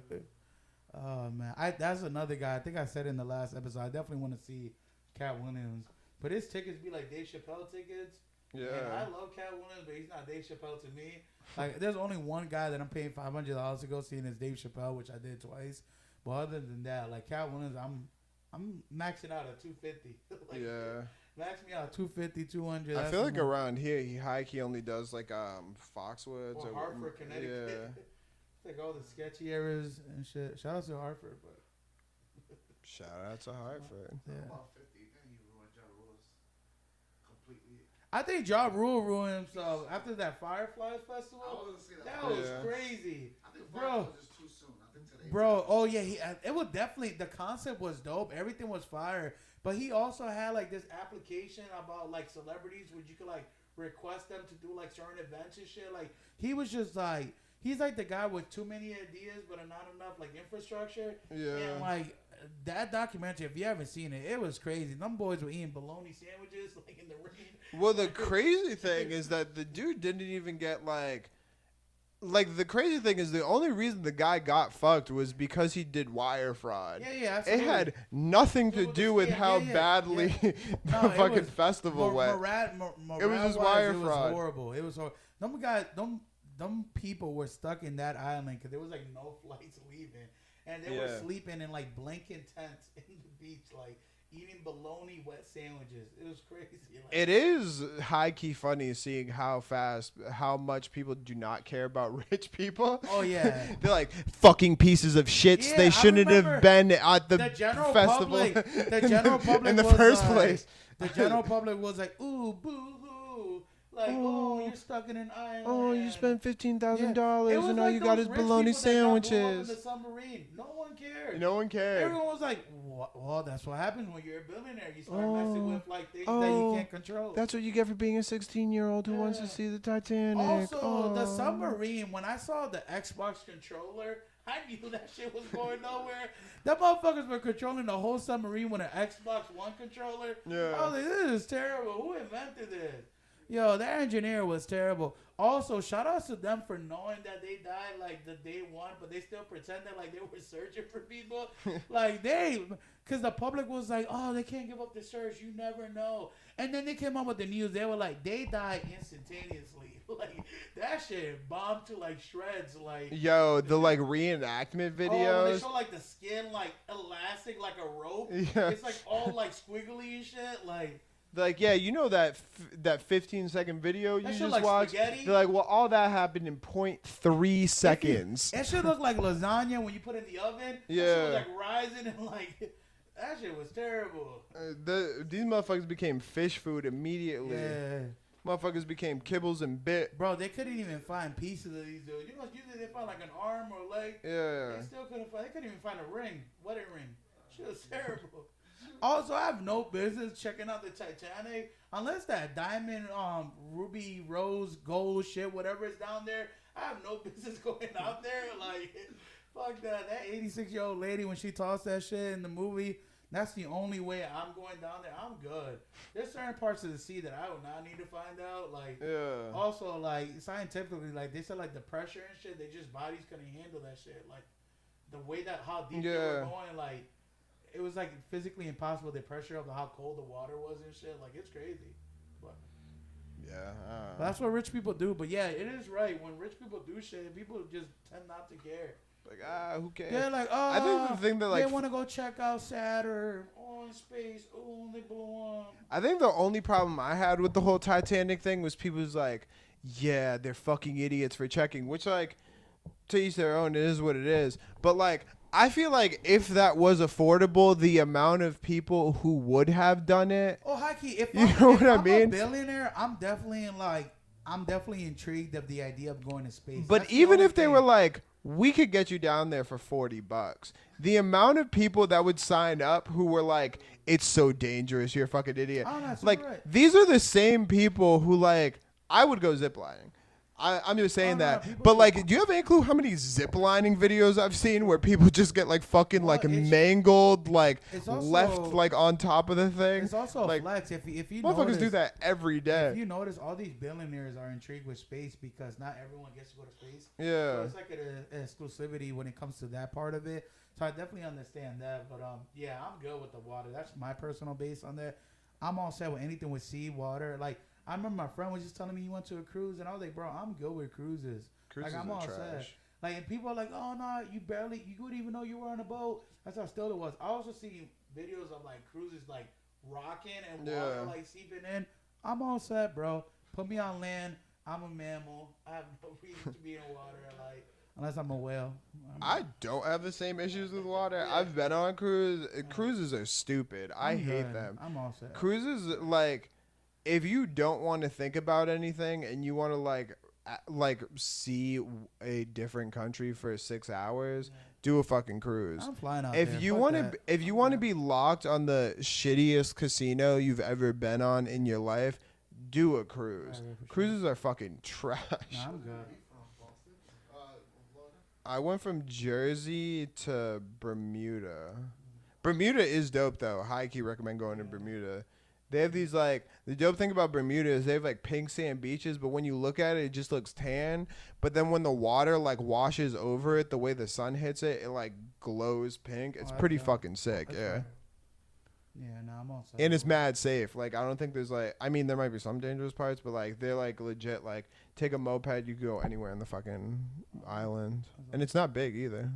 S2: Oh man, that's another guy. I think I said in the last episode. I definitely want to see Cat Williams, but his tickets be like Dave Chappelle tickets. And I
S1: Yeah.
S2: love Cat Williams, but he's not Dave Chappelle to me. Like, there's only one guy that I'm paying $500 to go see, and it's Dave Chappelle, which I did twice. But other than that, like Cat Williams, I'm maxing out at 250. Like,
S1: Yeah.
S2: max me out 250, 200.
S1: I
S2: that's
S1: feel like
S2: enough.
S1: around here, he high key only does like Foxwoods
S2: Or Hartford, Connecticut. Like all the sketchy areas and shit. Shout out to Hartford, but
S1: Yeah. Shout out to Hartford.
S2: yeah.
S3: about 50. Then he ruined Ja Rule's completely.
S2: I think Ja Rule ruined himself after that Fireflies Festival.
S3: I was gonna say
S2: That
S3: that.
S2: was
S1: Yeah.
S2: crazy.
S3: I think
S2: Bro.
S3: Bro was just too soon. I think today.
S2: Bro, oh yeah, it was definitely, the concept was dope. Everything was fire. But he also had like this application about like celebrities where you could like request them to do like certain events and shit. Like he was just like, he's like the guy with too many ideas but not enough like infrastructure.
S1: Yeah.
S2: And like that documentary, if you haven't seen it, it was crazy. Them boys were eating bologna sandwiches like in the rain.
S1: Well, the crazy thing is that the dude didn't even get like the crazy thing is the only reason the guy got fucked was because he did wire fraud.
S2: Yeah, yeah,
S1: It
S2: absolutely.
S1: had nothing to
S2: was
S1: do
S2: just-
S1: with
S2: yeah,
S1: how
S2: yeah, yeah,
S1: badly
S2: yeah.
S1: the
S2: No, it
S1: fucking
S2: was-
S1: festival went. It was just wire
S2: it was
S1: fraud.
S2: horrible. It was horrible. Them people were stuck in that island because there was like no flights leaving, and they were
S1: Yeah.
S2: sleeping in like blanket tents in the beach, like eating bologna wet sandwiches. It was crazy. Like,
S1: It is high key funny seeing how much people do not care about rich people.
S2: Oh, yeah.
S1: They're like fucking pieces of shits.
S2: Yeah,
S1: They
S2: I
S1: shouldn't have
S2: remember
S1: been at the
S2: general
S1: festival.
S2: public, the general public
S1: in the
S2: was
S1: first
S2: like-
S1: place.
S2: The general public was like, ooh, boo hoo. Like, oh, you're stuck in an island.
S1: Oh, you spent $15,000
S2: and
S1: all you got is bologna sandwiches.
S2: The submarine. No one cared.
S1: No one cared.
S2: Everyone was like, well, that's what happens when you're a billionaire. You start messing with like things that you can't control.
S1: That's what you get for being a 16-year-old who wants to see the Titanic.
S2: Also, the submarine, when I saw the Xbox controller, I knew that shit was going nowhere. That motherfuckers were controlling the whole submarine with an Xbox One controller.
S1: Yeah.
S2: I was like, this is terrible. Who invented this? Yo, that engineer was terrible. Also, shout out to them for knowing that they died like the day one, but they still pretended like they were searching for people. Like because the public was like, oh, they can't give up the search. You never know. And then they came out with the news. They were like, they died instantaneously. Like that shit bombed to like shreds. Like
S1: yo, the like reenactment videos.
S2: Oh, when they show like the skin like elastic like a rope.
S1: Yeah.
S2: It's like all like squiggly and shit.
S1: Like, yeah, you know that 15-second video you just
S2: like
S1: watched?
S2: Spaghetti?
S1: They're like, well, all that happened in 0.3 seconds.
S2: That shit looked like lasagna when you put it in the oven.
S1: Yeah.
S2: That shit was like rising and like, that shit was terrible.
S1: These motherfuckers became fish food immediately.
S2: Yeah.
S1: Motherfuckers became kibbles and bit.
S2: Bro, they couldn't even find pieces of these dudes. You know, usually they find like an arm or a leg.
S1: Yeah.
S2: They still couldn't find, they couldn't even find a ring, wedding ring. Shit was terrible. Also, I have no business checking out the Titanic unless that diamond, ruby, rose, gold shit, whatever is down there. I have no business going out there. Like, fuck that. That 86-year-old lady, when she tossed that shit in the movie, that's the only way I'm going down there. I'm good. There's certain parts of the sea that I would not need to find out. Like,
S1: yeah.
S2: Also, like, scientifically, like, they said, like, the pressure and shit, they just bodies couldn't handle that shit. Like, the way that, how deep they were going, like, it was like physically impossible. The pressure of how cold the water was and shit. Like it's crazy. But
S1: yeah,
S2: but that's what rich people do. But yeah, it is right. When rich people do shit, people just tend not to care.
S1: Like who cares?
S2: Yeah, like
S1: I think the thing that like
S2: they want to go check out Saturn in space. Oh, they blew up.
S1: I think the only problem I had with the whole Titanic thing was people's like, yeah, they're fucking idiots for checking. Which like, to each their own. It is what it is. But like. I feel like if that was affordable, the amount of people who would have done it.
S2: Oh, Hikey, if
S1: I'm a
S2: billionaire, I'm definitely intrigued of the idea of going to space.
S1: But
S2: that's
S1: even if they were like, we could get you down there for $40, the amount of people that would sign up who were like, it's so dangerous, you're a fucking idiot.
S2: Oh, that's
S1: like,
S2: right.
S1: These are the same people who like, I would go ziplining. I'm just saying that. But, like, do you have any clue how many ziplining videos I've seen where people just get, like, fucking, like, mangled, like, left, like, on top of the thing?
S2: It's also
S1: like,
S2: a flex. If you
S1: motherfuckers
S2: notice,
S1: do that every day.
S2: If you notice, all these billionaires are intrigued with space because not everyone gets to go to space.
S1: Yeah.
S2: So it's like an exclusivity when it comes to that part of it. So I definitely understand that. But, yeah, I'm good with the water. That's my personal base on that. I'm all set with anything with sea, water. Like, I remember my friend was just telling me he went to a cruise, and I was like, bro, I'm good with cruises.
S1: Cruises
S2: like, I'm
S1: are
S2: all
S1: trash.
S2: set. Like, and people are like, oh, no, you wouldn't even know you were on a boat. That's how still it was. I also see videos of, like, cruises, like, rocking and water, like, seeping in. I'm all set, bro. Put me on land. I'm a mammal. I have no reason to be in water, like, unless I'm a whale.
S1: I don't have the same issues with water. Yeah. I've been on cruises. Cruises are stupid. I hate them.
S2: I'm all set.
S1: Cruises, like... If you don't want to think about anything and you want to like see a different country for 6 hours, do a fucking cruise.
S2: I'm flying out
S1: if
S2: there.
S1: you want to, if you want to be locked on the shittiest casino you've ever been on in your life, do a cruise. Cruises are fucking trash.
S2: Nah, I'm good.
S1: I went from Jersey to Bermuda. Bermuda is dope though. High key recommend going to Bermuda. They have these, like, the dope thing about Bermuda is they have, like, pink sand beaches, but when you look at it, it just looks tan. But then when the water, like, washes over it, the way the sun hits it, it, like, glows pink. It's pretty fucking sick, yeah.
S2: Yeah, no, I'm all set.
S1: And it's mad safe. Like, I don't think there's, like, I mean, there might be some dangerous parts, but, like, they're, like, legit, like, take a moped, you can go anywhere in the fucking island. And it's not big either.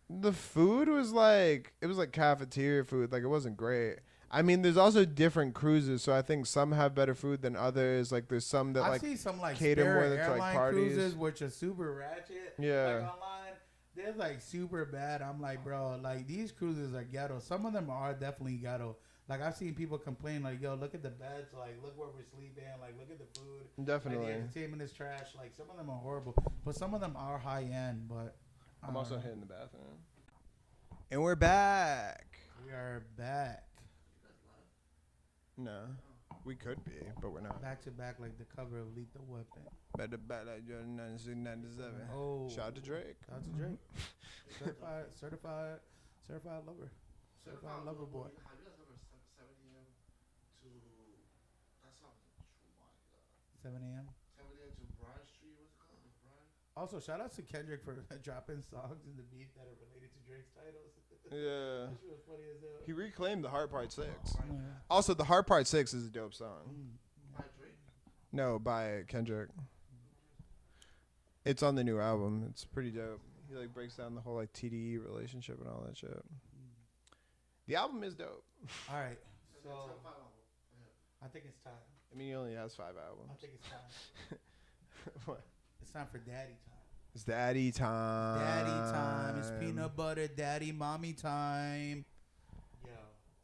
S1: The food was, like, it was, like, cafeteria food. Like, it wasn't great. I mean, there's also different cruises, so I think some have better food than others. Like, there's some that, like,
S2: I see some, like,
S1: cater more
S2: Spirit
S1: to,
S2: airline
S1: like, parties.
S2: cruises, which are super ratchet.
S1: Yeah.
S2: Like, online, they're, like, super bad. I'm like, bro, like, these cruises are ghetto. Some of them are definitely ghetto. Like I've seen people complain, like, "Yo, look at the beds, like, look where we're sleeping, like, look at the food.
S1: Definitely.
S2: Like, the entertainment is trash. Like, some of them are horrible, but some of them are high end. But
S1: I'm also hitting the bathroom. And we're back.
S2: We are back.
S1: No, we could be, but we're not.
S2: Back to back, like the cover of Lethal Weapon.
S1: Better back like Jordan 96, 97.
S2: Oh,
S1: Shout out to Drake.
S2: Shout out to Drake. certified lover. Certified lover boy.
S3: Have you guys ever 7 a.m. to that song is a true one.
S2: 7 a.m.
S3: 7 a.m. to Bryan Street. What's it called? Bryan.
S2: Also, shout out to Kendrick for dropping songs in the beat that are related to Drake's titles.
S1: Yeah.
S2: That shit was funny as hell.
S1: He reclaimed the Heart Part 6.
S2: Yeah.
S1: Also, the Heart Part 6 is a dope song.
S3: By Drake.
S1: No, by Kendrick. It's on the new album. It's pretty dope. He like breaks down the whole like TDE relationship and all that shit. The album is dope.
S2: All right,
S3: And
S2: so
S3: then top 5 album.
S2: I think it's time.
S1: I mean, he only has 5
S2: I
S1: albums.
S2: think it's time.
S1: What?
S2: It's time for daddy time.
S1: It's daddy time.
S2: Daddy time. It's peanut butter daddy mommy time. Yo.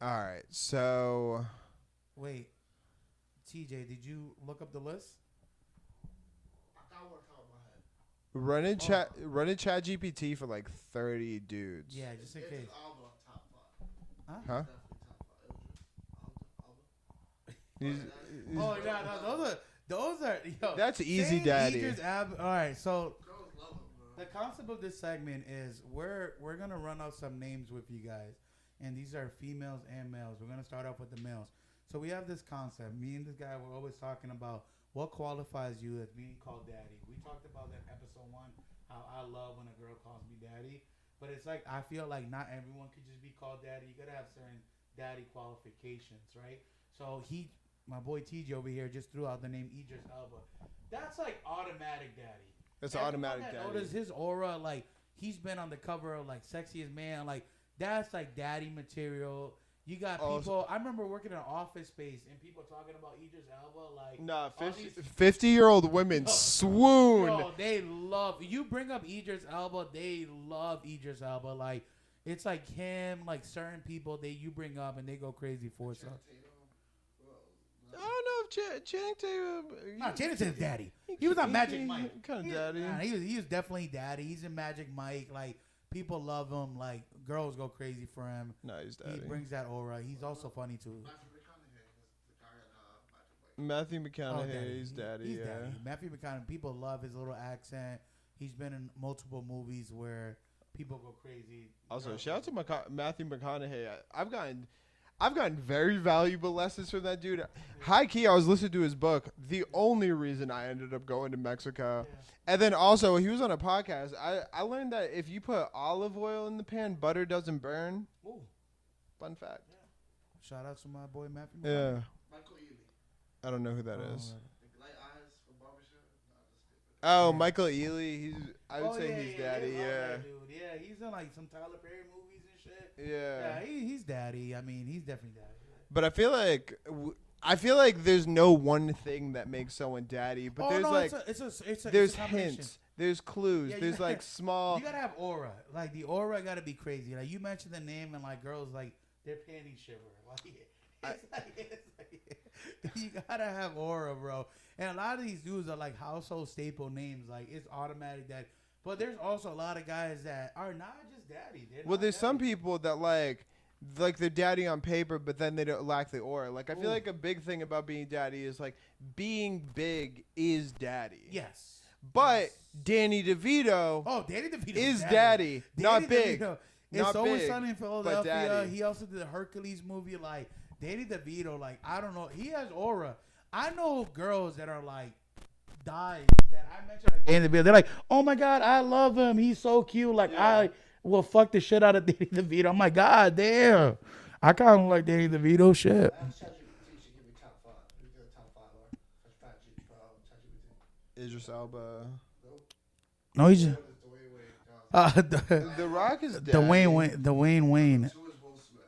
S1: All right, so
S2: Wait. TJ, did you look up the list?
S3: I got one top of my head.
S1: run in chat GPT for like 30 dudes.
S2: Yeah, just in
S3: It's
S2: case.
S3: his album top 5.
S1: Huh?
S3: Definitely top 5.
S1: He's-
S2: Oh, yeah, those are yo.
S1: That's easy,
S2: saying
S1: daddy.
S2: Idris Ab- All right, so
S3: Girls love him, bro.
S2: the concept of this segment is we're gonna run out some names with you guys, and these are females and males. We're gonna start off with the males. So we have this concept. Me and this guy were always talking about what qualifies you as being called daddy. We talked about that in episode 1, how I love when a girl calls me daddy. But it's like I feel like not everyone could just be called daddy. You gotta have certain daddy qualifications, right? So my boy TJ over here just threw out the name Idris Elba. That's like automatic daddy.
S1: That's
S2: Everyone
S1: automatic
S2: that
S1: daddy.
S2: Notice his aura, like he's been on the cover of like Sexiest Man, like that's like daddy material. You got people. I remember working in an office space and people talking about Idris Elba, like
S1: Nah,
S2: all
S1: 50-year-old women swoon.
S2: Yo, they love you. Bring up Idris Elba, they love Idris Elba. Like it's like him, like certain people you bring up and they go crazy for it. So.
S1: I don't know if Channing Tatum.
S2: Nah, Channing Tatum's daddy. He was on Magic Mike.
S1: Kind of daddy.
S2: Nah, he was definitely daddy. He's in Magic Mike. Like people love him. Like girls go crazy for him.
S1: No, he's daddy.
S2: He brings that aura. He's also funny too.
S1: Matthew
S2: Oh,
S1: McConaughey, he's daddy.
S2: He's
S1: Yeah.
S2: daddy. Matthew McConaughey. People love his little accent. He's been in multiple movies where people go crazy.
S1: Also, shout out to Matthew McConaughey. I've gotten very valuable lessons from that dude. High key, I was listening to his book. The only reason I ended up going to Mexico.
S2: Yeah.
S1: And then also, he was on a podcast. I learned that if you put olive oil in the pan, butter doesn't burn.
S2: Ooh.
S1: Fun fact.
S2: Yeah. Shout out to my boy Matthew
S1: Yeah.
S2: McConaughey.
S3: Michael Ealy.
S1: I don't know who that
S2: Oh,
S1: is.
S3: The light eyes for barbershop. Nah, just
S1: Oh,
S2: Yeah.
S1: Michael Ealy. I would
S2: Oh,
S1: say
S2: yeah,
S1: he's
S2: yeah,
S1: daddy.
S2: they love
S1: Yeah.
S2: that dude. Yeah, he's in like some Tyler Perry movies and shit.
S1: Yeah.
S2: Yeah, he's daddy. I mean, he's definitely daddy.
S1: But I feel like there's no one thing that makes someone daddy. But there's like
S2: it's a
S1: there's
S2: combination.
S1: hints, there's clues,
S2: Yeah, you
S1: there's
S2: gotta-
S1: like small.
S2: You gotta have aura. Like the aura gotta be crazy. Like you mentioned the name and like girls like their panties shiver. Like you gotta have aura, bro. And a lot of these dudes are like household staple names. Like it's automatic that. But there's also a lot of guys that are not just daddy. They're
S1: Well,
S2: not
S1: there's some
S2: daddy.
S1: people that like they're daddy on paper, but then they don't lack the aura. Like I feel
S2: Ooh.
S1: like a big thing about being daddy is like being big is daddy.
S2: Yes.
S1: But
S2: Yes.
S1: Danny DeVito
S2: Oh, Danny DeVito
S1: is daddy, not big.
S2: DeVito. It's
S1: Not
S2: Always
S1: big,
S2: Sunny in
S1: but
S2: Philadelphia.
S1: daddy.
S2: He also did the Hercules movie. Like Danny DeVito, like I don't know, he has aura. I know girls that are like dies that I mentioned. Like, Danny DeVito, they're like, oh my god, I love him. He's so cute. Like I will fuck the shit out of Danny DeVito. I'm like, god damn, I kind of like Danny DeVito. Shit.
S3: ChatGPT should give me top 5. You do a top 5 or ChatGPT.
S1: Idris Elba.
S2: No, he's just,
S1: The Rock is daddy.
S2: Dwayne Wayne.
S3: Who is Will Smith?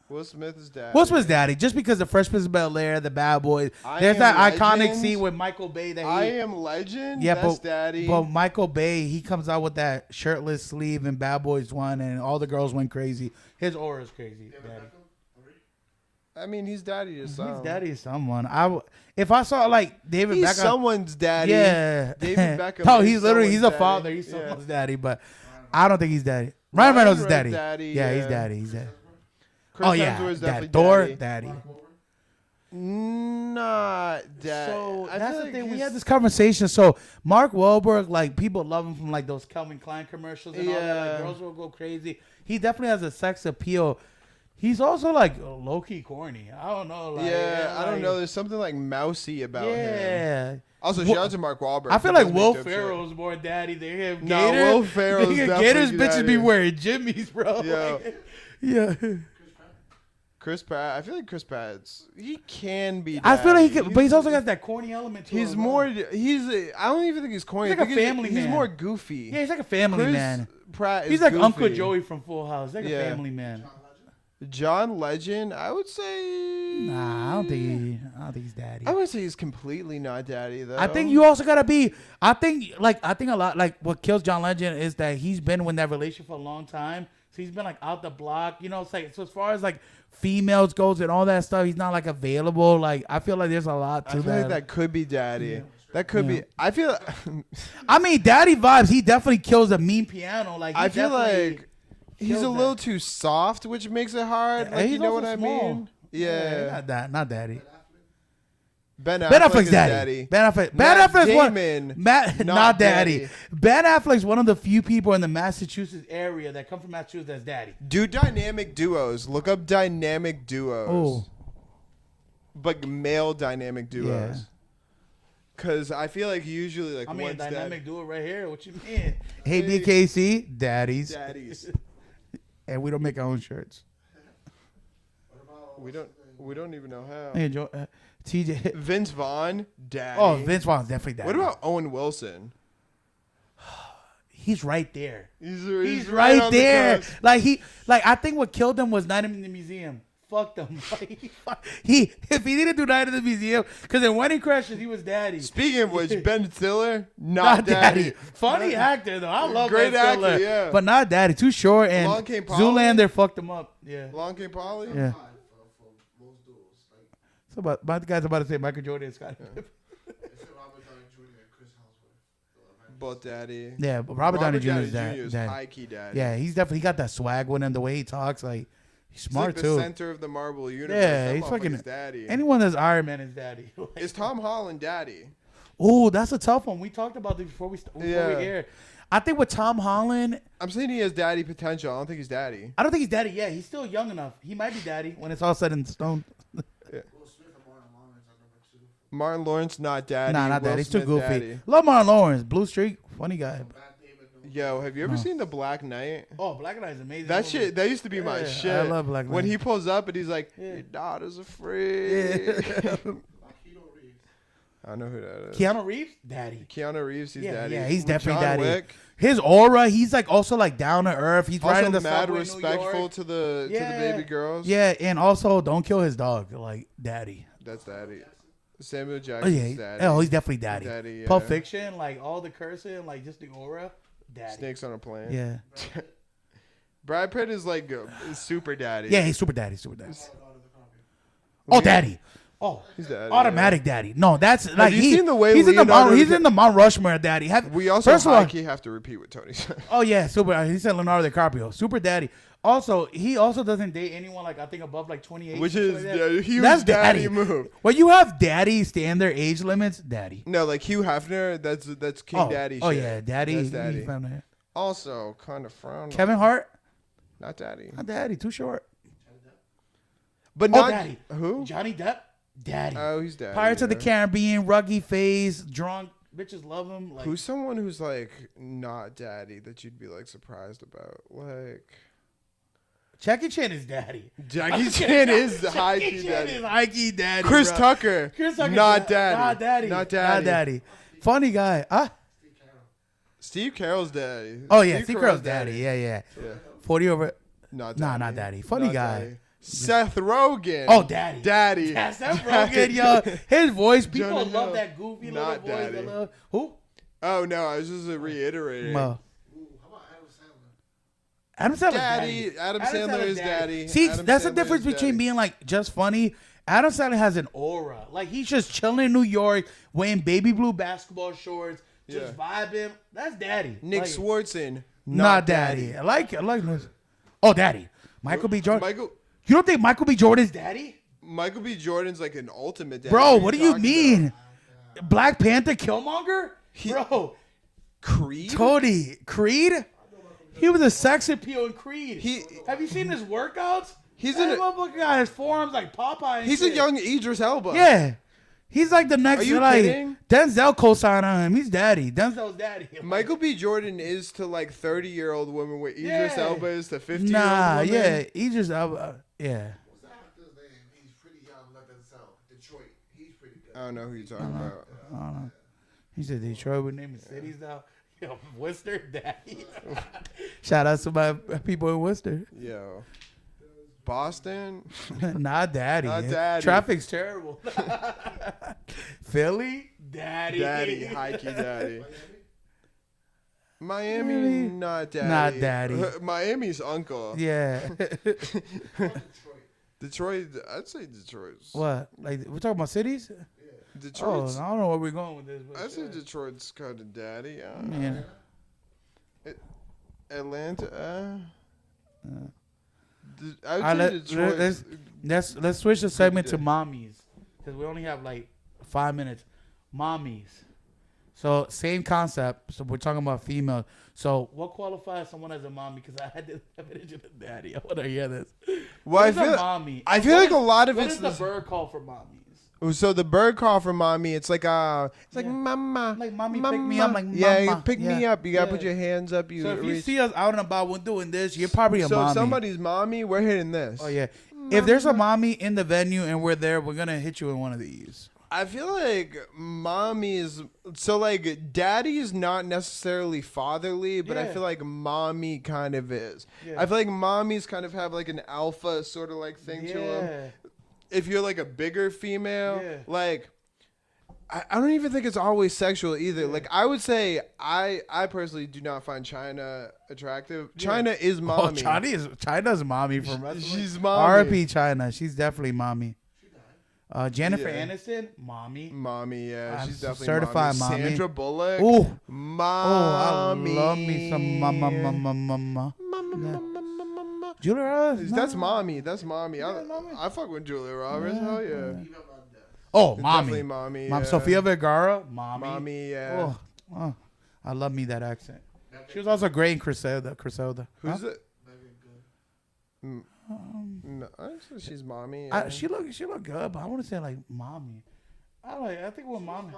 S1: Will Smith is daddy.
S2: Will Smith's daddy, just because the Fresh Prince of Bel-Air, the Bad Boys.
S1: I
S2: There's
S1: Am
S2: that iconic
S1: Legend.
S2: scene with Michael Bay that
S1: I
S2: he,
S1: Am Legend.
S2: yeah,
S1: That's
S2: but
S1: daddy.
S2: but Michael Bay, he comes out with that shirtless sleeve in Bad Boys 1, and all the girls went crazy. His aura is crazy.
S3: David
S2: Daddy.
S3: Beckham? 3?
S1: I mean, he's daddy to some.
S2: He's daddy to someone. If I saw like David
S1: He's
S2: Beckham,
S1: someone's daddy.
S2: Yeah,
S1: David Beckham.
S2: No,
S1: is
S2: he's literally
S1: someone's
S2: a father.
S1: daddy.
S2: He's
S1: Yeah.
S2: someone's daddy, but I don't think he's daddy. Ryan Reynolds is daddy. Yeah, he's daddy. He's daddy.
S1: Chris
S2: Oh yeah,
S1: Hemsworth's
S2: Dad.
S1: definitely
S2: Thor,
S1: daddy.
S2: daddy.
S1: Not daddy.
S2: So
S1: I
S2: that's
S1: feel
S2: the
S1: like
S2: thing. We
S1: he's-
S2: had this conversation. So Mark Wahlberg, like people love him from like those Calvin Klein commercials and all that. Like
S1: Yeah.
S2: girls will go crazy. He definitely has a sex appeal. He's also like low key corny. I don't know. Like,
S1: yeah, I don't
S2: like-
S1: know. There's something like mousy about him.
S2: Yeah.
S1: Also, shout out to Mark Wahlberg.
S2: I feel
S1: He
S2: like
S1: does
S2: Will
S1: make dope
S2: Ferrell's more daddy than him.
S1: shit. No,
S2: Gator,
S1: Will Ferrell's
S2: nigga,
S1: definitely
S2: Gator's bitches be
S1: daddy.
S2: wearing jimmies, bro.
S1: Yeah.
S2: Like, yeah.
S1: Chris Pratt. I feel like Chris Pratt's. He can be.
S2: I feel like he
S1: daddy.
S2: can, but he's also got that corny element to him.
S1: He's
S2: bro.
S1: more. I don't even think he's corny.
S2: He's
S1: I
S2: like a
S1: think
S2: family
S1: He's
S2: man.
S1: more goofy.
S2: Yeah, he's like a family
S1: Chris
S2: man.
S1: Pratt is
S2: He's like
S1: goofy.
S2: Uncle Joey from Full House. He's like
S1: Yeah.
S2: a family man.
S1: John Legend. I would say.
S2: Nah, I don't think he's daddy.
S1: I would say he's completely not daddy though.
S2: I think you also gotta be. I think a lot. Like what kills John Legend is that he's been in that relationship for a long time. So he's been like out the block. You know, it's like so as far as like females goes and all that stuff, he's not like available. Like I feel like there's a lot to
S1: I feel
S2: that.
S1: like that could be daddy.
S2: Yeah.
S1: That could
S2: Yeah.
S1: be. I feel.
S2: I mean, daddy vibes. He definitely kills a mean piano. Like he
S1: I feel
S2: definitely
S1: like he's a
S2: kills
S1: little
S2: that.
S1: too soft, which makes it hard.
S2: Yeah,
S1: Like,
S2: he's
S1: you know
S2: also
S1: what I
S2: small.
S1: mean? Yeah.
S2: not daddy.
S1: Ben
S2: Ben
S1: Affleck
S2: Affleck's
S1: is
S2: daddy. Ben Affleck. Ben
S1: Matt
S2: Affleck's one.
S1: Damon,
S2: Not
S1: not
S2: daddy.
S1: daddy.
S2: Ben Affleck's one of the few people in the Massachusetts area that come from Massachusetts that's daddy.
S1: Do dynamic duos. Look up dynamic duos.
S2: Oh,
S1: But male dynamic
S2: yeah.
S1: duos. Because I feel like usually like
S2: I mean, a
S1: one's
S2: dynamic duo right here. What you mean?
S1: Hey.
S2: Hey, BKC, daddies.
S1: daddies.
S2: And we don't make our own shirts.
S1: we don't even know how.
S2: Hey, TJ.
S1: Vince Vaughn, daddy.
S2: Oh, Vince Vaughn's definitely daddy.
S1: What about Owen Wilson?
S2: He's right there.
S1: He's
S2: right
S1: on the
S2: there.
S1: cusp.
S2: I think what killed him was Night in the Museum. Fucked him. If he didn't do Night in the Museum, because in Wedding Crashers he was daddy.
S1: Speaking of which, Ben Stiller,
S2: Not daddy.
S1: daddy.
S2: Funny actor though. I love
S1: Great
S2: Ben Stiller,
S1: actor, yeah.
S2: but not daddy. Too short and
S1: Along Came Polly?
S2: Zoolander fucked him up. Yeah.
S1: Long Came Polly?
S2: Yeah.
S3: For most duels. Like,
S2: So my guy's about to say Michael Jordan and Scott.
S3: it's Robert Downey Jr. and Chris Hemsworth.
S1: Both daddy.
S2: Yeah, but Robert Downey Jr. is
S1: Jr. is
S2: daddy.
S1: high key daddy.
S2: Yeah, he's definitely got that swag with him. The way he talks, like he's
S1: He's
S2: smart
S1: like the
S2: too.
S1: center of the Marvel universe.
S2: Yeah,
S1: That
S2: he's fucking
S1: motherfucker's daddy.
S2: Anyone that's Iron Man is daddy.
S1: Is Tom Holland daddy?
S2: Oh, that's a tough one. We talked about this before we
S1: Yeah.
S2: aired. I think with Tom Holland,
S1: I'm saying he has daddy potential. I don't think he's daddy.
S2: I don't think he's daddy. Yeah, he's still young enough. He might be daddy when it's all said in stone.
S3: Will Smith and Martin Lawrence at number 2.
S1: Martin Lawrence, not daddy.
S2: Nah, not
S1: Will
S2: that. He's too
S1: Smith,
S2: goofy.
S1: daddy.
S2: Love Martin Lawrence. Blue Streak. Funny guy.
S3: Matt Damon, no.
S1: Yo, have you ever seen The Black Knight?
S2: Oh, Black Knight is amazing.
S1: That
S2: movie.
S1: shit, that used to be my
S2: Yeah,
S1: shit.
S2: I love Black
S1: When
S2: Knight.
S1: he pulls up and he's like,
S2: Yeah.
S1: your daughter's a freak.
S2: Yeah.
S3: Keanu Reeves.
S1: I know who that is.
S2: Keanu Reeves, daddy.
S1: Keanu Reeves, he's
S2: Yeah,
S1: daddy.
S2: yeah, he's
S1: With
S2: definitely
S1: John
S2: daddy.
S1: Wick,
S2: His aura, he's like also like down to earth. He's
S1: also
S2: riding the
S1: mad
S2: subway in New
S1: respectful
S2: York.
S1: to the baby girls.
S2: Yeah, and also don't kill his dog, like daddy.
S1: That's daddy. Samuel
S2: Oh
S1: Jackson's
S2: yeah,
S1: daddy.
S2: oh he's definitely daddy.
S1: Daddy, yeah.
S2: Pulp Fiction, like all the cursing, like just the aura, daddy.
S1: Snakes on a plane.
S2: Yeah,
S1: Brad Pitt is like super daddy.
S2: yeah, he's super daddy, super daddy.
S3: Leonardo DiCaprio.
S2: Oh, daddy. Oh,
S1: He's daddy.
S2: automatic daddy. No, that's like
S1: you seen the way
S2: he's in the
S1: Leonardo
S2: Mount, he's in the Mount Rushmore daddy.
S1: We also
S2: first of all,
S1: high-key have to repeat what Tony said.
S2: oh yeah, super. He said Leonardo DiCaprio, super daddy. Also, he also doesn't date anyone like I think above like 28,
S1: Which
S2: something
S1: is
S2: like that.
S1: a huge
S2: That's
S1: daddy
S2: daddy.
S1: move.
S2: When you have daddy stand their age limits, daddy.
S1: No, like Hugh Hefner, that's King Daddy
S2: Oh
S1: shit.
S2: yeah, daddy.
S1: That's
S2: He
S1: daddy.
S2: found that.
S1: Also, kind of frown.
S2: Kevin Hart,
S1: Not daddy.
S2: not daddy, too short.
S1: But
S2: Oh,
S1: not
S2: daddy.
S1: who?
S2: Johnny Depp, daddy.
S1: Oh, he's daddy.
S2: Pirates of the
S1: yeah.
S2: Caribbean, ruggy face, drunk, bitches love him. Like,
S1: Who's someone who's like not daddy that you'd be like surprised about? Like
S2: Jackie Chan is daddy.
S1: Jackie Chan is the high
S2: Jackie
S1: key
S2: Chan
S1: daddy.
S2: is high key daddy.
S1: Chris
S2: bro.
S1: Tucker.
S2: Chris Tucker,
S1: Not daddy.
S2: Not daddy.
S1: Not daddy.
S2: Not daddy. Funny guy.
S1: Steve Carell's daddy.
S2: Oh yeah, Steve Carell's daddy. Yeah, yeah.
S1: Yeah.
S2: 40 over.
S1: Not
S2: Nah,
S1: daddy.
S2: not daddy. Funny
S1: Not
S2: guy.
S1: daddy. Seth Rogen.
S2: Oh, daddy.
S1: Daddy.
S2: Yeah, Seth Rogen, yo. His voice, people
S1: Jonah
S2: love
S1: Hill.
S2: that goofy little
S1: Not
S2: voice.
S1: daddy.
S2: They love, who?
S1: Oh no, I was just reiterating.
S2: Mo.
S3: Ooh, how about
S2: Adam Sandler's
S1: Daddy. Adam Sandler is daddy.
S2: See,
S1: Adam
S2: that's the
S1: Sandler
S2: difference
S1: is
S2: between
S1: daddy.
S2: being like just funny. Adam Sandler has an aura. Like he's just chilling in New York, wearing baby blue basketball shorts, just vibing. That's daddy.
S1: Nick
S2: like,
S1: Swartzen.
S2: Not daddy. I like this. Oh, daddy. Michael B. Jordan.
S1: Michael
S2: You don't think Michael B. Jordan's daddy?
S1: B. Jordan's like an ultimate daddy.
S2: Bro, what do you
S1: talking
S2: mean? Black Panther Killmonger? Bro,
S1: Creed?
S2: Cody. Creed? He was a sex appeal in Creed.
S1: He-
S2: Have you seen his workouts?
S1: He's
S2: that
S1: in a-
S2: motherfucker got his forearms like Popeye and
S1: He's
S2: shit.
S1: a young Idris Elba.
S2: Yeah. He's like the next,
S1: Are you
S2: like,
S1: kidding?
S2: Denzel co-signed on him. He's daddy. Denzel's daddy.
S1: Michael B. Jordan is to like 30-year-old women what Idris
S2: Yeah.
S1: Elba is to 50-year-old
S2: Nah,
S1: women.
S2: yeah. Idris Elba, yeah.
S3: What's that actor's name? He's pretty young. Let that sell. Detroit. He's pretty good.
S1: I don't know who you're talking about.
S2: I don't know. He said Detroit would name his cities now. Yo, Worcester, daddy. Shout out to my people in Worcester.
S1: Yo. Boston?
S2: Not daddy.
S1: Not daddy.
S2: Traffic's terrible. Philly, daddy.
S1: Daddy. Hikey daddy. Miami, not daddy.
S2: Not daddy.
S1: Miami's uncle.
S2: Yeah.
S1: Detroit, I'd say Detroit's.
S2: What? Like we're talking about cities? Oh,
S1: Detroit's.
S2: I don't know where we're going with this. But
S1: I'd say Detroit's kind of daddy.
S2: man.
S1: Atlanta. I
S2: All right,
S1: would say Detroit.
S2: let's switch the segment to mommies because we only have like 5 minutes. Mommies. So same concept. So we're talking about female. So what qualifies someone as a mommy? Because I had this definition of daddy. I want to hear this.
S1: Well,
S2: What is a mommy?
S1: I feel like a lot of
S2: what
S1: it's
S2: is the bird call for mommies?
S1: So the bird call for mommy, it's like mama,
S2: Like, mommy, pick me up, like,
S1: yeah, you
S2: mama.
S1: pick me
S2: Yeah.
S1: up. You gotta
S2: Yeah.
S1: put your hands up. You
S2: So if you
S1: reach.
S2: see us out and about when doing this, you're probably a
S1: So
S2: mommy.
S1: if somebody's mommy, we're hitting this.
S2: Oh yeah. If there's a mommy in the venue and we're there, we're gonna hit you in one of these.
S1: I feel like mommy is so like daddy is not necessarily fatherly, but I
S2: Yeah.
S1: feel like mommy kind of is.
S2: Yeah.
S1: I feel like mommies kind of have like an alpha sort of like thing to them. If you're like a bigger female,
S2: Yeah.
S1: like I don't even think it's always sexual either. Like I would say I personally do not find China attractive. China is mommy.
S2: Oh, China's mommy from wrestling.
S1: She's mommy.
S2: R.I.P. China. She's definitely mommy. Jennifer
S1: Yeah.
S2: Aniston, mommy.
S1: Mommy, yeah, she's definitely
S2: certified mommy.
S1: Sandra Bullock,
S2: Ooh.
S1: mommy.
S2: I love me some mama.
S1: Mama.
S2: Julia Roberts?
S1: That's
S2: No.
S1: mommy. That's mommy. I fuck with Julia Roberts. Hell yeah.
S2: Oh,
S1: Definitely
S2: mommy.
S1: mommy.
S2: Mom,
S1: yeah.
S2: Sofia Vergara, mommy.
S1: Mommy, yeah.
S2: Oh, I love me that accent. She was also great in Griselda.
S1: Who's
S2: Huh?
S1: it? No, actually, she's mommy. Yeah.
S2: She look good, but I want to say like mommy. I think with mommy.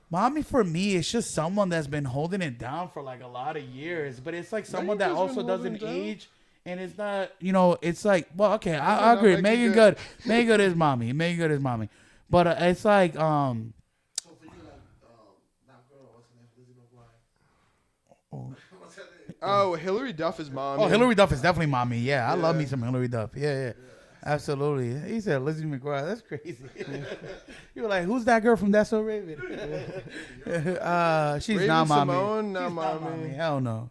S2: Mommy for me, it's just someone that's been holding it down for like a lot of years, but it's like someone that
S1: Megan Good's
S2: also
S1: been holding
S2: doesn't
S1: it down?
S2: age, and it's not, it's like, well, okay, I
S1: not
S2: agree.
S1: Megan
S2: Megan
S1: Good.
S2: Good, Megan Good is mommy. Megan Good is mommy, but it's like,
S3: So for you, like, that girl, what's her name? Lizzie McGuire. What's her name?
S1: Oh, Hillary Duff is mommy.
S2: oh, Hillary Duff is definitely mommy. Yeah, I love me some Hillary Duff. Yeah. Absolutely. He said Lizzie McGuire. That's crazy. You were like, who's that girl from That's So Raven? She's
S1: Raven
S2: not mommy.
S1: Simone, not
S2: She's
S1: mommy.
S2: Hell no.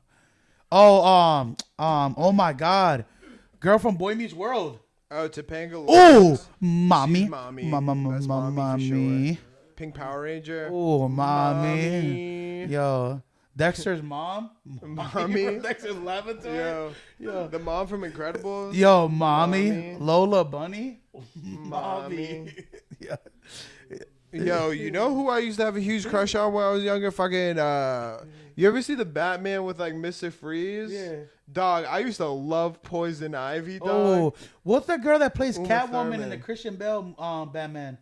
S2: Oh my God. Girl from Boy Meets World.
S1: Oh, Topanga
S2: Oh,
S1: Lawrence.
S2: mommy.
S1: She's mommy.
S2: Mama,
S1: That's mommy for
S2: mommy.
S1: Pink Power Ranger.
S2: Oh, mommy.
S1: Mommy.
S2: Yo. Dexter's mom.
S1: Mommy.
S2: From Dexter's Laboratory.
S1: Yo. The mom from Incredibles.
S2: Yo, mommy.
S1: Mommy.
S2: Lola Bunny.
S1: Mommy.
S2: Yeah.
S1: Yo, you know who I used to have a huge crush on when I was younger? Fucking, you ever see the Batman with like Mr. Freeze?
S2: Yeah.
S1: Dog, I used to love Poison Ivy, dog.
S2: Oh, what's the girl that plays
S1: Uma
S2: Catwoman in
S1: Thurman.
S2: the Christian Bale Batman?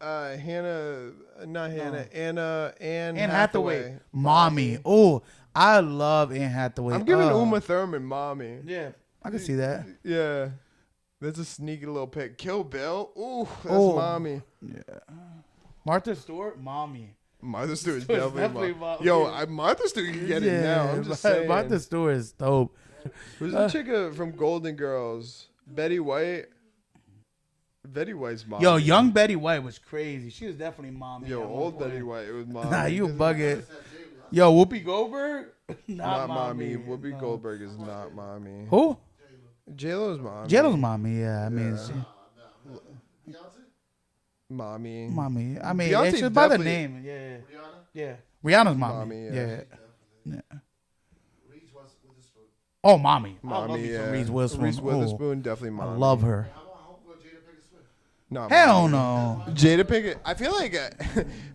S1: Anne
S2: Hathaway. Mommy. Oh, I love Anne Hathaway.
S1: I'm giving Uma Thurman mommy.
S2: Yeah, I can see that.
S1: Yeah. That's a sneaky little pick. Kill Bill. Ooh, that's
S2: Oh.
S1: mommy.
S2: Martha Stewart, mommy.
S1: Martha Stewart's
S2: Stewart's
S1: definitely
S2: definitely
S1: mommy.
S2: mommy.
S1: Yo, Martha Stewart can get it now. I'm just saying.
S2: Martha Stewart is dope.
S1: Who's the chick from Golden Girls? Betty White. Betty White's mommy.
S2: Yo, young Betty White was crazy. She was definitely mommy.
S1: Yo,
S2: at one
S1: old
S2: point.
S1: Betty White was mommy.
S2: Nah, you bugging. Yo, Whoopi Goldberg?
S1: Not mommy. Whoopi Goldberg is not mommy.
S2: Who?
S1: J-Lo's mommy.
S2: J-Lo's mommy, yeah. I mean,
S3: Beyonce?
S1: Mommy.
S2: mommy. I mean,
S1: Beyonce
S2: it's just by the
S1: definitely-
S2: name. Yeah.
S3: Rihanna?
S2: Yeah. Rihanna's mommy.
S1: Mommy, yeah.
S2: Yeah.
S3: Definitely. Reese Witherspoon.
S2: Oh, mommy. I love
S1: Mommy,
S2: me some
S1: yeah.
S2: Reese Witherspoon.
S1: Reese Witherspoon, definitely
S2: Oh, I
S1: mommy.
S2: love her.
S3: How about homegirl Jada Pinkett Smith?
S1: No,
S2: Hell
S1: mommy.
S2: no.
S1: Jada Pinkett. I feel like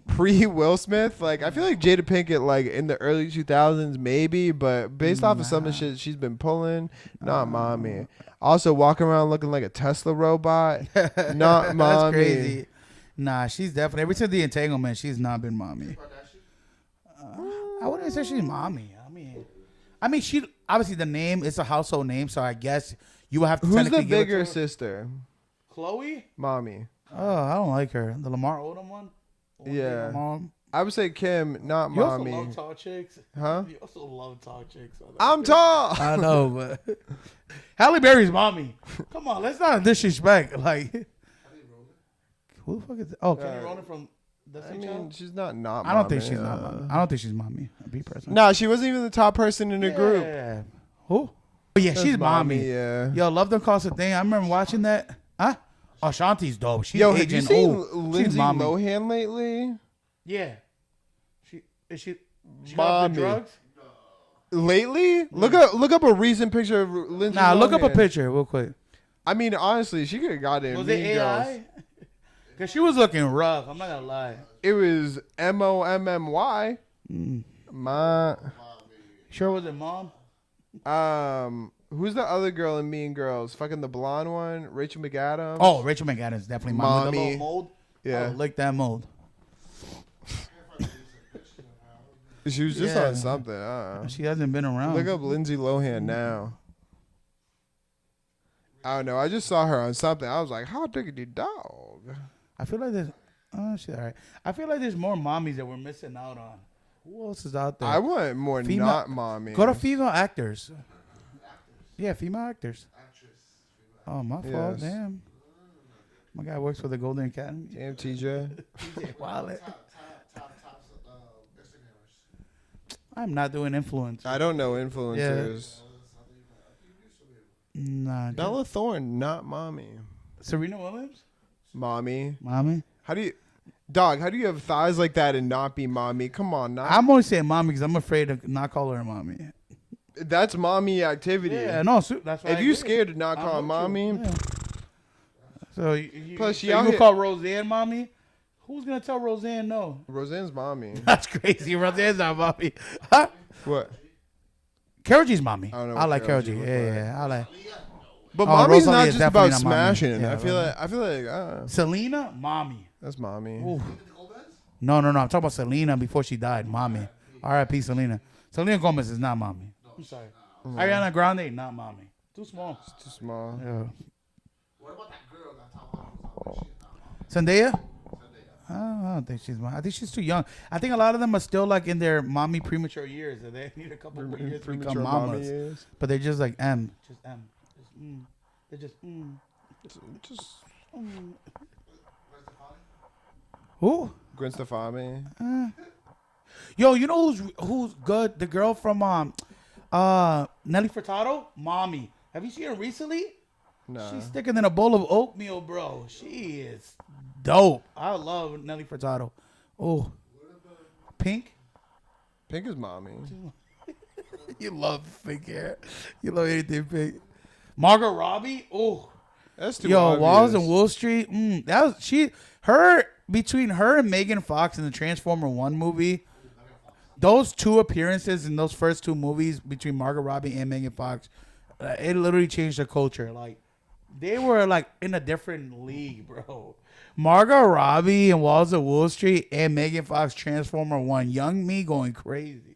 S1: pre Will Smith, like I feel like Jada Pinkett, like in the early 2000s, maybe, but based off of some of the shit she's been pulling, not mommy. Also walking around looking like a Tesla robot, not mommy.
S2: That's crazy. Nah, she's definitely, ever since the entanglement, she's not been mommy. I wouldn't say she's mommy. I mean, she obviously the name is a household name, so I guess you would have to.
S1: Who's the
S2: technically give it to
S1: bigger
S2: her.
S1: sister?
S2: Chloe?
S1: Mommy.
S2: Oh, I don't like her. The Lamar Odom one.
S1: Yeah.
S2: Mom.
S1: I would say Kim, not
S2: You also
S1: mommy.
S2: love tall chicks.
S1: Huh?
S2: You also love tall chicks.
S1: I'm tall.
S2: I know, but Halle Berry's mommy. Come on, let's not disrespect. Like, who the fuck is that? Oh, Kenny Ronan from
S1: I
S2: Destiny
S1: mean,
S2: Child?
S1: she's not mommy.
S2: I don't think she's not mommy. I don't think she's mommy. Be present.
S1: No, she wasn't even the top person in the group.
S2: Yeah. Who? Oh, yeah, she's mommy.
S1: Yeah.
S2: Yo, Love Don't Cost a Thing. I remember watching that. Huh? Oh, Shanti's dope. She's
S1: Yo, have
S2: aging
S1: you seen
S2: old. She's
S1: Lindsay
S2: mommy.
S1: Lohan lately?
S2: Yeah. She got off
S1: Mommy.
S2: the drugs?
S1: Lately? Look up a recent picture of Lindsay
S2: Nah,
S1: Lohan.
S2: look up a picture real quick.
S1: I mean, honestly, she could have got in
S2: Was
S1: Mean
S2: it
S1: Girls.
S2: AI? Because she was looking rough. I'm not going to lie.
S1: It was MOMMY. My
S2: Sure was it mom?
S1: who's the other girl in Mean Girls? Fucking the blonde one, Rachel McAdams.
S2: Oh, Rachel McAdams definitely mom. With the
S1: Mommy.
S2: little mold.
S1: Yeah.
S2: Oh, lick that mold.
S1: She was just
S2: Yeah.
S1: on something.
S2: She hasn't been around.
S1: Look up Lindsay Lohan now. I don't know. I just saw her on something. I was like, "How diggity dog."
S2: I feel like there's. Oh, shit, all right. I feel like there's more mommies that we're missing out on. Who else is out there?
S1: I want more
S2: Female-
S1: not mommy.
S2: Go to female actors. Yeah, female actors. Oh, my fault.
S1: Yes.
S2: Damn. My guy works for the Golden Academy.
S1: Damn, TJ.
S2: DJ Wallet.
S3: Top Instagrammers.
S2: I'm not doing influence.
S1: I don't know influencers.
S2: Nah.
S1: Bella Thorne, not mommy.
S2: Serena Williams?
S1: Mommy.
S2: Mommy?
S1: How do you have thighs like that and not be mommy? Come on, not.
S2: I'm only saying mommy because I'm afraid to not call her a mommy.
S1: That's mommy activity.
S2: Yeah, no, that's why
S1: If
S2: I
S1: you
S2: agree.
S1: scared to not call her
S2: I'm with
S1: mommy,
S2: you. Yeah. So,
S1: Plus, she
S2: so
S1: out
S2: you
S1: here-
S2: call Roseanne mommy? Who's going to tell Roseanne no?
S1: Roseanne's mommy.
S2: That's crazy. Roseanne's not mommy. Huh?
S1: What?
S2: Karol G's mommy.
S1: I don't know
S2: I
S1: what
S2: like
S1: Karol
S2: Karol
S1: G
S2: G.
S1: look
S2: Yeah,
S1: like.
S2: yeah. I like
S1: But
S2: Oh,
S1: mommy's
S2: Rosalie
S1: not
S2: is
S1: just
S2: definitely
S1: about
S2: not mommy.
S1: smashing.
S2: Yeah,
S1: I feel like
S2: Selena, mommy.
S1: that's mommy.
S2: Ooh. No. I'm talking about Selena before she died. Mommy. R.I.P. Selena. Selena Gomez is not mommy. I'm sorry. Ariana Grande, not mommy. Too small.
S1: It's too small.
S2: Yeah.
S3: What about that girl that Tom Holland was
S2: Zendaya? I don't think she's mommy. I think she's too young. I think a lot of them are still like in their mommy premature years. And they need a couple more years to become mamas.
S1: Years.
S2: But they're just like M. Just M. They're just
S1: Just
S2: Who?
S1: Gwen Stefani.
S2: Yo, you know who's good? The girl from Nelly Furtado? Mommy. Have you seen her recently?
S1: No.
S2: She's thicker than a bowl of oatmeal, bro. She is dope. I love Nelly Furtado. Oh. Pink?
S1: Pink is mommy.
S2: You love pink hair. You love anything pink. Margot Robbie? Oh.
S1: That's too
S2: Yo,
S1: obvious.
S2: Walls and Wall Street. That was between her and Megan Fox in the Transformer 1 movie. Those two appearances in those first two movies between Margot Robbie and Megan Fox, it literally changed the culture. Like, they were like in a different league, bro. Margot Robbie and Walls of Wall Street and Megan Fox Transformer 1. Young me going crazy.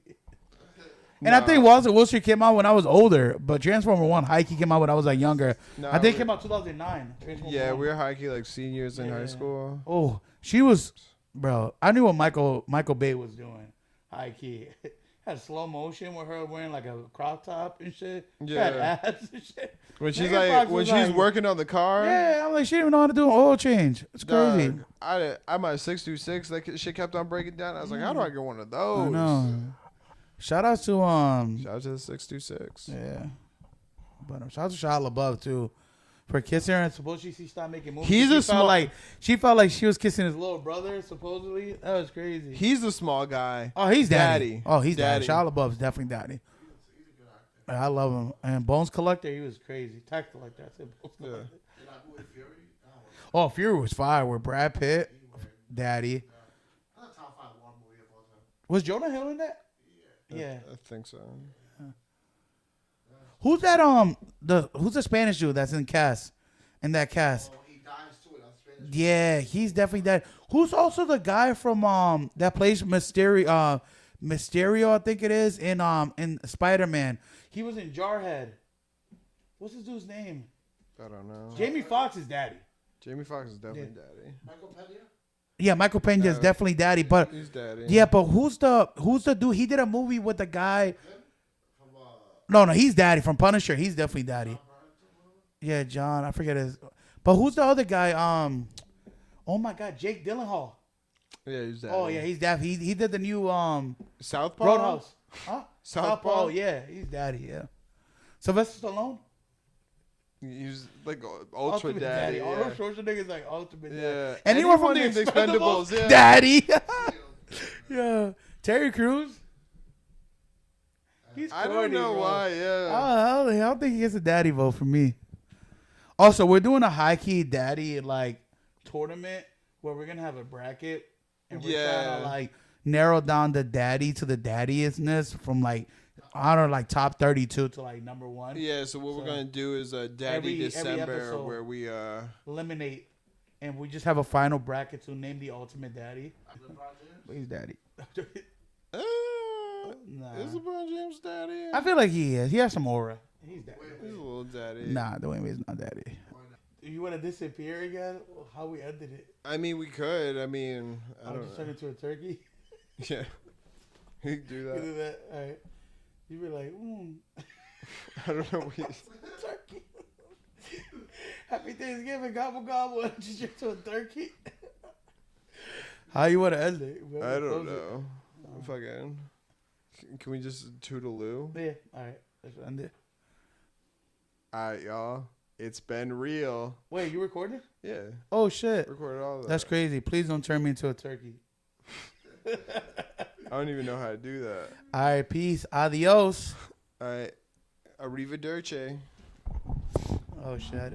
S2: And I think Walls of Wall Street came out when I was older, but Transformer 1 high-key came out when I was like younger.
S1: No,
S2: I think it came out 2009. Transformer
S1: Yeah,
S2: 1.
S1: we were high key like seniors in high school.
S2: Oh, she was, bro. I knew what Michael Bay was doing. High key. Had slow motion with her wearing like a crop top and shit. She had
S1: Yeah.
S2: abs and shit.
S1: When she's
S2: Megan
S1: like
S2: Fox
S1: when
S2: was
S1: she's
S2: like-
S1: working on the car.
S2: Yeah, I'm like, she didn't even know how to do an oil change. It's crazy.
S1: Dog, I'm at 626. That shit kept on breaking down. I was like, how do I get one of those?
S2: I know. Shout out to
S1: Shout out to the 626.
S2: Yeah. But shout out to Shia LaBeouf too. For kissing her and supposedly she stopped making movies.
S1: He's a small.
S2: She felt like she was kissing his little brother. Supposedly that was crazy.
S1: He's the small guy.
S2: Oh, he's daddy. Oh, he's
S1: daddy.
S2: Shia LaBeouf's definitely daddy.
S3: He's a good actor.
S2: I love him. And Bones Collector, he was crazy. Tax Collector, I said Bones Collector.
S3: And I moved Fury.
S2: Oh, Fury was fire with Brad Pitt, daddy.
S3: That's a top 5 war movie of all time.
S2: Was Jonah Hill in that? Yeah.
S1: I think so.
S2: Who's that? Who's the Spanish dude that's in cast? In that cast?
S3: Oh, he dies too. That's Spanish.
S2: Yeah, he's definitely dead. Who's also the guy from that plays Mysterio? Mysterio, I think it is in Spider-Man. He was in Jarhead. What's this dude's name?
S1: I don't know.
S2: Jamie Foxx's daddy.
S1: Jamie Foxx is definitely daddy.
S3: Michael Pena?
S2: Yeah, Michael Pena is definitely daddy. But
S1: He's daddy.
S2: yeah, but who's the dude? He did a movie with the guy.
S3: From,
S2: No, he's daddy from Punisher. He's definitely daddy. Yeah, John. I forget his. But who's the other guy? Oh my God, Jake Gyllenhaal.
S1: Yeah, he's daddy.
S2: Oh yeah, he's daddy. He did the new
S1: Southpaw.
S2: Roadhouse. Huh?
S1: Southpaw?
S2: Yeah, he's daddy. Yeah. Sylvester Stallone.
S1: He's like ultra
S2: Ultimate
S1: daddy.
S2: All
S1: Yeah.
S2: those social niggas like ultimate daddy.
S1: Yeah.
S2: Anyone from the
S1: named
S2: Expendables,
S1: yeah.
S2: daddy. Yeah. Terry Crews. He's
S1: I don't
S2: corny,
S1: know
S2: bro.
S1: why. Yeah.
S2: I don't think he gets a daddy vote for me. Also, we're doing a high key daddy like tournament where we're gonna have a bracket and we're trying to like narrow down the daddy to the daddiestness from like I don't know, like top 32 to like number 1.
S1: Yeah. So what we're gonna do is Daddy
S2: every
S1: December,
S2: episode.
S1: where we
S2: Eliminate, and we just have a final bracket to name the ultimate daddy. He's daddy. Nah.
S1: Is LeBron James daddy?
S2: I feel like he is. He has some aura. He's daddy.
S1: He's a little daddy.
S2: Nah, Dwayne Wade's not daddy. You want to disappear again? How we ended it?
S1: I mean, we could. I mean, I
S2: I'll
S1: don't
S2: just
S1: know.
S2: turn into a turkey.
S1: Yeah. You can do
S2: You
S1: that.
S2: do that. All right. You be like,
S1: I don't know.
S2: turkey. Happy Thanksgiving, gobble gobble. Just turn to a turkey. How you want to end it?
S1: I don't know. Fucking. Can we just toodaloo?
S2: Yeah. All right. Let's end it.
S1: All right, y'all. It's been real.
S2: Wait, you recorded?
S1: Yeah.
S2: Oh shit.
S1: Recorded all of that.
S2: That's crazy. Please don't turn me into a turkey.
S1: I don't even know how to do that.
S2: All right, peace. Adios.
S1: All right. Arrivederci.
S2: Oh shit.